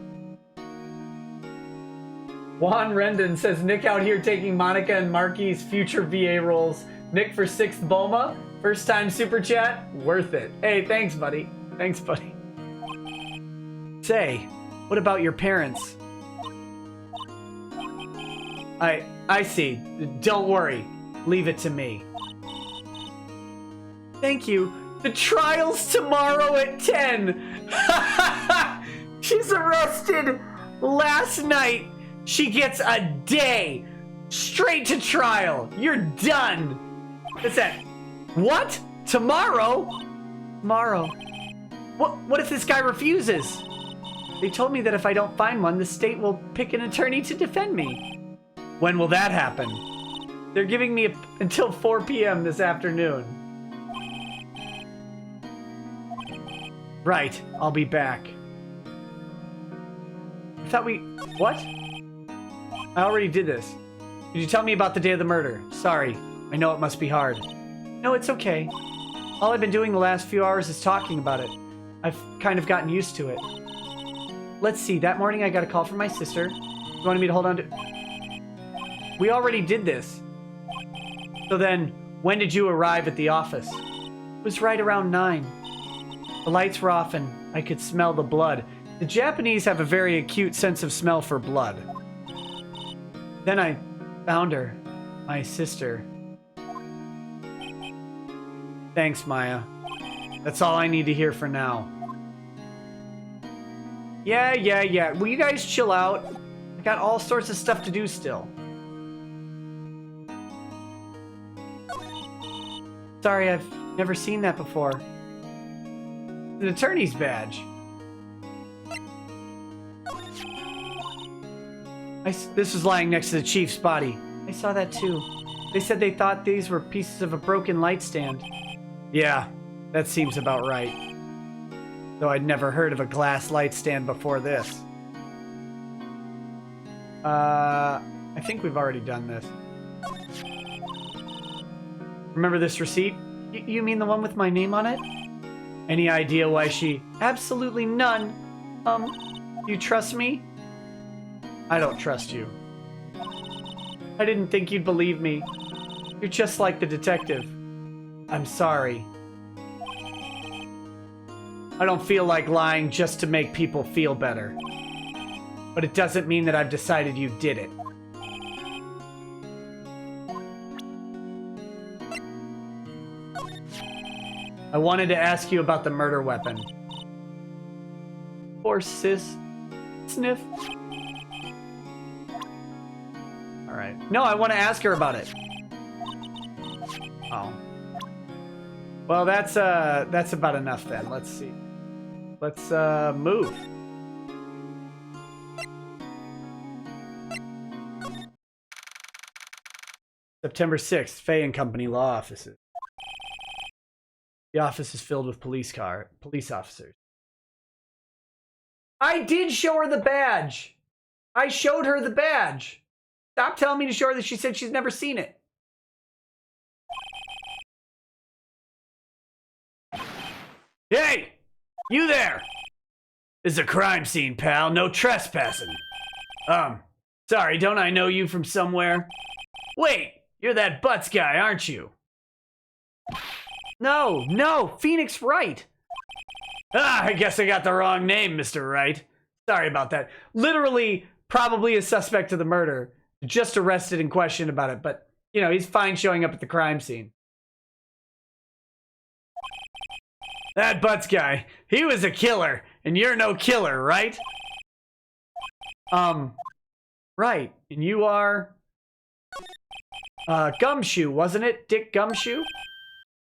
Juan Rendon says, Nick out here taking Monica and Marky's future VA roles. Nick for 6th Boma. First time super chat. Worth it. Hey, thanks, buddy. Thanks, buddy. Say, what about your parents? I see. Don't worry. Leave it to me. Thank you. The trial's tomorrow at 10. She's arrested last night. She gets a day straight to trial. You're done. What's that? What? Tomorrow? Tomorrow. What if this guy refuses? They told me that if I don't find one, the state will pick an attorney to defend me. When will that happen? They're giving me until 4 p.m. this afternoon. Right, I'll be back. I thought what? I already did this. Did you tell me about the day of the murder? Sorry, I know it must be hard. No, it's okay. All I've been doing the last few hours is talking about it. I've kind of gotten used to it. Let's see, that morning I got a call from my sister. You wanted me to hold on to... We already did this. So then, when did you arrive at the office? It was right around 9. The lights were off and I could smell the blood. The Japanese have a very acute sense of smell for blood. Then I found her, my sister. Thanks, Maya. That's all I need to hear for now. Yeah. Will you guys chill out? I got all sorts of stuff to do still. Sorry, I've never seen that before. An attorney's badge. This was lying next to the chief's body. I saw that too. They said they thought these were pieces of a broken light stand. Yeah, that seems about right. Though I'd never heard of a glass light stand before this. I think we've already done this. Remember this receipt? You mean the one with my name on it? Any idea why she... Absolutely none. You trust me? I don't trust you. I didn't think you'd believe me. You're just like the detective. I'm sorry. I don't feel like lying just to make people feel better. But it doesn't mean that I've decided you did it. I wanted to ask you about the murder weapon. Poor sis. Sniff. Alright. No, I want to ask her about it. Oh. Well, that's about enough then. Let's see. Let's move. September 6th, Fay and Company law offices. The office is filled with police officers. I did show her the badge. I showed her the badge. Stop telling me to show her that she said she's never seen it. Hey! You there! This is a crime scene, pal. No trespassing. Sorry, don't I know you from somewhere? Wait, you're that Butts guy, aren't you? No, Phoenix Wright. Ah, I guess I got the wrong name, Mr. Wright. Sorry about that. Literally, probably a suspect of the murder. Just arrested and questioned about it, but, you know, he's fine showing up at the crime scene. That Butts guy, he was a killer, and you're no killer, right? Right, and you are... Gumshoe, wasn't it? Dick Gumshoe?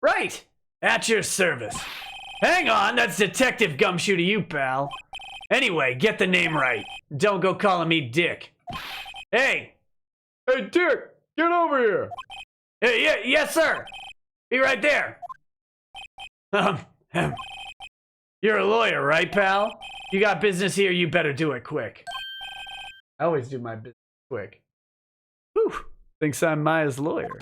Right! At your service. Hang on, that's Detective Gumshoe to you, pal. Anyway, get the name right. Don't go calling me Dick. Hey! Hey, Dick! Get over here! Hey, yes, sir! Be right there. You're a lawyer, right, pal? You got business here, you better do it quick. I always do my business quick. Whew! Thinks I'm Maya's lawyer.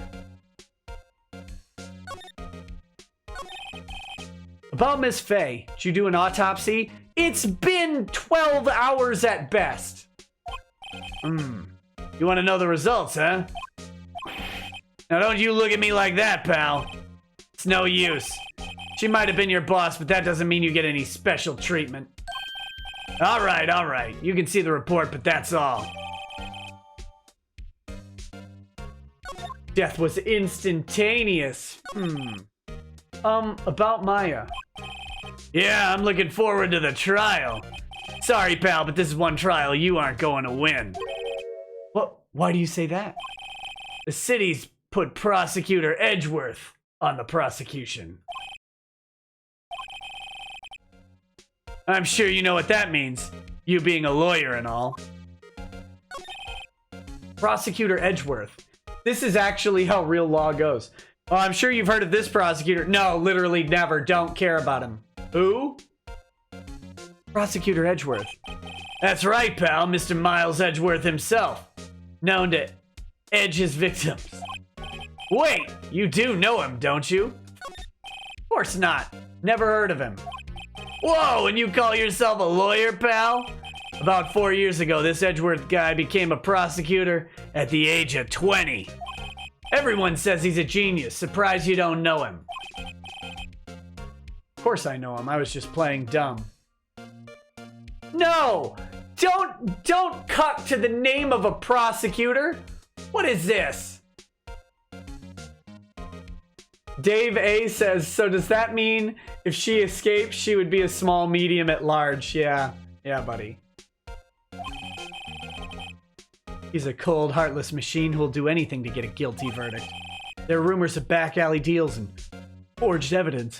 About Miss Fay, did you do an autopsy? It's been 12 hours at best. You want to know the results, huh? Now don't you look at me like that, pal. It's no use. She might have been your boss, but that doesn't mean you get any special treatment. All right. You can see the report, but that's all. Death was instantaneous. About Maya. Yeah, I'm looking forward to the trial. Sorry, pal, but this is one trial you aren't going to win. What? Why do you say that? The city's put Prosecutor Edgeworth on the prosecution. I'm sure you know what that means, you being a lawyer and all. Prosecutor Edgeworth. This is actually how real law goes. Oh, I'm sure you've heard of this prosecutor. No, literally never. Don't care about him. Who? Prosecutor Edgeworth. That's right, pal. Mr. Miles Edgeworth himself. Known to edge his victims. Wait, you do know him, don't you? Of course not. Never heard of him. Whoa, and you call yourself a lawyer, pal? About 4 years ago, this Edgeworth guy became a prosecutor at the age of 20. Everyone says he's a genius. Surprised you don't know him. Of course I know him. I was just playing dumb. No! Don't cut to the name of a prosecutor. What is this? Dave A says, so does that mean if she escaped, she would be a small medium at large? Yeah, buddy. He's a cold, heartless machine who will do anything to get a guilty verdict. There are rumors of back alley deals and forged evidence.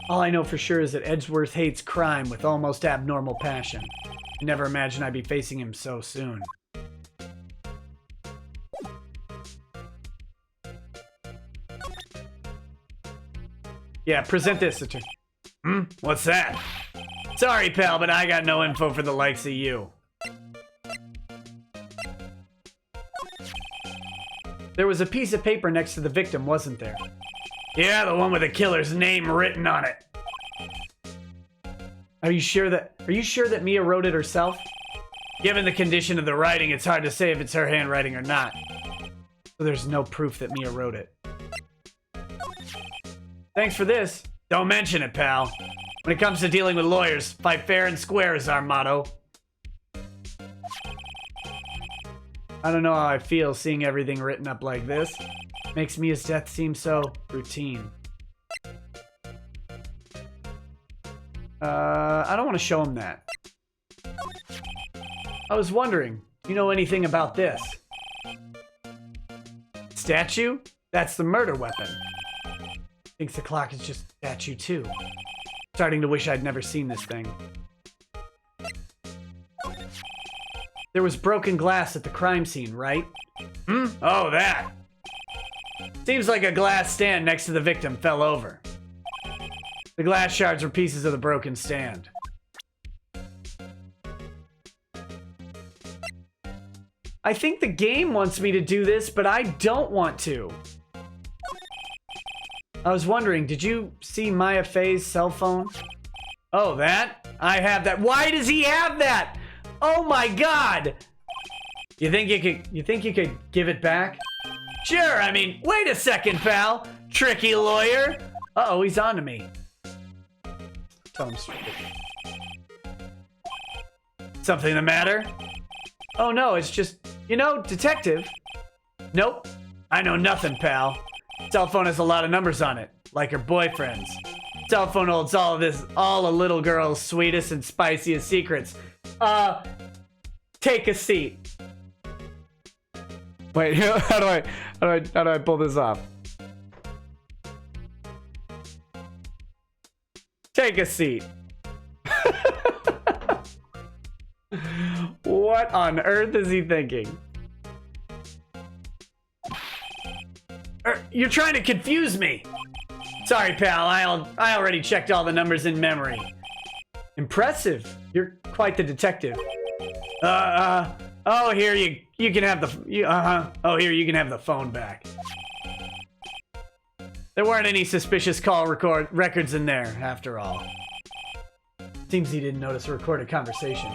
All I know for sure is that Edgeworth hates crime with almost abnormal passion. I never imagined I'd be facing him so soon. Yeah, present this, attorney. What's that? Sorry, pal, but I got no info for the likes of you. There was a piece of paper next to the victim, wasn't there? Yeah, the one with the killer's name written on it. Are you sure that Mia wrote it herself? Given the condition of the writing, it's hard to say if it's her handwriting or not. So there's no proof that Mia wrote it. Thanks for this. Don't mention it, pal. When it comes to dealing with lawyers, fight fair and square is our motto. I don't know how I feel seeing everything written up like this. Makes Mia's death seem so routine. I don't want to show him that. I was wondering, do you know anything about this? Statue? That's the murder weapon. Thinks the clock is just a statue too. Starting to wish I'd never seen this thing. There was broken glass at the crime scene, right? Hmm? Oh, that. Seems like a glass stand next to the victim fell over. The glass shards were pieces of the broken stand. I think the game wants me to do this, but I don't want to. I was wondering, did you see Maya Fey's cell phone? Oh, that? I have that. Why does he have that? Oh my god! You think you could give it back? Sure, I mean, wait a second, pal. Tricky lawyer. Uh-oh, he's on to me. Tell him straight. Something the matter? Oh no, it's just, you know, detective. Nope. I know nothing, pal. Cell phone has a lot of numbers on it, like her boyfriend's. Cell phone holds all a little girl's sweetest and spiciest secrets. Take a seat. Wait, how do I pull this off? Take a seat. What on earth is he thinking? You're trying to confuse me. Sorry, pal. I already checked all the numbers in memory. Impressive. You're quite the detective. Oh, here you can have the Oh, here you can have the phone back. There weren't any suspicious call records in there, after all. Seems he didn't notice a recorded conversation.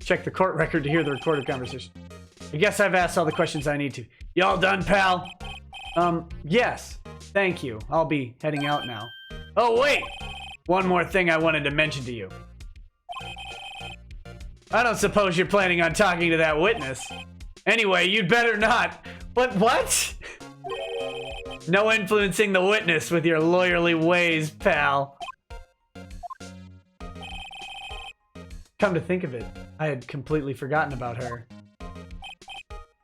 Check the court record to hear the recorded conversation. I guess I've asked all the questions I need to. You all done, pal? Yes. Thank you. I'll be heading out now. Oh, wait! One more thing I wanted to mention to you. I don't suppose you're planning on talking to that witness. Anyway, you'd better not. But what? No influencing the witness with your lawyerly ways, pal. Come to think of it, I had completely forgotten about her.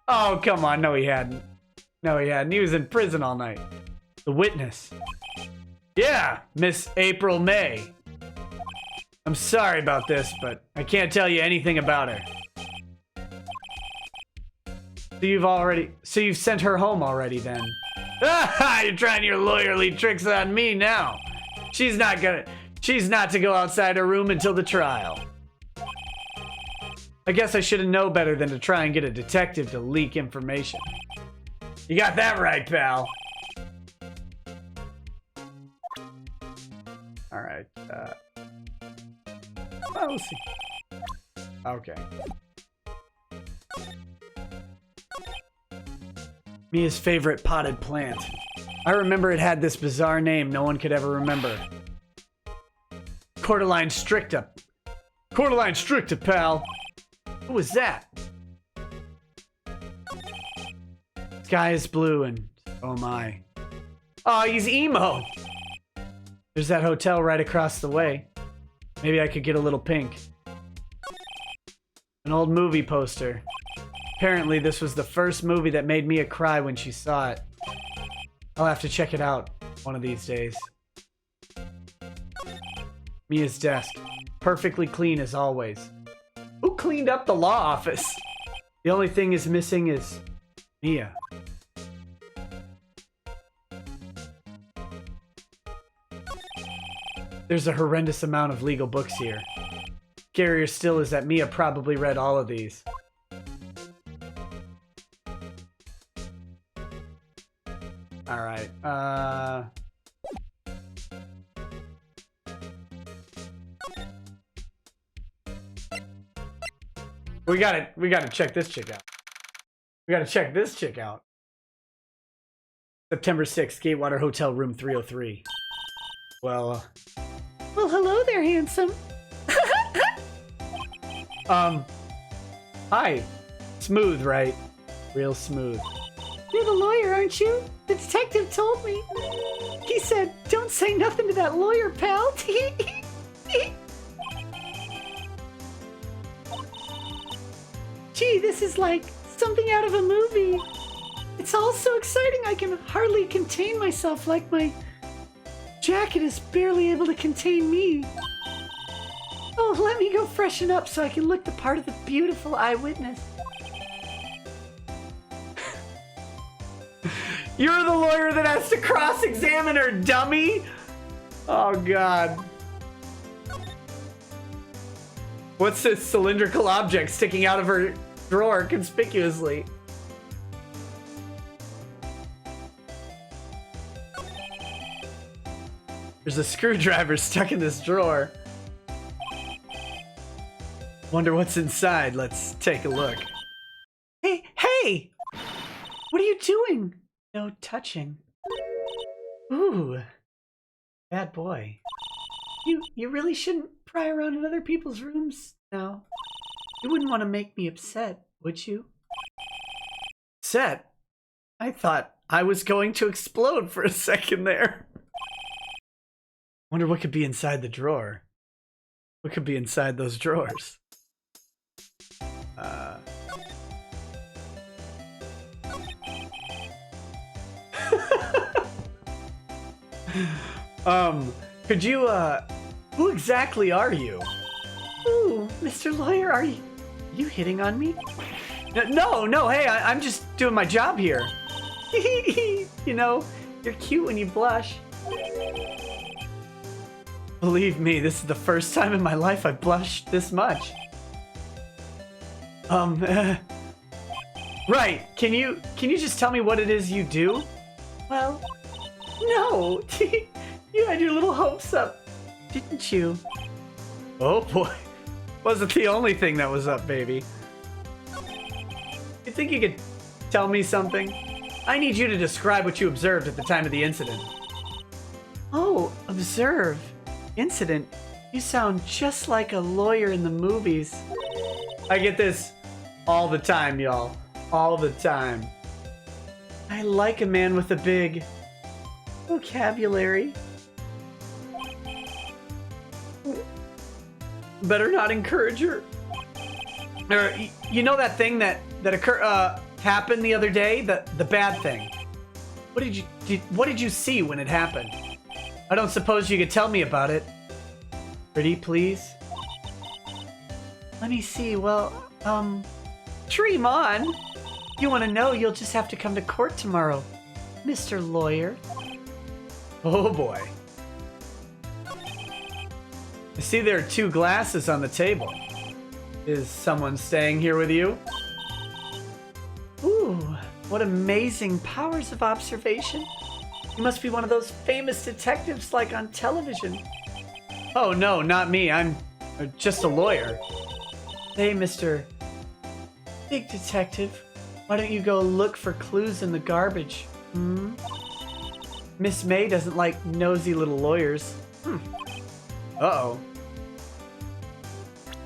Oh, come on. No, he hadn't. No, he hadn't. He was in prison all night. The witness. Yeah, Miss April May. I'm sorry about this, but I can't tell you anything about her. So you've sent her home already then? Ah, you're trying your lawyerly tricks on me now. She's not to go outside her room until the trial. I guess I should have known better than to try and get a detective to leak information. You got that right, pal. Alright, well, we'll see. Okay. Mia's favorite potted plant. I remember it had this bizarre name no one could ever remember. Cordyline stricta. Cordyline stricta, pal. Who was that? Sky is blue and oh my. Oh, he's emo. There's that hotel right across the way. Maybe I could get a little pink. An old movie poster. Apparently this was the first movie that made Mia cry when she saw it. I'll have to check it out one of these days. Mia's desk. Perfectly clean as always. Who cleaned up the law office? The only thing is missing is Mia. There's a horrendous amount of legal books here. Scarier still is that Mia probably read all of these. Alright, We gotta check this chick out. We gotta check this chick out. September 6th, Gatewater Hotel, room 303. Well, hello there, handsome. Hi. Smooth, right? Real smooth. You're the lawyer, aren't you? The detective told me. He said, don't say nothing to that lawyer, pal. Gee, this is like something out of a movie. It's all so exciting I can hardly contain myself, like my jacket is barely able to contain me. Oh, let me go freshen up so I can look the part of the beautiful eyewitness. You're the lawyer that has to cross-examine her, dummy! Oh, God. What's this cylindrical object sticking out of her drawer conspicuously? There's a screwdriver stuck in this drawer. Wonder what's inside. Let's take a look. Hey, hey! What are you doing? No touching. Ooh. Bad boy. You really shouldn't pry around in other people's rooms now. You wouldn't want to make me upset, would you? Upset? I thought I was going to explode for a second there. Wonder what could be inside the drawer. What could be inside those drawers? Could you, who exactly are you? Ooh, Mr. Lawyer, are you hitting on me? No, hey, I'm just doing my job here. You know, you're cute when you blush. Believe me, this is the first time in my life I've blushed this much. Right, can you just tell me what it is you do? Well, no, you had your little hopes up, didn't you? Oh boy, wasn't the only thing that was up, baby. You think you could tell me something? I need you to describe what you observed at the time of the incident. Oh, observe? Incident? You sound just like a lawyer in the movies. I get this all the time, y'all. All the time. I like a man with a big vocabulary. Better not encourage her. Or, you know that thing that happened the other day? The bad thing. What did you see when it happened? I don't suppose you could tell me about it. Pretty, please? Let me see. Well, dream on. You want to know, you'll just have to come to court tomorrow, Mr. Lawyer. Oh boy. I see there are 2 glasses on the table. Is someone staying here with you? Ooh, what amazing powers of observation. You must be one of those famous detectives like on television. Oh no, not me. I'm just a lawyer. Hey, Mr. Big Detective. Why don't you go look for clues in the garbage? Hmm? Miss May doesn't like nosy little lawyers. Uh-oh.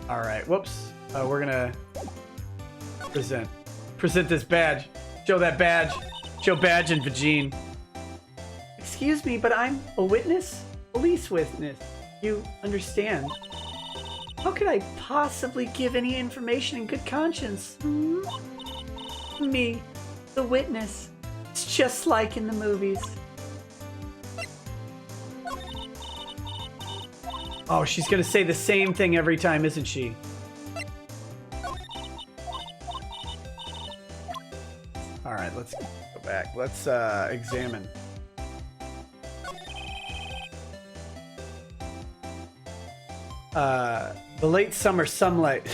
Alright, whoops. We're gonna present this badge. Show that badge. Show badge and vagine. Excuse me, but I'm a witness? Police witness. You understand? How could I possibly give any information in good conscience? Hmm? Me, the witness. It's just like in the movies. Oh, she's gonna say the same thing every time, isn't she? Alright, let's go back. Let's examine. The late summer sunlight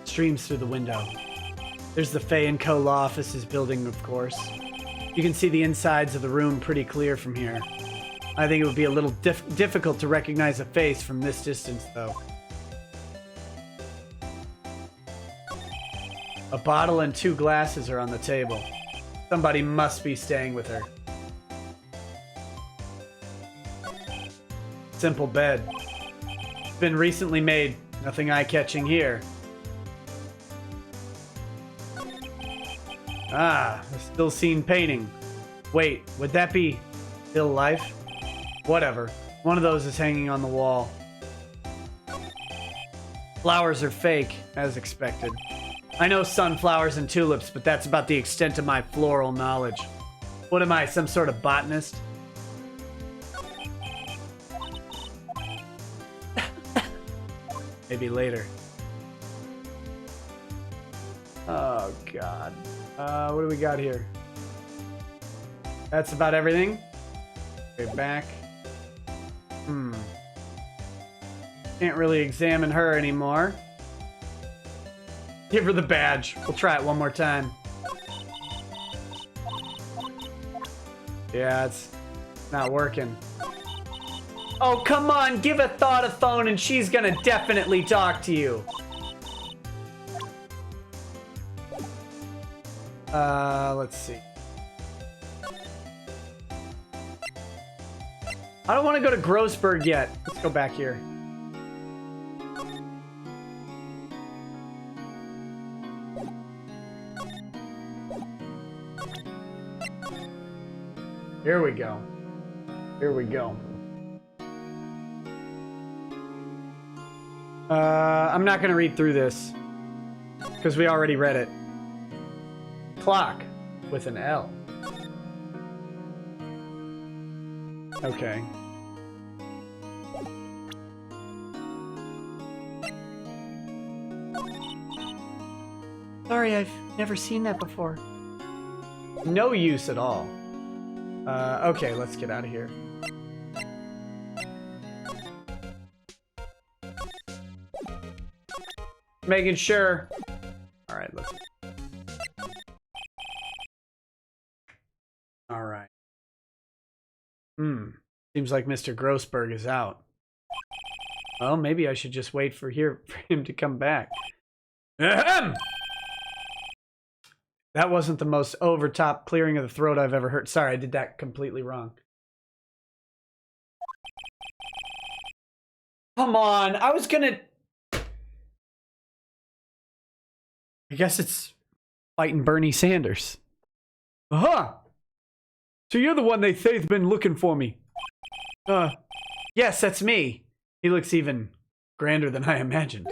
streams through the window. There's the Fay & Co. law offices building, of course. You can see the insides of the room pretty clear from here. I think it would be a little difficult to recognize a face from this distance, though. A bottle and 2 glasses are on the table. Somebody must be staying with her. Simple bed. It's been recently made. Nothing eye-catching here. Ah, a still scene painting. Wait, would that be still life? Whatever. One of those is hanging on the wall. Flowers are fake, as expected. I know sunflowers and tulips, but that's about the extent of my floral knowledge. What am I, some sort of botanist? Maybe later. Oh, God. What do we got here? That's about everything. Okay, back. Can't really examine her anymore. Give her the badge. We'll try it one more time. Yeah, it's not working. Oh, come on. Give a thought a phone and she's gonna definitely talk to you. Let's see. I don't want to go to Grossberg yet. Let's go back here. Here we go. Here we go. I'm not going to read through this because we already read it. Clock with an L. Okay. Sorry, I've never seen that before. No use at all. Okay, let's get out of here. Making sure. All right, let's. All right. Seems like Mr. Grossberg is out. Well, maybe I should just wait for him to come back. Ahem! That wasn't the most over-top clearing of the throat I've ever heard. Sorry, I did that completely wrong. Come on, I was gonna... I guess it's fighting Bernie Sanders. Aha! So you're the one they say's been looking for me. Yes, that's me. He looks even grander than I imagined.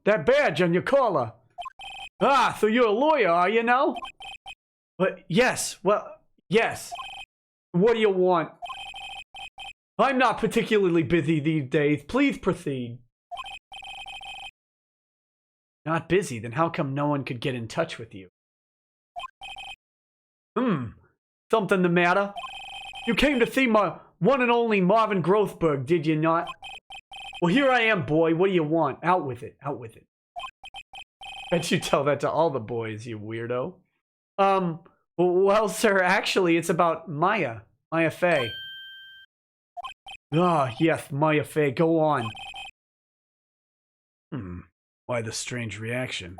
That badge on your collar. Ah, so you're a lawyer, are you now? But yes, well, yes. What do you want? I'm not particularly busy these days. Please proceed. Not busy? Then how come no one could get in touch with you? Something the matter? You came to see my one and only Marvin Grossberg, did you not? Well, here I am, boy. What do you want? Out with it. Out with it. Bet you tell that to all the boys, you weirdo. Well, sir, actually, it's about Maya. Maya Fey. Ah, yes, Maya Fey. Go on. Why the strange reaction?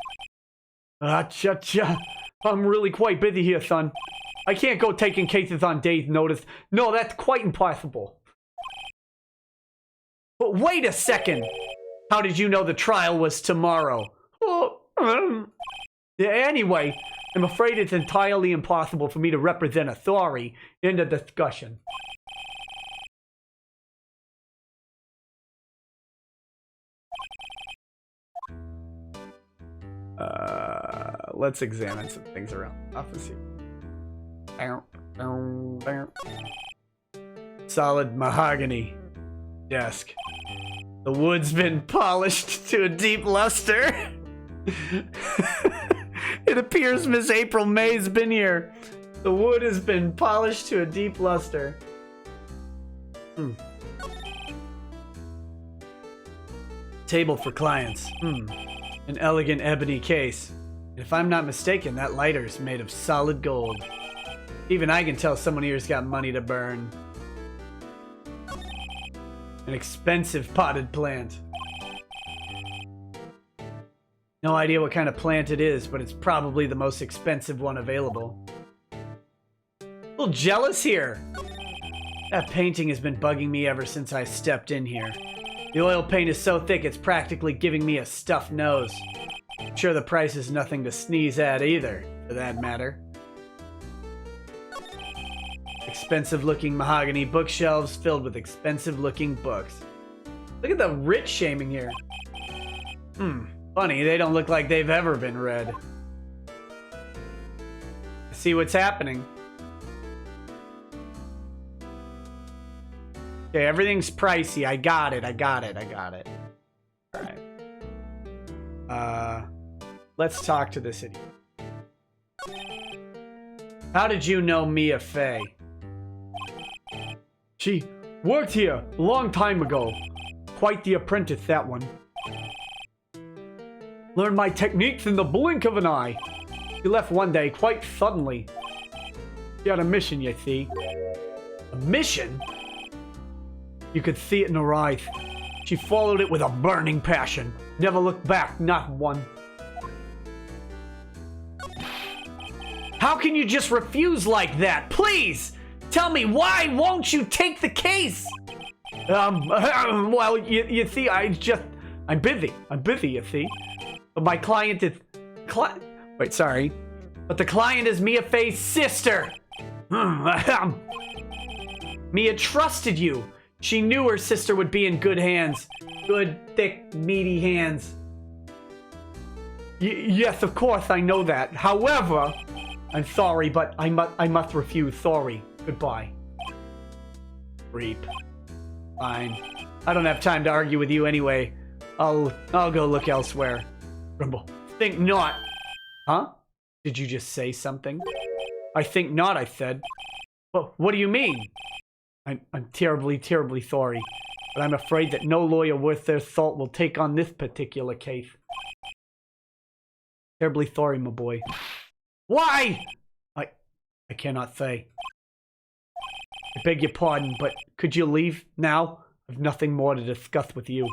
Cha-cha. I'm really quite busy here, son. I can't go taking cases on days' notice. No, that's quite impossible. But wait a second. How did you know the trial was tomorrow? Anyway, I'm afraid it's entirely impossible for me to represent a sorry in the discussion. Let's examine some things around the office here. Solid mahogany desk. The wood's been polished to a deep luster. It appears Miss April May's been here. The wood has been polished to a deep luster. Table for clients. An elegant ebony case. If I'm not mistaken, that lighter's made of solid gold. Even I can tell someone here's got money to burn. An expensive potted plant. No idea what kind of plant it is, but it's probably the most expensive one available. A little jealous here. That painting has been bugging me ever since I stepped in here. The oil paint is so thick it's practically giving me a stuffed nose. I'm sure the price is nothing to sneeze at either, for that matter. Expensive looking mahogany bookshelves filled with expensive looking books. Look at the rich shaming here. Funny, they don't look like they've ever been read. See what's happening. Okay, everything's pricey. I got it. Alright. Let's talk to this idiot. How did you know Mia Fey? She worked here a long time ago. Quite the apprentice, that one. Learned my techniques in the blink of an eye. She left one day quite suddenly. She had a mission, you see. A mission? You could see it in her eyes. She followed it with a burning passion. Never looked back, not one. How can you just refuse like that? Please! Tell me, why won't you take the case? Well, you see, I'm busy. I'm busy, you see. But my client is... Wait, sorry. But the client is Mia Fey's sister. Mia trusted you. She knew her sister would be in good hands. Good, thick, meaty hands. Yes, of course, I know that. However, I'm sorry, but I must refuse. Sorry. Goodbye. Reap. Fine. I don't have time to argue with you anyway. I'll go look elsewhere. Grumble. Think not. Huh? Did you just say something? I think not, I said. Well, what do you mean? I'm terribly, terribly sorry. But I'm afraid that no lawyer worth their salt will take on this particular case. Terribly sorry, my boy. Why? I cannot say. I beg your pardon, but could you leave now? I've nothing more to discuss with you.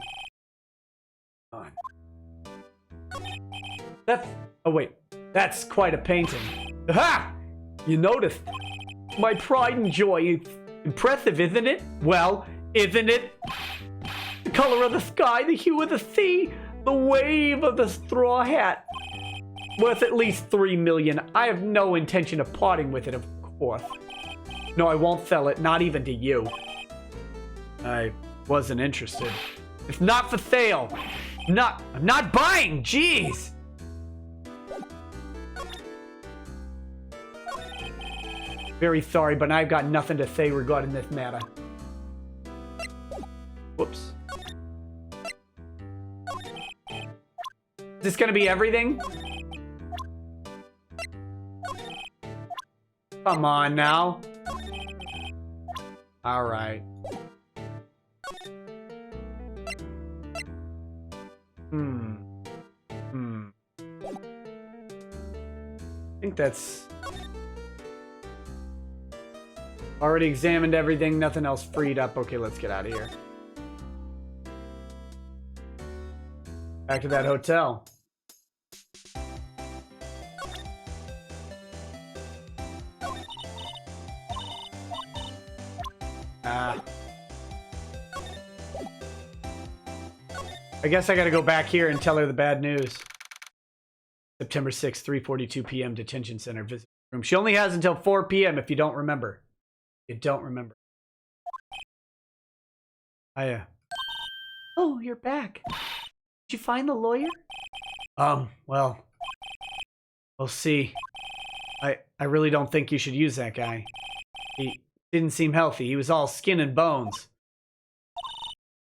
On. Oh wait, that's quite a painting. Aha! You noticed. My pride and joy. It's impressive, isn't it? Well, isn't it? The color of the sky, the hue of the sea, the wave of the straw hat. Worth at least 3 million. I have no intention of parting with it, of course. No, I won't sell it, not even to you. I wasn't interested. It's not for sale. I'm not buying, jeez! Very sorry, but I've got nothing to say regarding this matter. Whoops. Is this gonna be everything? Come on now. Alright. I think that's... Already examined everything, nothing else freed up. Okay, let's get out of here. Back to that hotel. I guess I gotta go back here and tell her the bad news. September 6th, 3:42 p.m. Detention Center visit room. She only has until 4 p.m. if you don't remember. You don't remember. Oh, you're back. Did you find the lawyer? Well, we'll see. I really don't think you should use that guy. He didn't seem healthy. He was all skin and bones.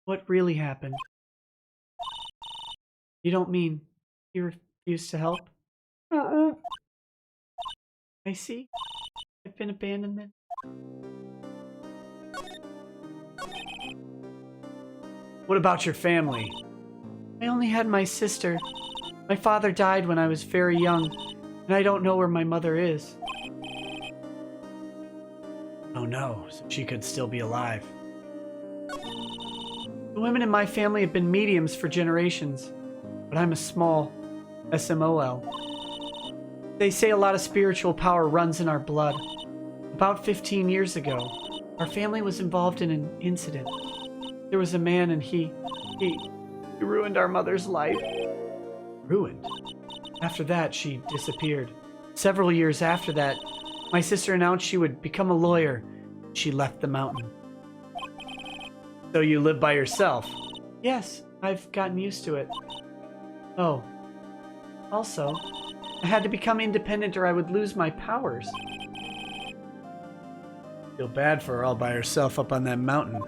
What really happened? You don't mean he refused to help? I see. I've been abandoned then. What about your family? I only had my sister. My father died when I was very young, and I don't know where my mother is. Oh no, so she could still be alive. The women in my family have been mediums for generations, but I'm a small, SMOL. They say a lot of spiritual power runs in our blood. About 15 years ago, our family was involved in an incident. There was a man and he ruined our mother's life. Ruined? After that, she disappeared. Several years after that, my sister announced she would become a lawyer. She left the mountain. So you live by yourself? Yes, I've gotten used to it. Oh. Also, I had to become independent or I would lose my powers. Feel bad for her all by herself up on that mountain.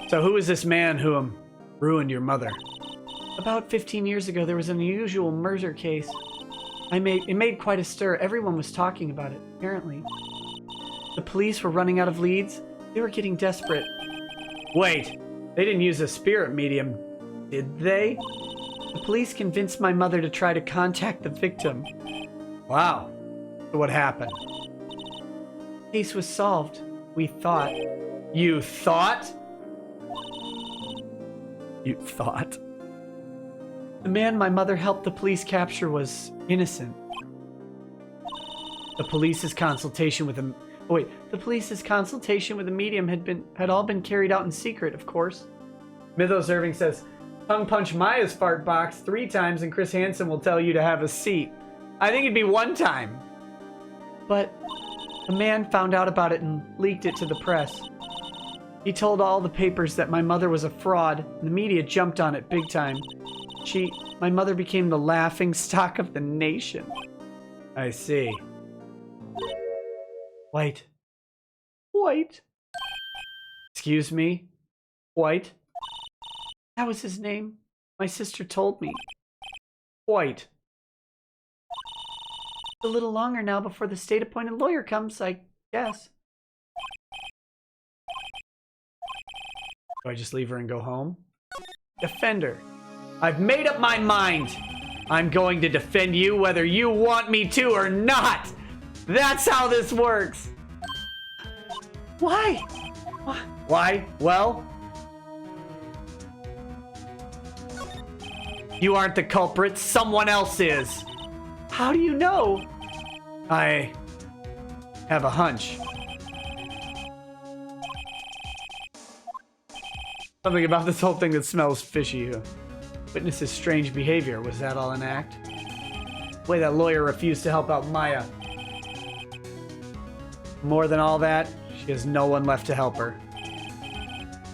So who is this man who ruined your mother? About 15 years ago, there was an unusual murder case. It made quite a stir. Everyone was talking about it, apparently. The police were running out of leads. They were getting desperate. Wait, they didn't use a spirit medium, did they? The police convinced my mother to try to contact the victim. Wow. So what happened? The case was solved, we thought. You thought? You thought? The man my mother helped the police capture was innocent. The police's consultation with a medium had all been carried out in secret, of course. Mythos Irving says, tongue punch Maya's fart box 3 times and Chris Hansen will tell you to have a seat. I think it'd be 1 time. But a man found out about it and leaked it to the press. He told all the papers that my mother was a fraud, and the media jumped on it big time. My mother became the laughing stock of the nation. I see. White. White. Excuse me? White? That was his name. My sister told me. White. A little longer now before the state-appointed lawyer comes, I guess. Do I just leave her and go home? Defend her. I've made up my mind. I'm going to defend you whether you want me to or not. That's how this works. Why? Why? Well, you aren't the culprit. Someone else is. How do you know? I have a hunch. Something about this whole thing that smells fishy. Witnesses' strange behavior. Was that all an act? The way that lawyer refused to help out Maya. More than all that, she has no one left to help her.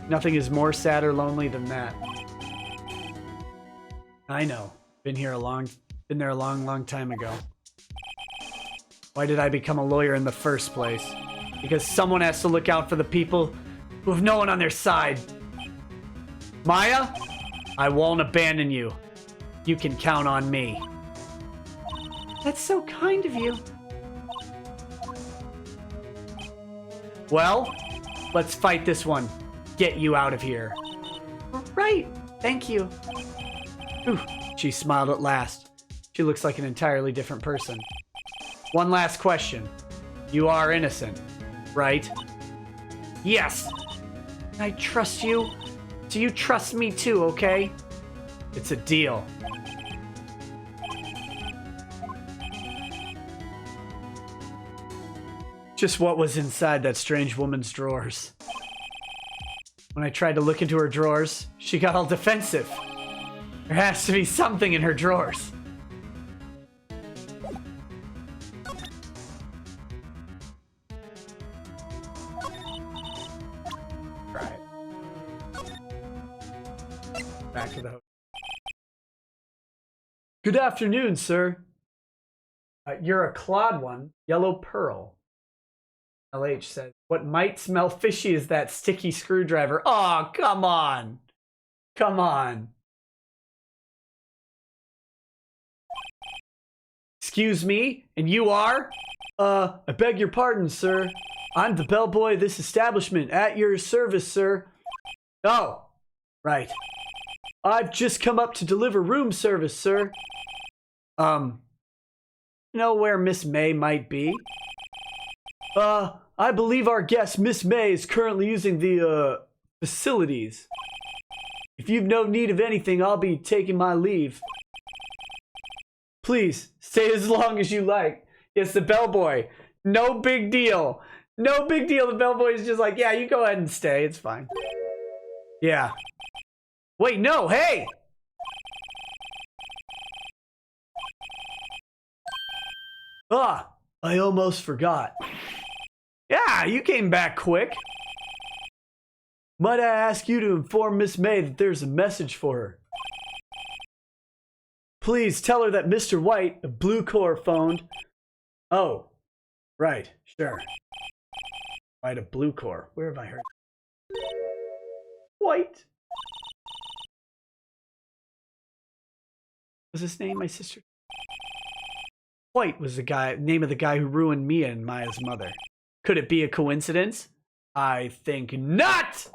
Nothing is more sad or lonely than that. I know. Been there a long, long time ago. Why did I become a lawyer in the first place? Because someone has to look out for the people who have no one on their side. Maya, I won't abandon you. You can count on me. That's so kind of you. Well, let's fight this one. Get you out of here. Right. Thank you. Whew. She smiled at last. She looks like an entirely different person. One last question. You are innocent, right? Yes. I trust you. So you trust me too, okay? It's a deal. Just what was inside that strange woman's drawers? When I tried to look into her drawers, she got all defensive. There has to be something in her drawers. Right. Back to the hotel. Good afternoon, sir. You're a Claude one. Yellow Pearl. LH says, what might smell fishy is that sticky screwdriver. Oh, come on. Come on. Excuse me, and you are? I beg your pardon, sir. I'm the bellboy of this establishment. At your service, sir. Oh, right. I've just come up to deliver room service, sir. You know where Miss May might be? I believe our guest, Miss May, is currently using the, facilities. You If you've no need of anything, I'll be taking my leave. Please, stay as long as you like. Yes, the bellboy. No big deal. No big deal. The bellboy is just like, yeah, you go ahead and stay. It's fine. Yeah. Wait, no, hey! Ah, I almost forgot. Yeah, you came back quick. Might I ask you to inform Miss May that there's a message for her? Please tell her that Mr. White of Blue Corps phoned. Oh, right, sure. White of Blue Corps. Where have I heard? White. Was his name my sister? White was the name of the guy who ruined Mia and Maya's mother. Could it be a coincidence? I think not!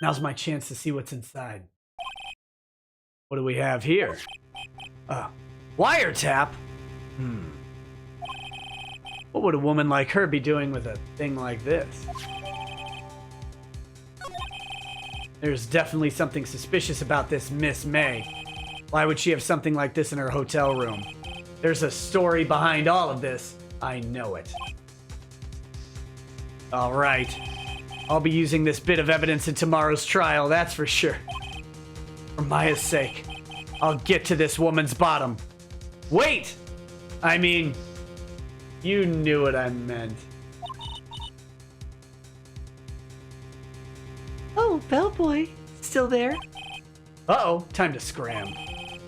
Now's my chance to see what's inside. What do we have here? Wiretap? What would a woman like her be doing with a thing like this? There's definitely something suspicious about this Miss May. Why would she have something like this in her hotel room? There's a story behind all of this. I know it. All right. I'll be using this bit of evidence in tomorrow's trial, that's for sure. For Maya's sake, I'll get to this woman's bottom. Wait! I mean, you knew what I meant. Oh, bellboy, still there? Uh-oh, time to scram.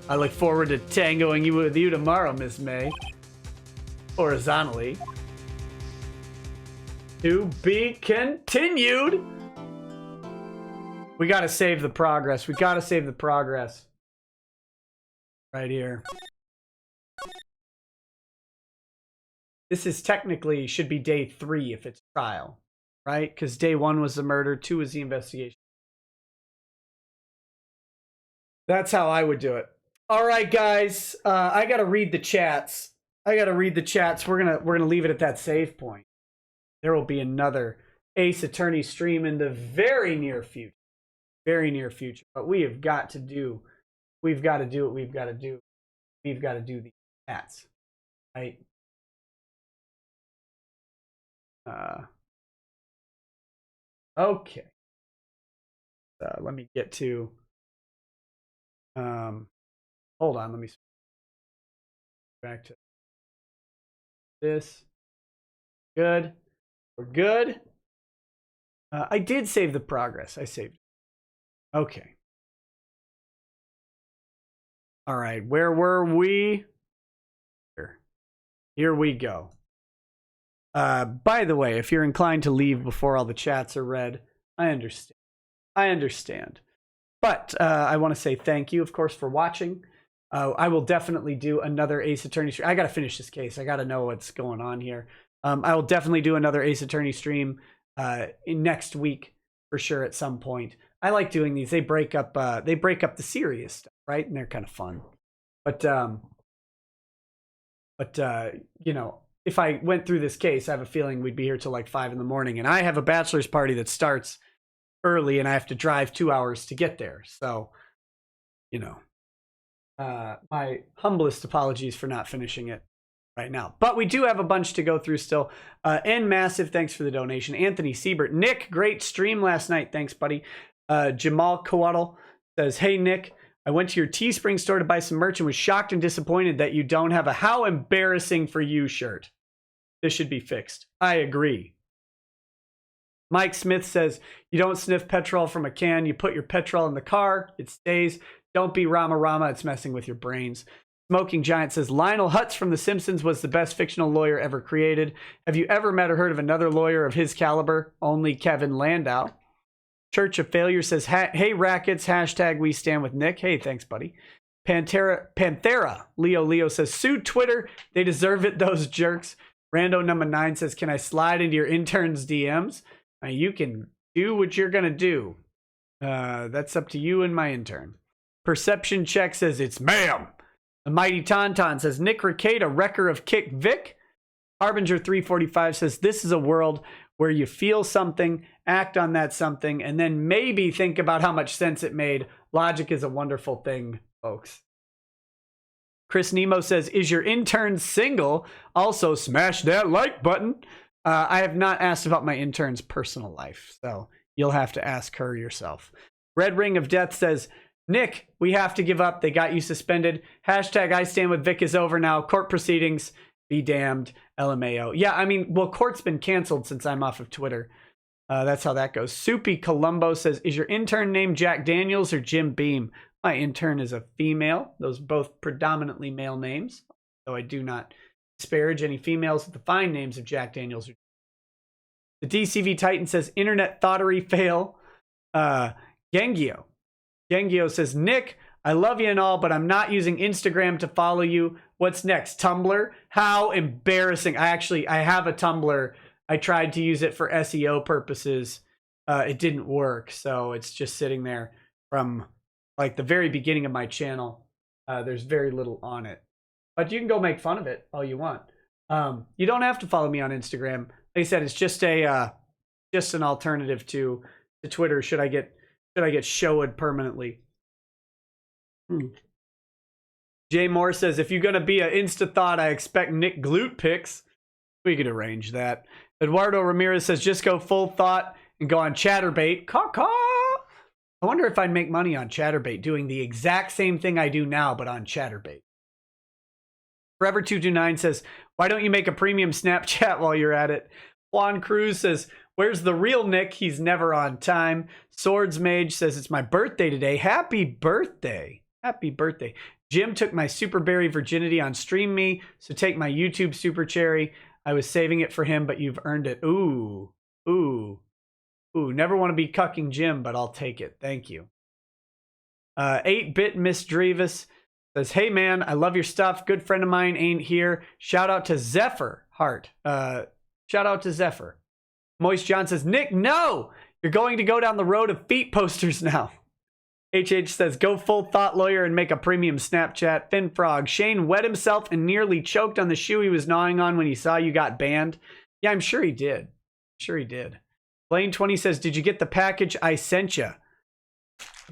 I look forward to tangoing with you tomorrow, Miss May. Horizontally. To be continued. We gotta save the progress. We gotta save the progress. Right here. This is technically should be day 3 if it's trial, right? Because day 1 was the murder, 2 was the investigation. That's how I would do it. All right, guys. I gotta read the chats. We're gonna leave it at that save point. There will be another Ace Attorney stream in the very near future. Very near future. But we've got to do what we've got to do. We've got to do the chats. Right? Okay. Let me get to hold on, let me back to this. Good. We're good. I did save the progress. I saved it. Okay. All right. Where were we? Here we go. By the way, if you're inclined to leave before all the chats are read, I understand. I understand. But I want to say thank you, of course, for watching. I will definitely do another Ace Attorney stream. I got to finish this case. I got to know what's going on here. I will definitely do another Ace Attorney stream next week for sure at some point. I like doing these. They break up the serious stuff, right? And they're kind of fun. But you know, if I went through this case, I have a feeling we'd be here till like 5 in the morning. And I have a bachelor's party that starts early and I have to drive 2 hours to get there. So, you know, my humblest apologies for not finishing it right now. But we do have a bunch to go through still. And massive thanks for the donation. Anthony Siebert. Nick, great stream last night. Thanks, buddy. Jamal Coatl says, hey, Nick, I went to your Teespring store to buy some merch and was shocked and disappointed that you don't have a "How Embarrassing for You" shirt. This should be fixed. I agree. Mike Smith says, you don't sniff petrol from a can. You put your petrol in the car. It stays. Don't be Rama Rama. It's messing with your brains. Smoking Giant says, Lionel Hutz from The Simpsons was the best fictional lawyer ever created. Have you ever met or heard of another lawyer of his caliber? Only Kevin Landau. Church of Failure says, hey, Rackets, hashtag we stand with Nick. Hey, thanks, buddy. Panthera. Leo says, sue Twitter. They deserve it, those jerks. Rando number 9 says, can I slide into your intern's DMs? You can do what you're going to do. That's up to you and my intern. Perception Check says, it's ma'am. The Mighty Tauntaun says, Nick Rekieta, wrecker of Kick Vic. Harbinger 345 says, this is a world where you feel something, act on that something, and then maybe think about how much sense it made. Logic is a wonderful thing, folks. Chris Nemo says, is your intern single? Also, smash that like button. I have not asked about my intern's personal life, so you'll have to ask her yourself. Red Ring of Death says, Nick, we have to give up. They got you suspended. Hashtag I stand with Vic is over now. Court proceedings. Be damned. LMAO. Yeah, I mean, well, court's been canceled since I'm off of Twitter. That's how that goes. Soupy Columbo says, is your intern named Jack Daniels or Jim Beam? My intern is a female. Those both predominantly male names, though I do not disparage any females with the fine names of Jack Daniels. The DCV Titan says, internet thoughterly fail. Gengio says, Nick, I love you and all, but I'm not using Instagram to follow you. What's next? Tumblr? How embarrassing. I have a Tumblr. I tried to use it for SEO purposes. It didn't work, so it's just sitting there from like the very beginning of my channel. There's very little on it, but you can go make fun of it all you want. You don't have to follow me on Instagram. Like I said, it's just an alternative to Twitter. Should I get showed permanently? Jay Moore says, if you're gonna be an Insta thought, I expect Nick glute pics. We could arrange that. Eduardo Ramirez says, just go full thought and go on Chatterbait. Caw-caw. I wonder if I'd make money on Chatterbait doing the exact same thing I do now, but on Chatterbait. Forever229 says, why don't you make a premium Snapchat while you're at it? Juan Cruz says, where's the real Nick? He's never on time. Swords Mage says, it's my birthday today. Happy birthday. Happy birthday. Jim took my Super Berry virginity on Stream Me, so take my YouTube Super Cherry. I was saving it for him, but you've earned it. Ooh. Never want to be cucking Jim, but I'll take it. Thank you. 8-Bit Miss Drevis says, hey man, I love your stuff. Good friend of mine ain't here. Shout out to Zephyr Hart. Shout out to Zephyr. Moist John says, Nick, no! You're going to go down the road of feet posters now. HH says, go full thought lawyer and make a premium Snapchat. Finn Frog. Shane wet himself and nearly choked on the shoe he was gnawing on when he saw you got banned. Yeah, I'm sure he did. Blaine 20 says, did you get the package I sent you?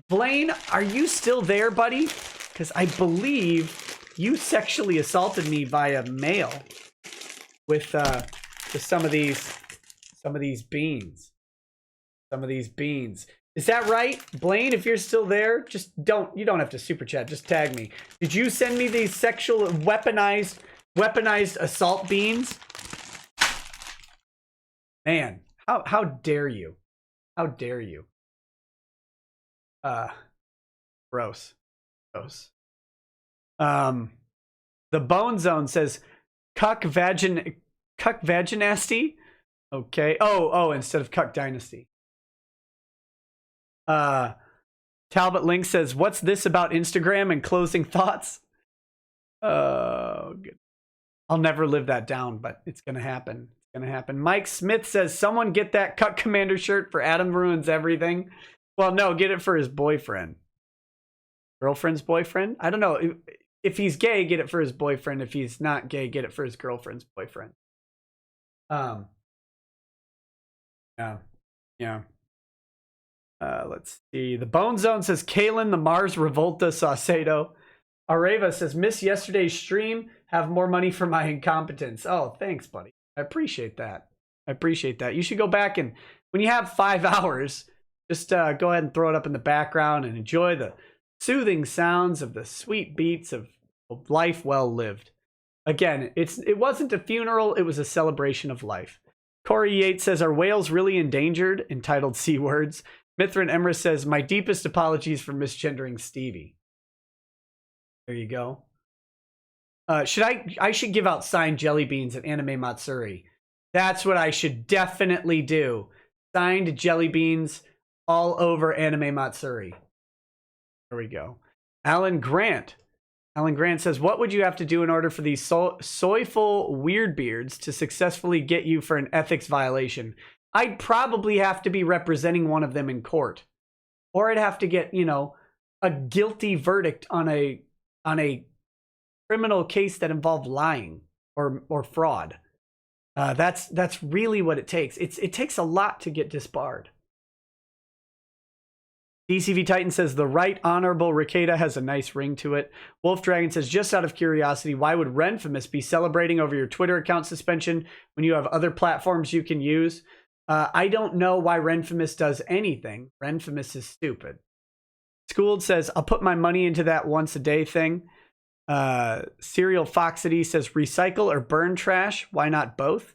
Blaine, are you still there, buddy? Because I believe you sexually assaulted me via mail with some of these beans. Is that right? Blaine, if you're still there, you don't have to super chat, just tag me. Did you send me these sexual weaponized assault beans? Man, how dare you? How dare you? Gross. The Bone Zone says cuck vaginasty. Okay. Oh, instead of cuck dynasty. Talbot Link says, what's this about Instagram and closing thoughts? Oh, good. I'll never live that down, but it's gonna happen. Mike Smith says, someone get that Cuck Commander shirt for Adam Ruins Everything. Well, no, get it for his boyfriend. Girlfriend's boyfriend? I don't know. If he's gay, get it for his boyfriend. If he's not gay, get it for his girlfriend's boyfriend. Yeah. Let's see. The Bone Zone says, Kalen the Mars Revolta Saucedo. Areva says, miss yesterday's stream. Have more money for my incompetence. Oh, thanks, buddy. I appreciate that. You should go back and when you have 5 hours, just go ahead and throw it up in the background and enjoy the soothing sounds of the sweet beats of life well lived. Again, it wasn't a funeral. It was a celebration of life. Corey Yates says, are whales really endangered? Entitled C Words. Mithrin Emrys says, my deepest apologies for misgendering Stevie. There you go. I should give out signed jelly beans at Anime Matsuri. That's what I should definitely do. Signed jelly beans all over Anime Matsuri. There we go. Alan Grant says, what would you have to do in order for these soyful weird-beards to successfully get you for an ethics violation? I'd probably have to be representing one of them in court. Or I'd have to get, a guilty verdict on a criminal case that involved lying or fraud. That's really what it takes. It takes a lot to get disbarred. DCV Titan says the Right Honorable Rekieta has a nice ring to it. Wolf Dragon says, just out of curiosity, why would Renfamous be celebrating over your Twitter account suspension when you have other platforms you can use? I don't know why Renfamous does anything. Renfamous is stupid. Schooled says, I'll put my money into that once a day thing. Serial Foxity says, recycle or burn trash? Why not both?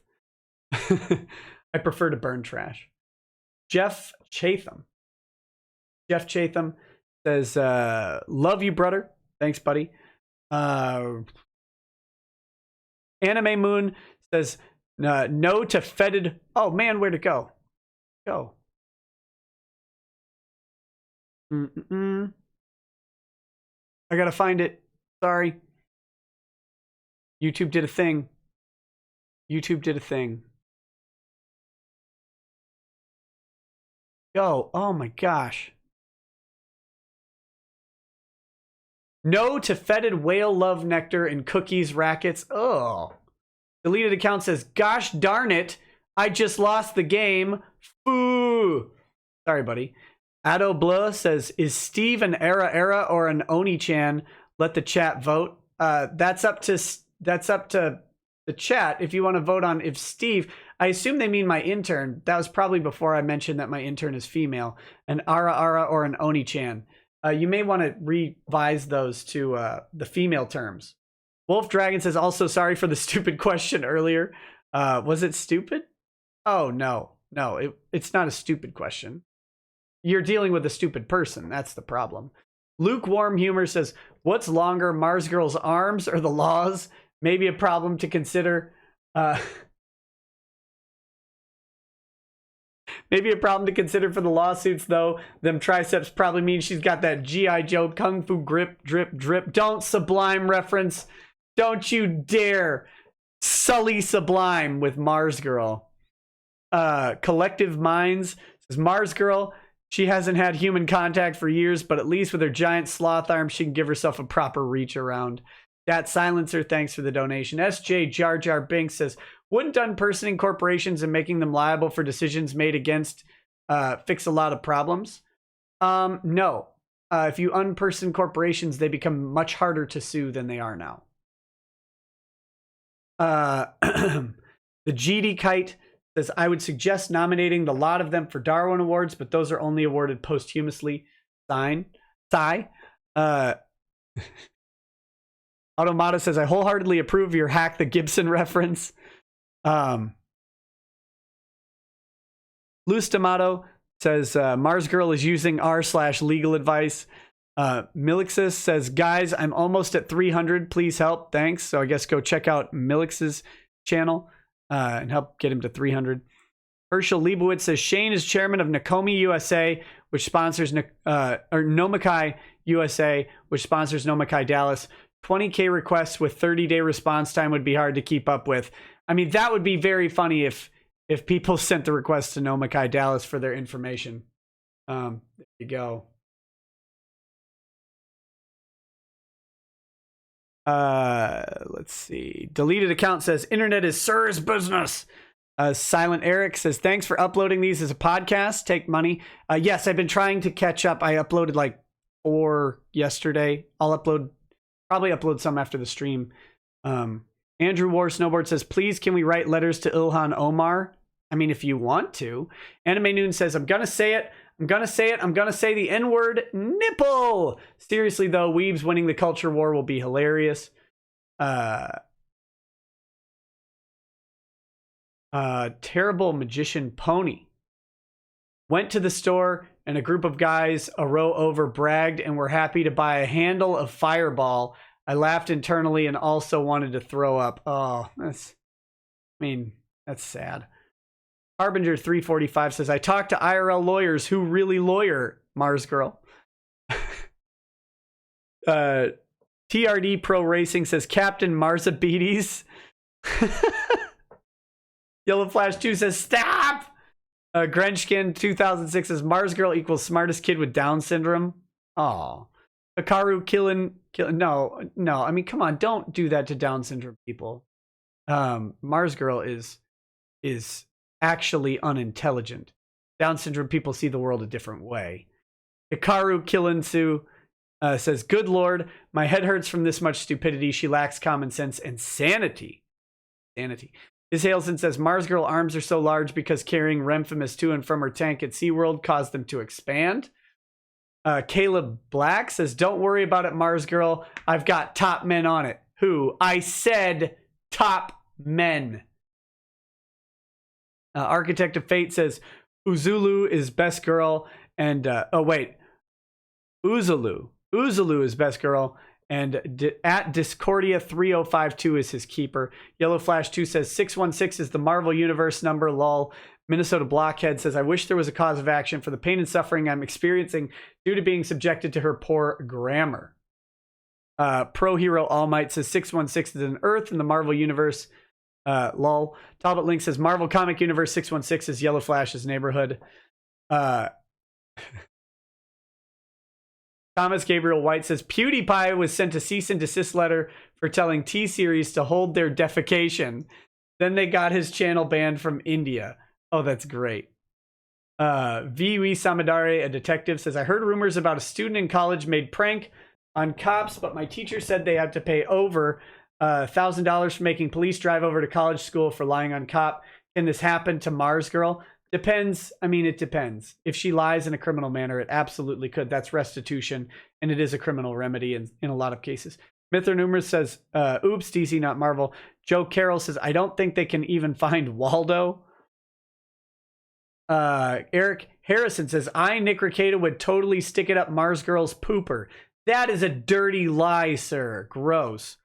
I prefer to burn trash. Jeff Chatham says, love you, brother. Thanks, buddy. Anime Moon says, no to fetid. Oh, man, where'd it go? I gotta find it. Sorry. YouTube did a thing. Go. Oh my gosh. No to fetid whale love nectar and cookies rackets. Oh. Deleted account says, gosh darn it. I just lost the game. Foo. Sorry, buddy. Ado Bleu says, is Steve an era or an Oni-chan? Let the chat vote. That's up to the chat if you want to vote on if Steve. I assume they mean my intern. That was probably before I mentioned that my intern is female. An Ara or an Oni-chan. You may want to revise those to the female terms. Wolf Dragon says, also sorry for the stupid question earlier. Was it stupid? Oh, no. It's not a stupid question. You're dealing with a stupid person. That's the problem. Lukewarm Humor says, what's longer, Mars Girl's arms or the laws? Maybe a problem to consider. Maybe a problem to consider for the lawsuits, though. Them triceps probably mean she's got that G.I. Joe Kung Fu grip, drip, drip. Don't Sublime reference. Don't you dare sully Sublime with Mars Girl. Collective Minds says, Mars Girl, she hasn't had human contact for years, but at least with her giant sloth arm, she can give herself a proper reach around. Dat Silencer, thanks for the donation. SJ Jar Jar Binks says, wouldn't unpersoning corporations and making them liable for decisions made against fix a lot of problems? No. If you unperson corporations, they become much harder to sue than they are now. The GD Kite says, I would suggest nominating the lot of them for Darwin Awards, but those are only awarded posthumously. Sigh. Automata says, I wholeheartedly approve your Hack the Gibson reference. Loose Tomato says, Mars Girl is using r/legal advice. Milixus says, guys, I'm almost at 300. Please help. Thanks. So I guess go check out Milix's channel and help get him to 300. Herschel Leibowitz says, Shane is chairman of Nakomi USA, which sponsors Nomikai USA, which sponsors Nomikai Dallas. 20K requests with 30-day response time would be hard to keep up with. I mean, that would be very funny if people sent the request to Nomikai Dallas for their information. There you go. Let's see. Deleted account says, internet is Sir's business. Silent Eric says, thanks for uploading these as a podcast. Take money. Yes, I've been trying to catch up. I uploaded like 4 yesterday. I'll probably upload some after the stream. Andrew War Snowboard says, please, can we write letters to Ilhan Omar? I mean, if you want to. Anime Noon says, I'm going to say it. I'm going to say the N-word, nipple. Seriously, though, Weebs winning the culture war will be hilarious. Terrible Magician Pony went to the store and a group of guys a row over bragged and were happy to buy a handle of Fireball. I laughed internally and also wanted to throw up. Oh, that's sad. Harbinger 345 says, I talked to IRL lawyers who really lawyer, Mars Girl. TRD Pro Racing says, Captain Marzabetes. Yellow Flash 2 says, stop! Grenchkin 2006 says, Mars Girl equals smartest kid with Down syndrome. Aw. Hikaru killing. No. I mean, come on. Don't do that to Down syndrome people. Mars Girl is is actually unintelligent. Down syndrome people see the world a different way. Hikaru Kilinsu says, good Lord, my head hurts from this much stupidity. She lacks common sense and sanity. Sanity. Ms. Halesen says, Mars Girl arms are so large because carrying Remphamus to and from her tank at SeaWorld caused them to expand. Caleb Black says, don't worry about it, Mars Girl. I've got top men on it. Who? I said top men. Architect of Fate says, Uzulu is best girl. And, Uzulu. Uzulu is best girl. And at Discordia 3052 is his keeper. Yellow Flash 2 says 616 is the Marvel Universe number, lol. Minnesota Blockhead says, I wish there was a cause of action for the pain and suffering I'm experiencing due to being subjected to her poor grammar. Pro Hero All Might says 616 is an Earth in the Marvel Universe. Lol. Talbot Link says Marvel Comic Universe 616 is Yellow Flash's neighborhood. Thomas Gabriel White says PewDiePie was sent a cease and desist letter for telling T-Series to hold their defecation. Then they got his channel banned from India. Oh, that's great. Viwi Samadare, a detective, says, I heard rumors about a student in college made prank on cops, but my teacher said they had to pay over $1,000 for making police drive over to college school for lying on cop. Can this happen to Mars Girl? Depends. I mean, it depends. If she lies in a criminal manner, it absolutely could. That's restitution, and it is a criminal remedy in a lot of cases. Myth or Numerous says, oops, DC, not Marvel. Joe Carroll says, I don't think they can even find Waldo. Eric Harrison says, I, Nick Rekieta, would totally stick it up Mars Girl's pooper. That is a dirty lie, sir. Gross.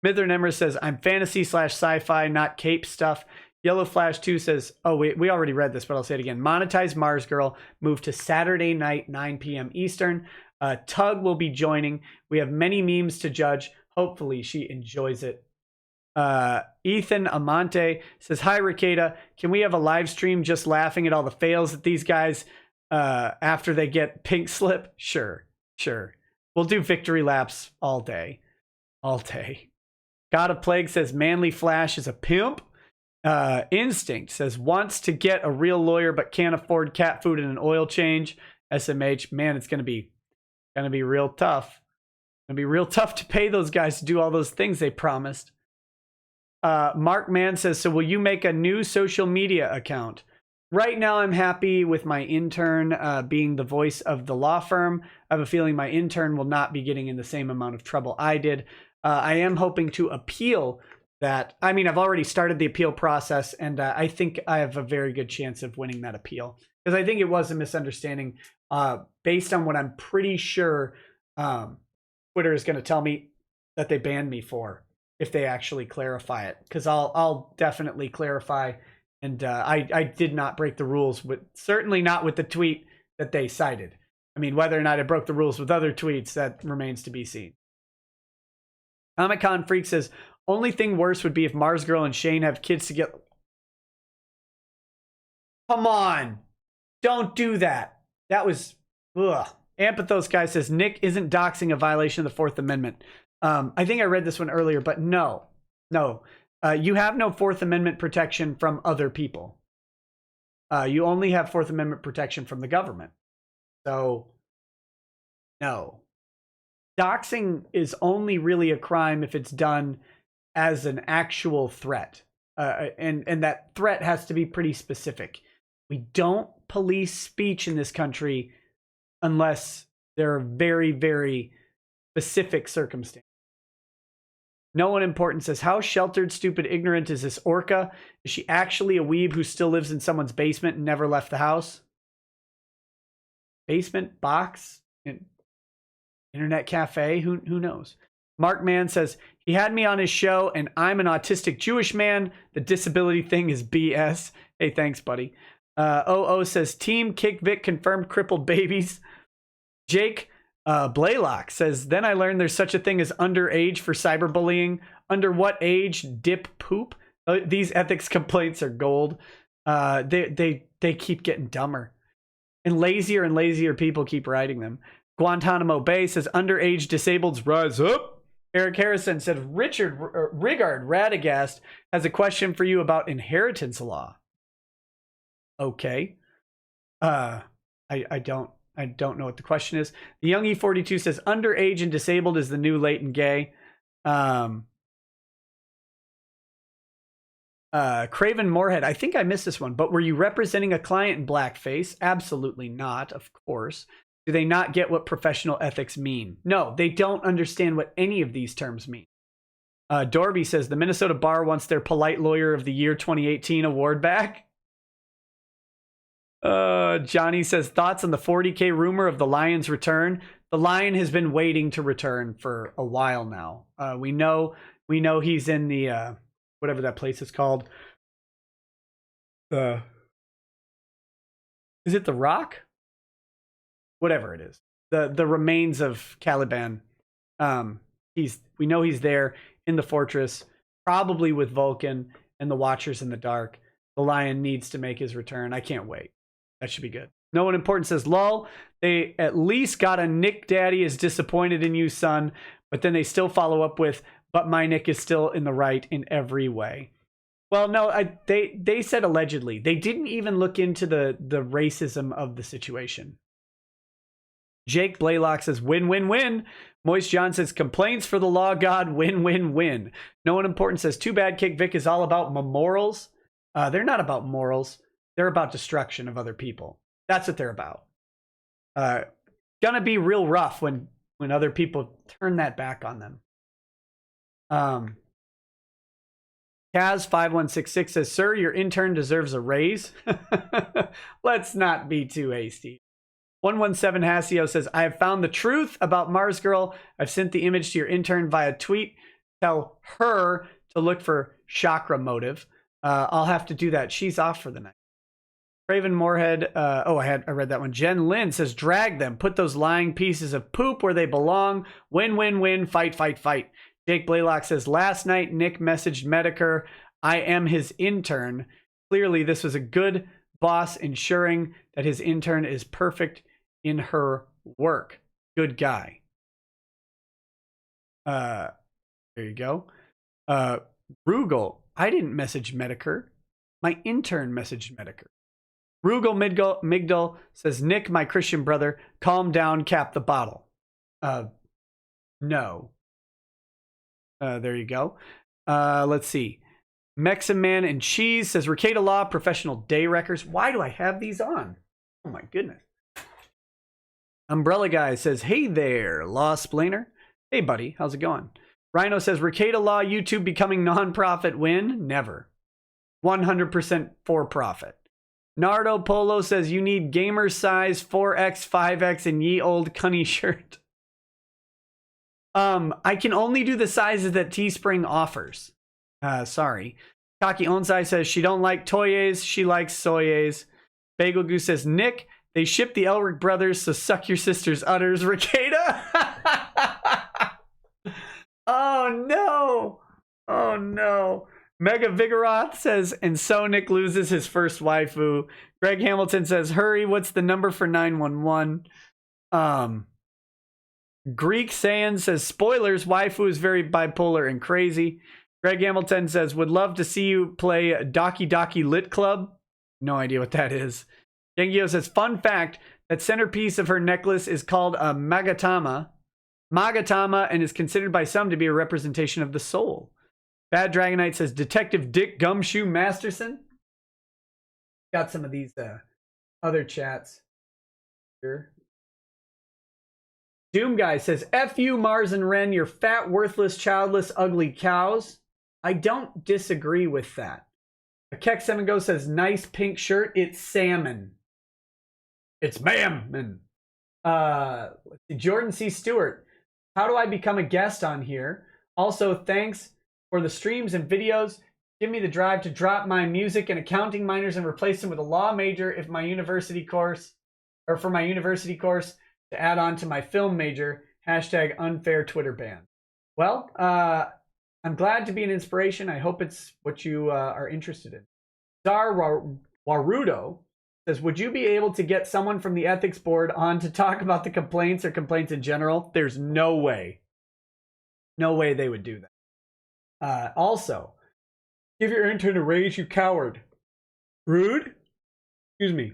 Myth or Numerous says, I'm fantasy / sci-fi, not cape stuff. Yellow Flash 2 says, oh, we already read this, but I'll say it again. Monetize Mars Girl, move to Saturday night, 9 p.m. Eastern. Tug will be joining. We have many memes to judge. Hopefully she enjoys it. Ethan Amante says, hi, Rekieta. Can we have a live stream just laughing at all the fails that these guys after they get pink slip? Sure. We'll do victory laps all day. God of Plague says, Manly Flash is a pimp. Instinct says, wants to get a real lawyer but can't afford cat food and an oil change. SMH, man, it's gonna be real tough. It'll be real tough to pay those guys to do all those things they promised. Mark Mann says, so will you make a new social media account? Right now I'm happy with my intern being the voice of the law firm. I have a feeling my intern will not be getting in the same amount of trouble I did. I am hoping to appeal that. I mean, I've already started the appeal process, and I think I have a very good chance of winning that appeal. Because I think it was a misunderstanding based on what I'm pretty sure Twitter is going to tell me that they banned me for if they actually clarify it. Because I'll definitely clarify, and I did not break the rules, certainly not with the tweet that they cited. I mean, whether or not I broke the rules with other tweets, that remains to be seen. Comic-Con Freak says, only thing worse would be if Mars Girl and Shane have kids together. Come on. Don't do that. That was, ugh. Ampathos guy says, Nick, isn't doxing a violation of the Fourth Amendment? I think I read this one earlier, but no. You have no Fourth Amendment protection from other people. You only have Fourth Amendment protection from the government. So, no. Doxing is only really a crime if it's done as an actual threat. And that threat has to be pretty specific. We don't police speech in this country unless there are very, very specific circumstances. No one important says, how sheltered, stupid, ignorant is this orca? Is she actually a weeb who still lives in someone's basement and never left the house? Basement, box, internet cafe, who knows? Mark Mann says, he had me on his show and I'm an autistic Jewish man. The disability thing is BS. Hey, thanks, buddy. OO says, Team Kick Vic confirmed crippled babies. Jake Blaylock says, then I learned there's such a thing as underage for cyberbullying. Under what age? Dip poop? These ethics complaints are gold. They keep getting dumber. And lazier people keep writing them. Guantanamo Bay says, underage disableds rise up. Eric Harrison said, Rigard Radagast has a question for you about inheritance law. Okay. I don't know what the question is. The Young E42 says underage and disabled is the new latent gay. Craven Moorhead, I think I missed this one, but were you representing a client in blackface? Absolutely not, of course. Do they not get what professional ethics mean? No, they don't understand what any of these terms mean. Dorby says the Minnesota Bar wants their Polite Lawyer of the Year 2018 award back. Johnny says thoughts on the 40K rumor of the Lion's return. The Lion has been waiting to return for a while now. We know he's in the whatever that place is called. Is it the Rock? Whatever it is. The remains of Caliban. We know he's there in the fortress, probably with Vulcan and the Watchers in the Dark. The Lion needs to make his return. I can't wait. That should be good. No one important says, lol, they at least got a Nick Daddy is disappointed in you, son. But then they still follow up with, but my Nick is still in the right in every way. Well, no, they said allegedly. They didn't even look into the racism of the situation. Jake Blaylock says, win, win, win. Moist John says, complaints for the law god, win, win, win. No one important says, too bad Kick Vic is all about morals. They're not about morals. They're about destruction of other people. That's what they're about. Gonna be real rough when other people turn that back on them. Kaz5166 says, sir, your intern deserves a raise. Let's not be too hasty. 117 Hasio says, I have found the truth about Mars Girl. I've sent the image to your intern via tweet. Tell her to look for chakra motive. I'll have to do that. She's off for the night. Craven Moorhead. I read that one. Jen Lynn says, drag them. Put those lying pieces of poop where they belong. Win, win, win. Fight, fight, fight. Jake Blaylock says, last night Nick messaged Medicare. I am his intern. Clearly, this was a good boss ensuring that his intern is perfect in her work. Good guy. There you go. Rugal. I didn't message Medicare. My intern messaged Medicare. Rugal Migdal says, Nick, my Christian brother, calm down, cap the bottle. No. There you go. Let's see. Meximan and Cheese says, Rekieta Law, professional day wreckers. Why do I have these on? Oh my goodness. Umbrella Guy says, hey there, lawsplainer. Hey buddy, how's it going? Rhino says, Rekieta Law, YouTube becoming non-profit win? Never. 100% for profit. Nardo Polo says, you need gamer size 4X, 5X, and ye old cunny shirt. I can only do the sizes that Teespring offers. Sorry. Kaki Onsai says, she don't like toyes, she likes soyes. Bagel Goose says, Nick, they ship the Elric brothers, so suck your sister's udders, Rekieta. Oh no. Oh no. Mega Vigoroth says, and so Nick loses his first waifu. Greg Hamilton says, hurry, what's the number for 911? Greek Saiyan says, spoilers, waifu is very bipolar and crazy. Greg Hamilton says, would love to see you play Doki Doki Lit Club. No idea what that is. Gengio says, fun fact, that centerpiece of her necklace is called a Magatama, and is considered by some to be a representation of the soul. Bad Dragonite says, Detective Dick Gumshoe Masterson. Got some of these other chats here. Doom Guy says, F you, Mars and Ren, you're fat, worthless, childless, ugly cows. I don't disagree with that. Kek Seven Go says, nice pink shirt. It's salmon. It's mammon. Jordan C. Stewart. How do I become a guest on here? Also, thanks for the streams and videos. Give me the drive to drop my music and accounting minors and replace them with a law major if my university course, or for my university course to add on to my film major. Hashtag unfair Twitter ban. Well, I'm glad to be an inspiration. I hope it's what you are interested in. Zar Warudo says, would you be able to get someone from the ethics board on to talk about the complaints or complaints in general? There's no way. No way they would do that. Also, give your intern a raise, you coward. Rude? Excuse me.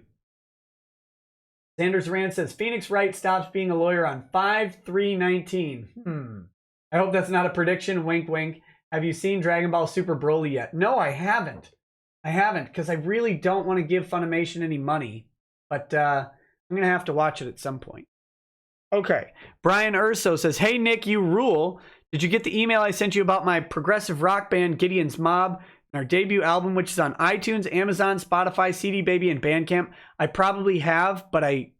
Sanders Rand says Phoenix Wright stops being a lawyer on 5/3/19. I hope that's not a prediction. Wink, wink. Have you seen Dragon Ball Super Broly yet? No, I haven't. I haven't because I really don't want to give Funimation any money. But I'm going to have to watch it at some point. Okay. Brian Urso says, hey, Nick, you rule. Did you get the email I sent you about my progressive rock band Gideon's Mob? Our debut album, which is on iTunes, Amazon, Spotify, CD Baby, and Bandcamp. I probably have, but I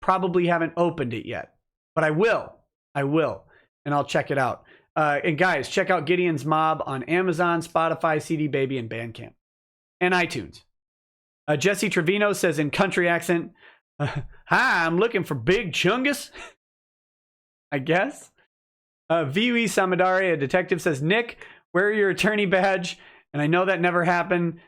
probably haven't opened it yet. But I will. And I'll check it out. And guys, check out Gideon's Mob on Amazon, Spotify, CD Baby, and Bandcamp. And iTunes. Jesse Trevino says in country accent, hi, I'm looking for Big Chungus. I guess. Viwi Samadari, a detective, says, Nick, wear your attorney badge. And I know that never happened.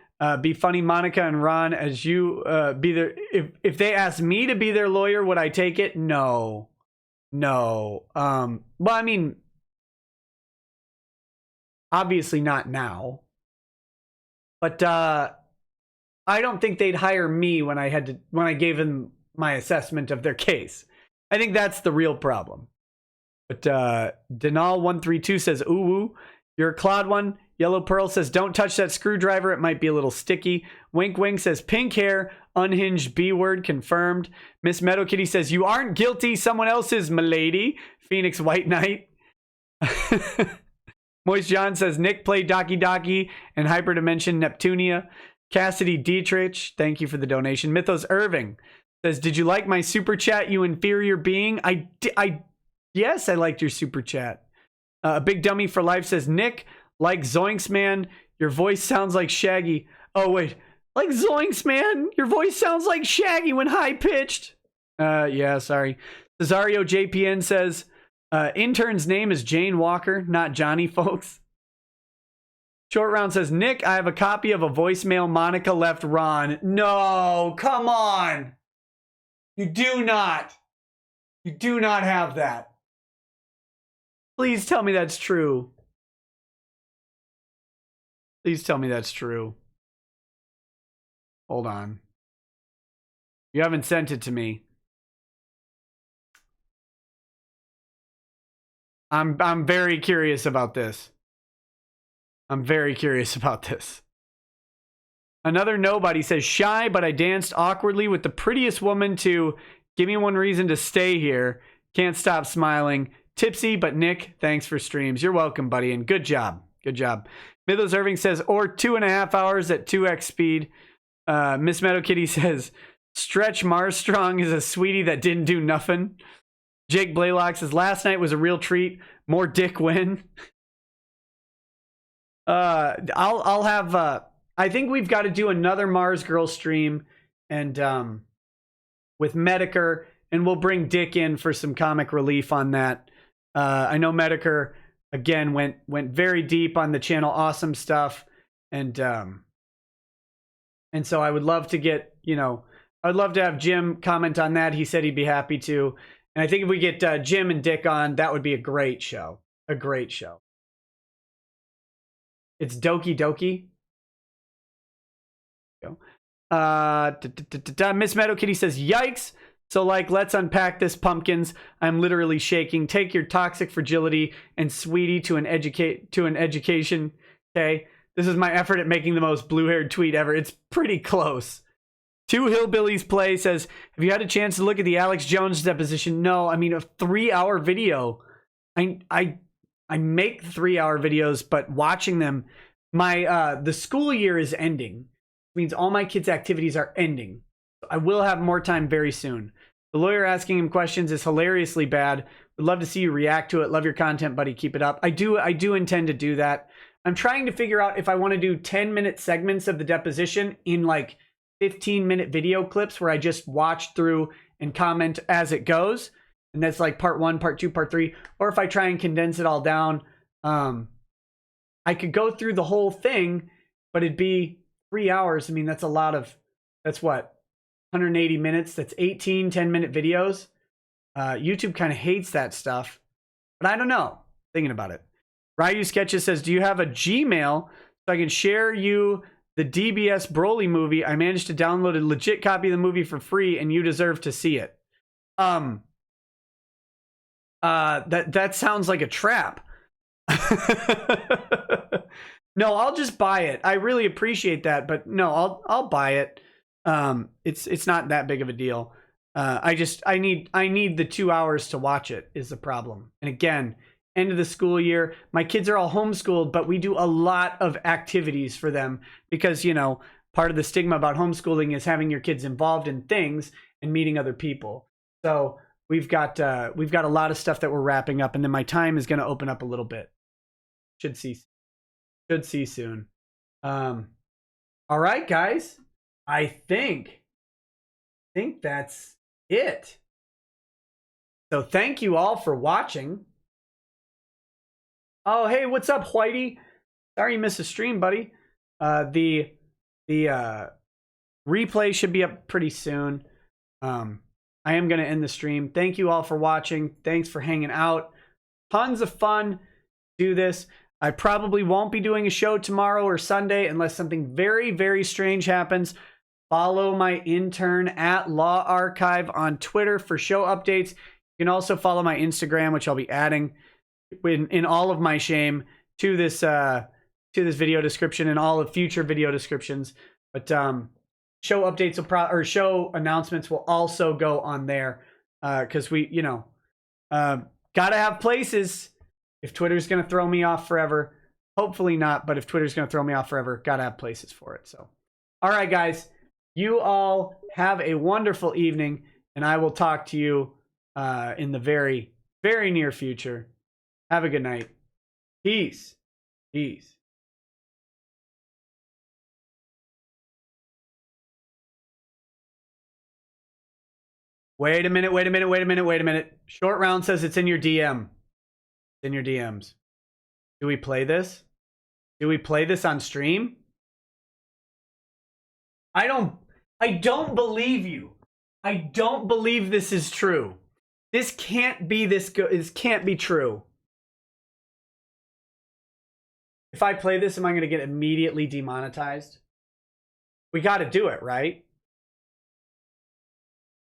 Be funny, Monica and Ron, as you be their. If they asked me to be their lawyer, would I take it? No. Well, I mean, obviously not now. But I don't think they'd hire me when I gave them my assessment of their case. I think that's the real problem. But Denal132 says, ooh, you're a Claude one. Yellow Pearl says, don't touch that screwdriver. It might be a little sticky. Wink Wink says, pink hair, unhinged B-word, confirmed. Miss Meadow Kitty says, you aren't guilty. Someone else is, milady. Phoenix White Knight. Moist John says, Nick played Doki Doki and Hyperdimension Neptunia. Cassidy Dietrich, thank you for the donation. Mythos Irving says, did you like my super chat, you inferior being? Yes, I liked your super chat. Big Dummy for Life says, Nick, like Zoinks, man, your voice sounds like Shaggy. Oh, wait. Like Zoinks, man, your voice sounds like Shaggy when high-pitched. Yeah, sorry. Cesario JPN says, intern's name is Jane Walker, not Johnny, folks. Short Round says, Nick, I have a copy of a voicemail Monica left Ron. No, come on. You do not. You do not have that. Please tell me that's true. Please tell me that's true. Hold on. You haven't sent it to me. I'm very curious about this. Another nobody says, shy, but I danced awkwardly with the prettiest woman to give me one reason to stay here. Can't stop smiling. Tipsy, but Nick, thanks for streams. You're welcome, buddy, and good job. Good job. Mythos Irving says, or 2.5 hours at 2x speed. Miss Meadow Kitty says, Stretch Marstrong is a sweetie that didn't do nothing. Jake Blaylock says, last night was a real treat. More dick win. I'll have, I think we've got to do another Mars Girl stream and, with Medicare, and we'll bring Dick in for some comic relief on that. I know Medicare, again, went very deep on the channel. Awesome stuff. And so I would love to get, I'd love to have Jim comment on that. He said he'd be happy to. And I think if we get Jim and Dick on, that would be a great show. A great show. It's Doki Doki. Miss Meadow Kitty says, yikes. So, let's unpack this, pumpkins. I'm literally shaking. Take your toxic fragility and sweetie to an education. Okay. This is my effort at making the most blue-haired tweet ever. It's pretty close. Two Hillbillies Play says, have you had a chance to look at the Alex Jones deposition? No, I mean, a 3-hour video. I make 3-hour videos, but watching them, the school year is ending. It means all my kids' activities are ending. I will have more time very soon. The lawyer asking him questions is hilariously bad. Would love to see you react to it. Love your content, buddy. Keep it up. I do intend to do that. I'm trying to figure out if I want to do 10-minute segments of the deposition in 15-minute video clips where I just watch through and comment as it goes. And that's part 1, part 2, part 3. Or if I try and condense it all down, I could go through the whole thing, but it'd be 3 hours. I mean, that's what? 180 minutes. That's 18 10-minute videos. YouTube kind of hates that stuff. But I don't know. Thinking about it. Ryu Sketches says, do you have a Gmail so I can share you the DBS Broly movie. I managed to download a legit copy of the movie for free, and you deserve to see it. That sounds like a trap. No, I'll just buy it. I really appreciate that, but no, I'll buy it. It's not that big of a deal. I need the 2 hours to watch it is the problem. And again, end of the school year, my kids are all homeschooled, but we do a lot of activities for them because, you know, part of the stigma about homeschooling is having your kids involved in things and meeting other people. So we've got a lot of stuff that we're wrapping up, and then my time is going to open up a little bit. Should see soon. All right, guys. I think that's it. So thank you all for watching. Oh, hey, what's up, Whitey? Sorry you missed a stream, buddy. The replay should be up pretty soon. I am going to end the stream. Thank you all for watching. Thanks for hanging out. Tons of fun. Do this. I probably won't be doing a show tomorrow or Sunday unless something very, very strange happens. Follow my intern at Law Archive on Twitter for show updates. You can also follow my Instagram, which I'll be adding in all of my shame to this video description and all of future video descriptions. But show updates or show announcements will also go on there because we, you know, gotta have places. If Twitter's going to throw me off forever, hopefully not, but if Twitter's going to throw me off forever, got to have places for it. So, all right, guys, you all have a wonderful evening, and I will talk to you in the very, very near future. Have a good night. Peace. Peace. Wait a minute. Short Round says it's in your DM. In your DMs. Do we play this? Do we play this on stream? I don't believe you. I don't believe this is true. This can't be this good. This can't be true. If I play this, am I going to get immediately demonetized? We got to do it, right?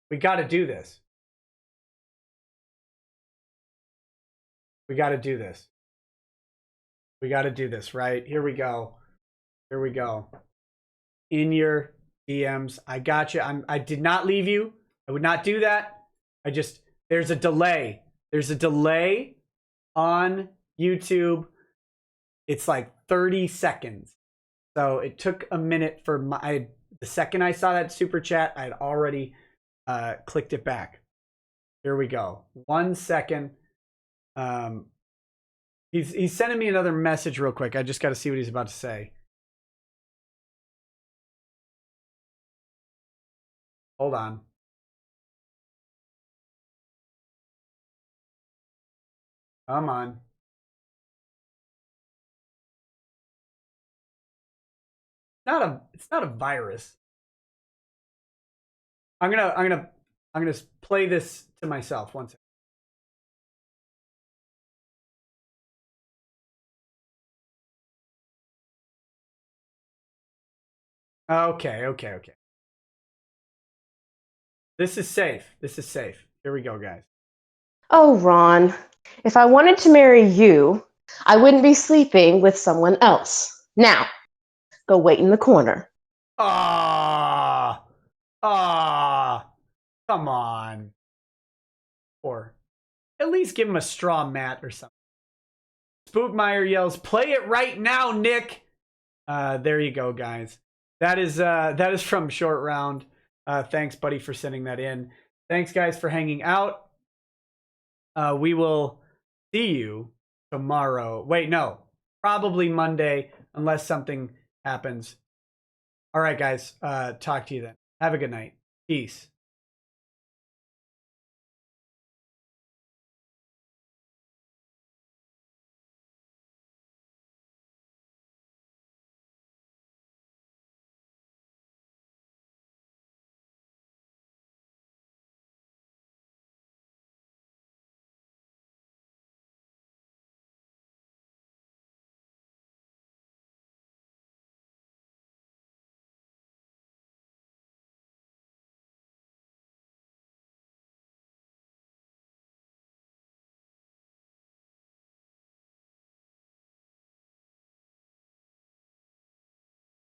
We got to do this. We got to do this. We got to do this, right? Here we go. Here we go. In your DMs. I got you. I did not leave you. I would not do that. There's a delay. There's a delay on YouTube. It's like 30 seconds. So it took a minute for the second I saw that super chat, I had already clicked it back. Here we go. 1 second. He's sending me another message real quick. I just got to see what he's about to say. Hold on. Come on. It's not a virus. I'm gonna play this to myself 1 second. Okay. This is safe. This is safe. Here we go, guys. Oh, Ron, if I wanted to marry you, I wouldn't be sleeping with someone else. Now, go wait in the corner. Come on. Or at least give him a straw mat or something. Spookmeyer yells, "Play it right now, Nick." There you go, guys. That is from Short Round. Thanks, buddy, for sending that in. Thanks, guys, for hanging out. We will see you tomorrow. Wait, no. Probably Monday, unless something happens. All right, guys. Talk to you then. Have a good night. Peace.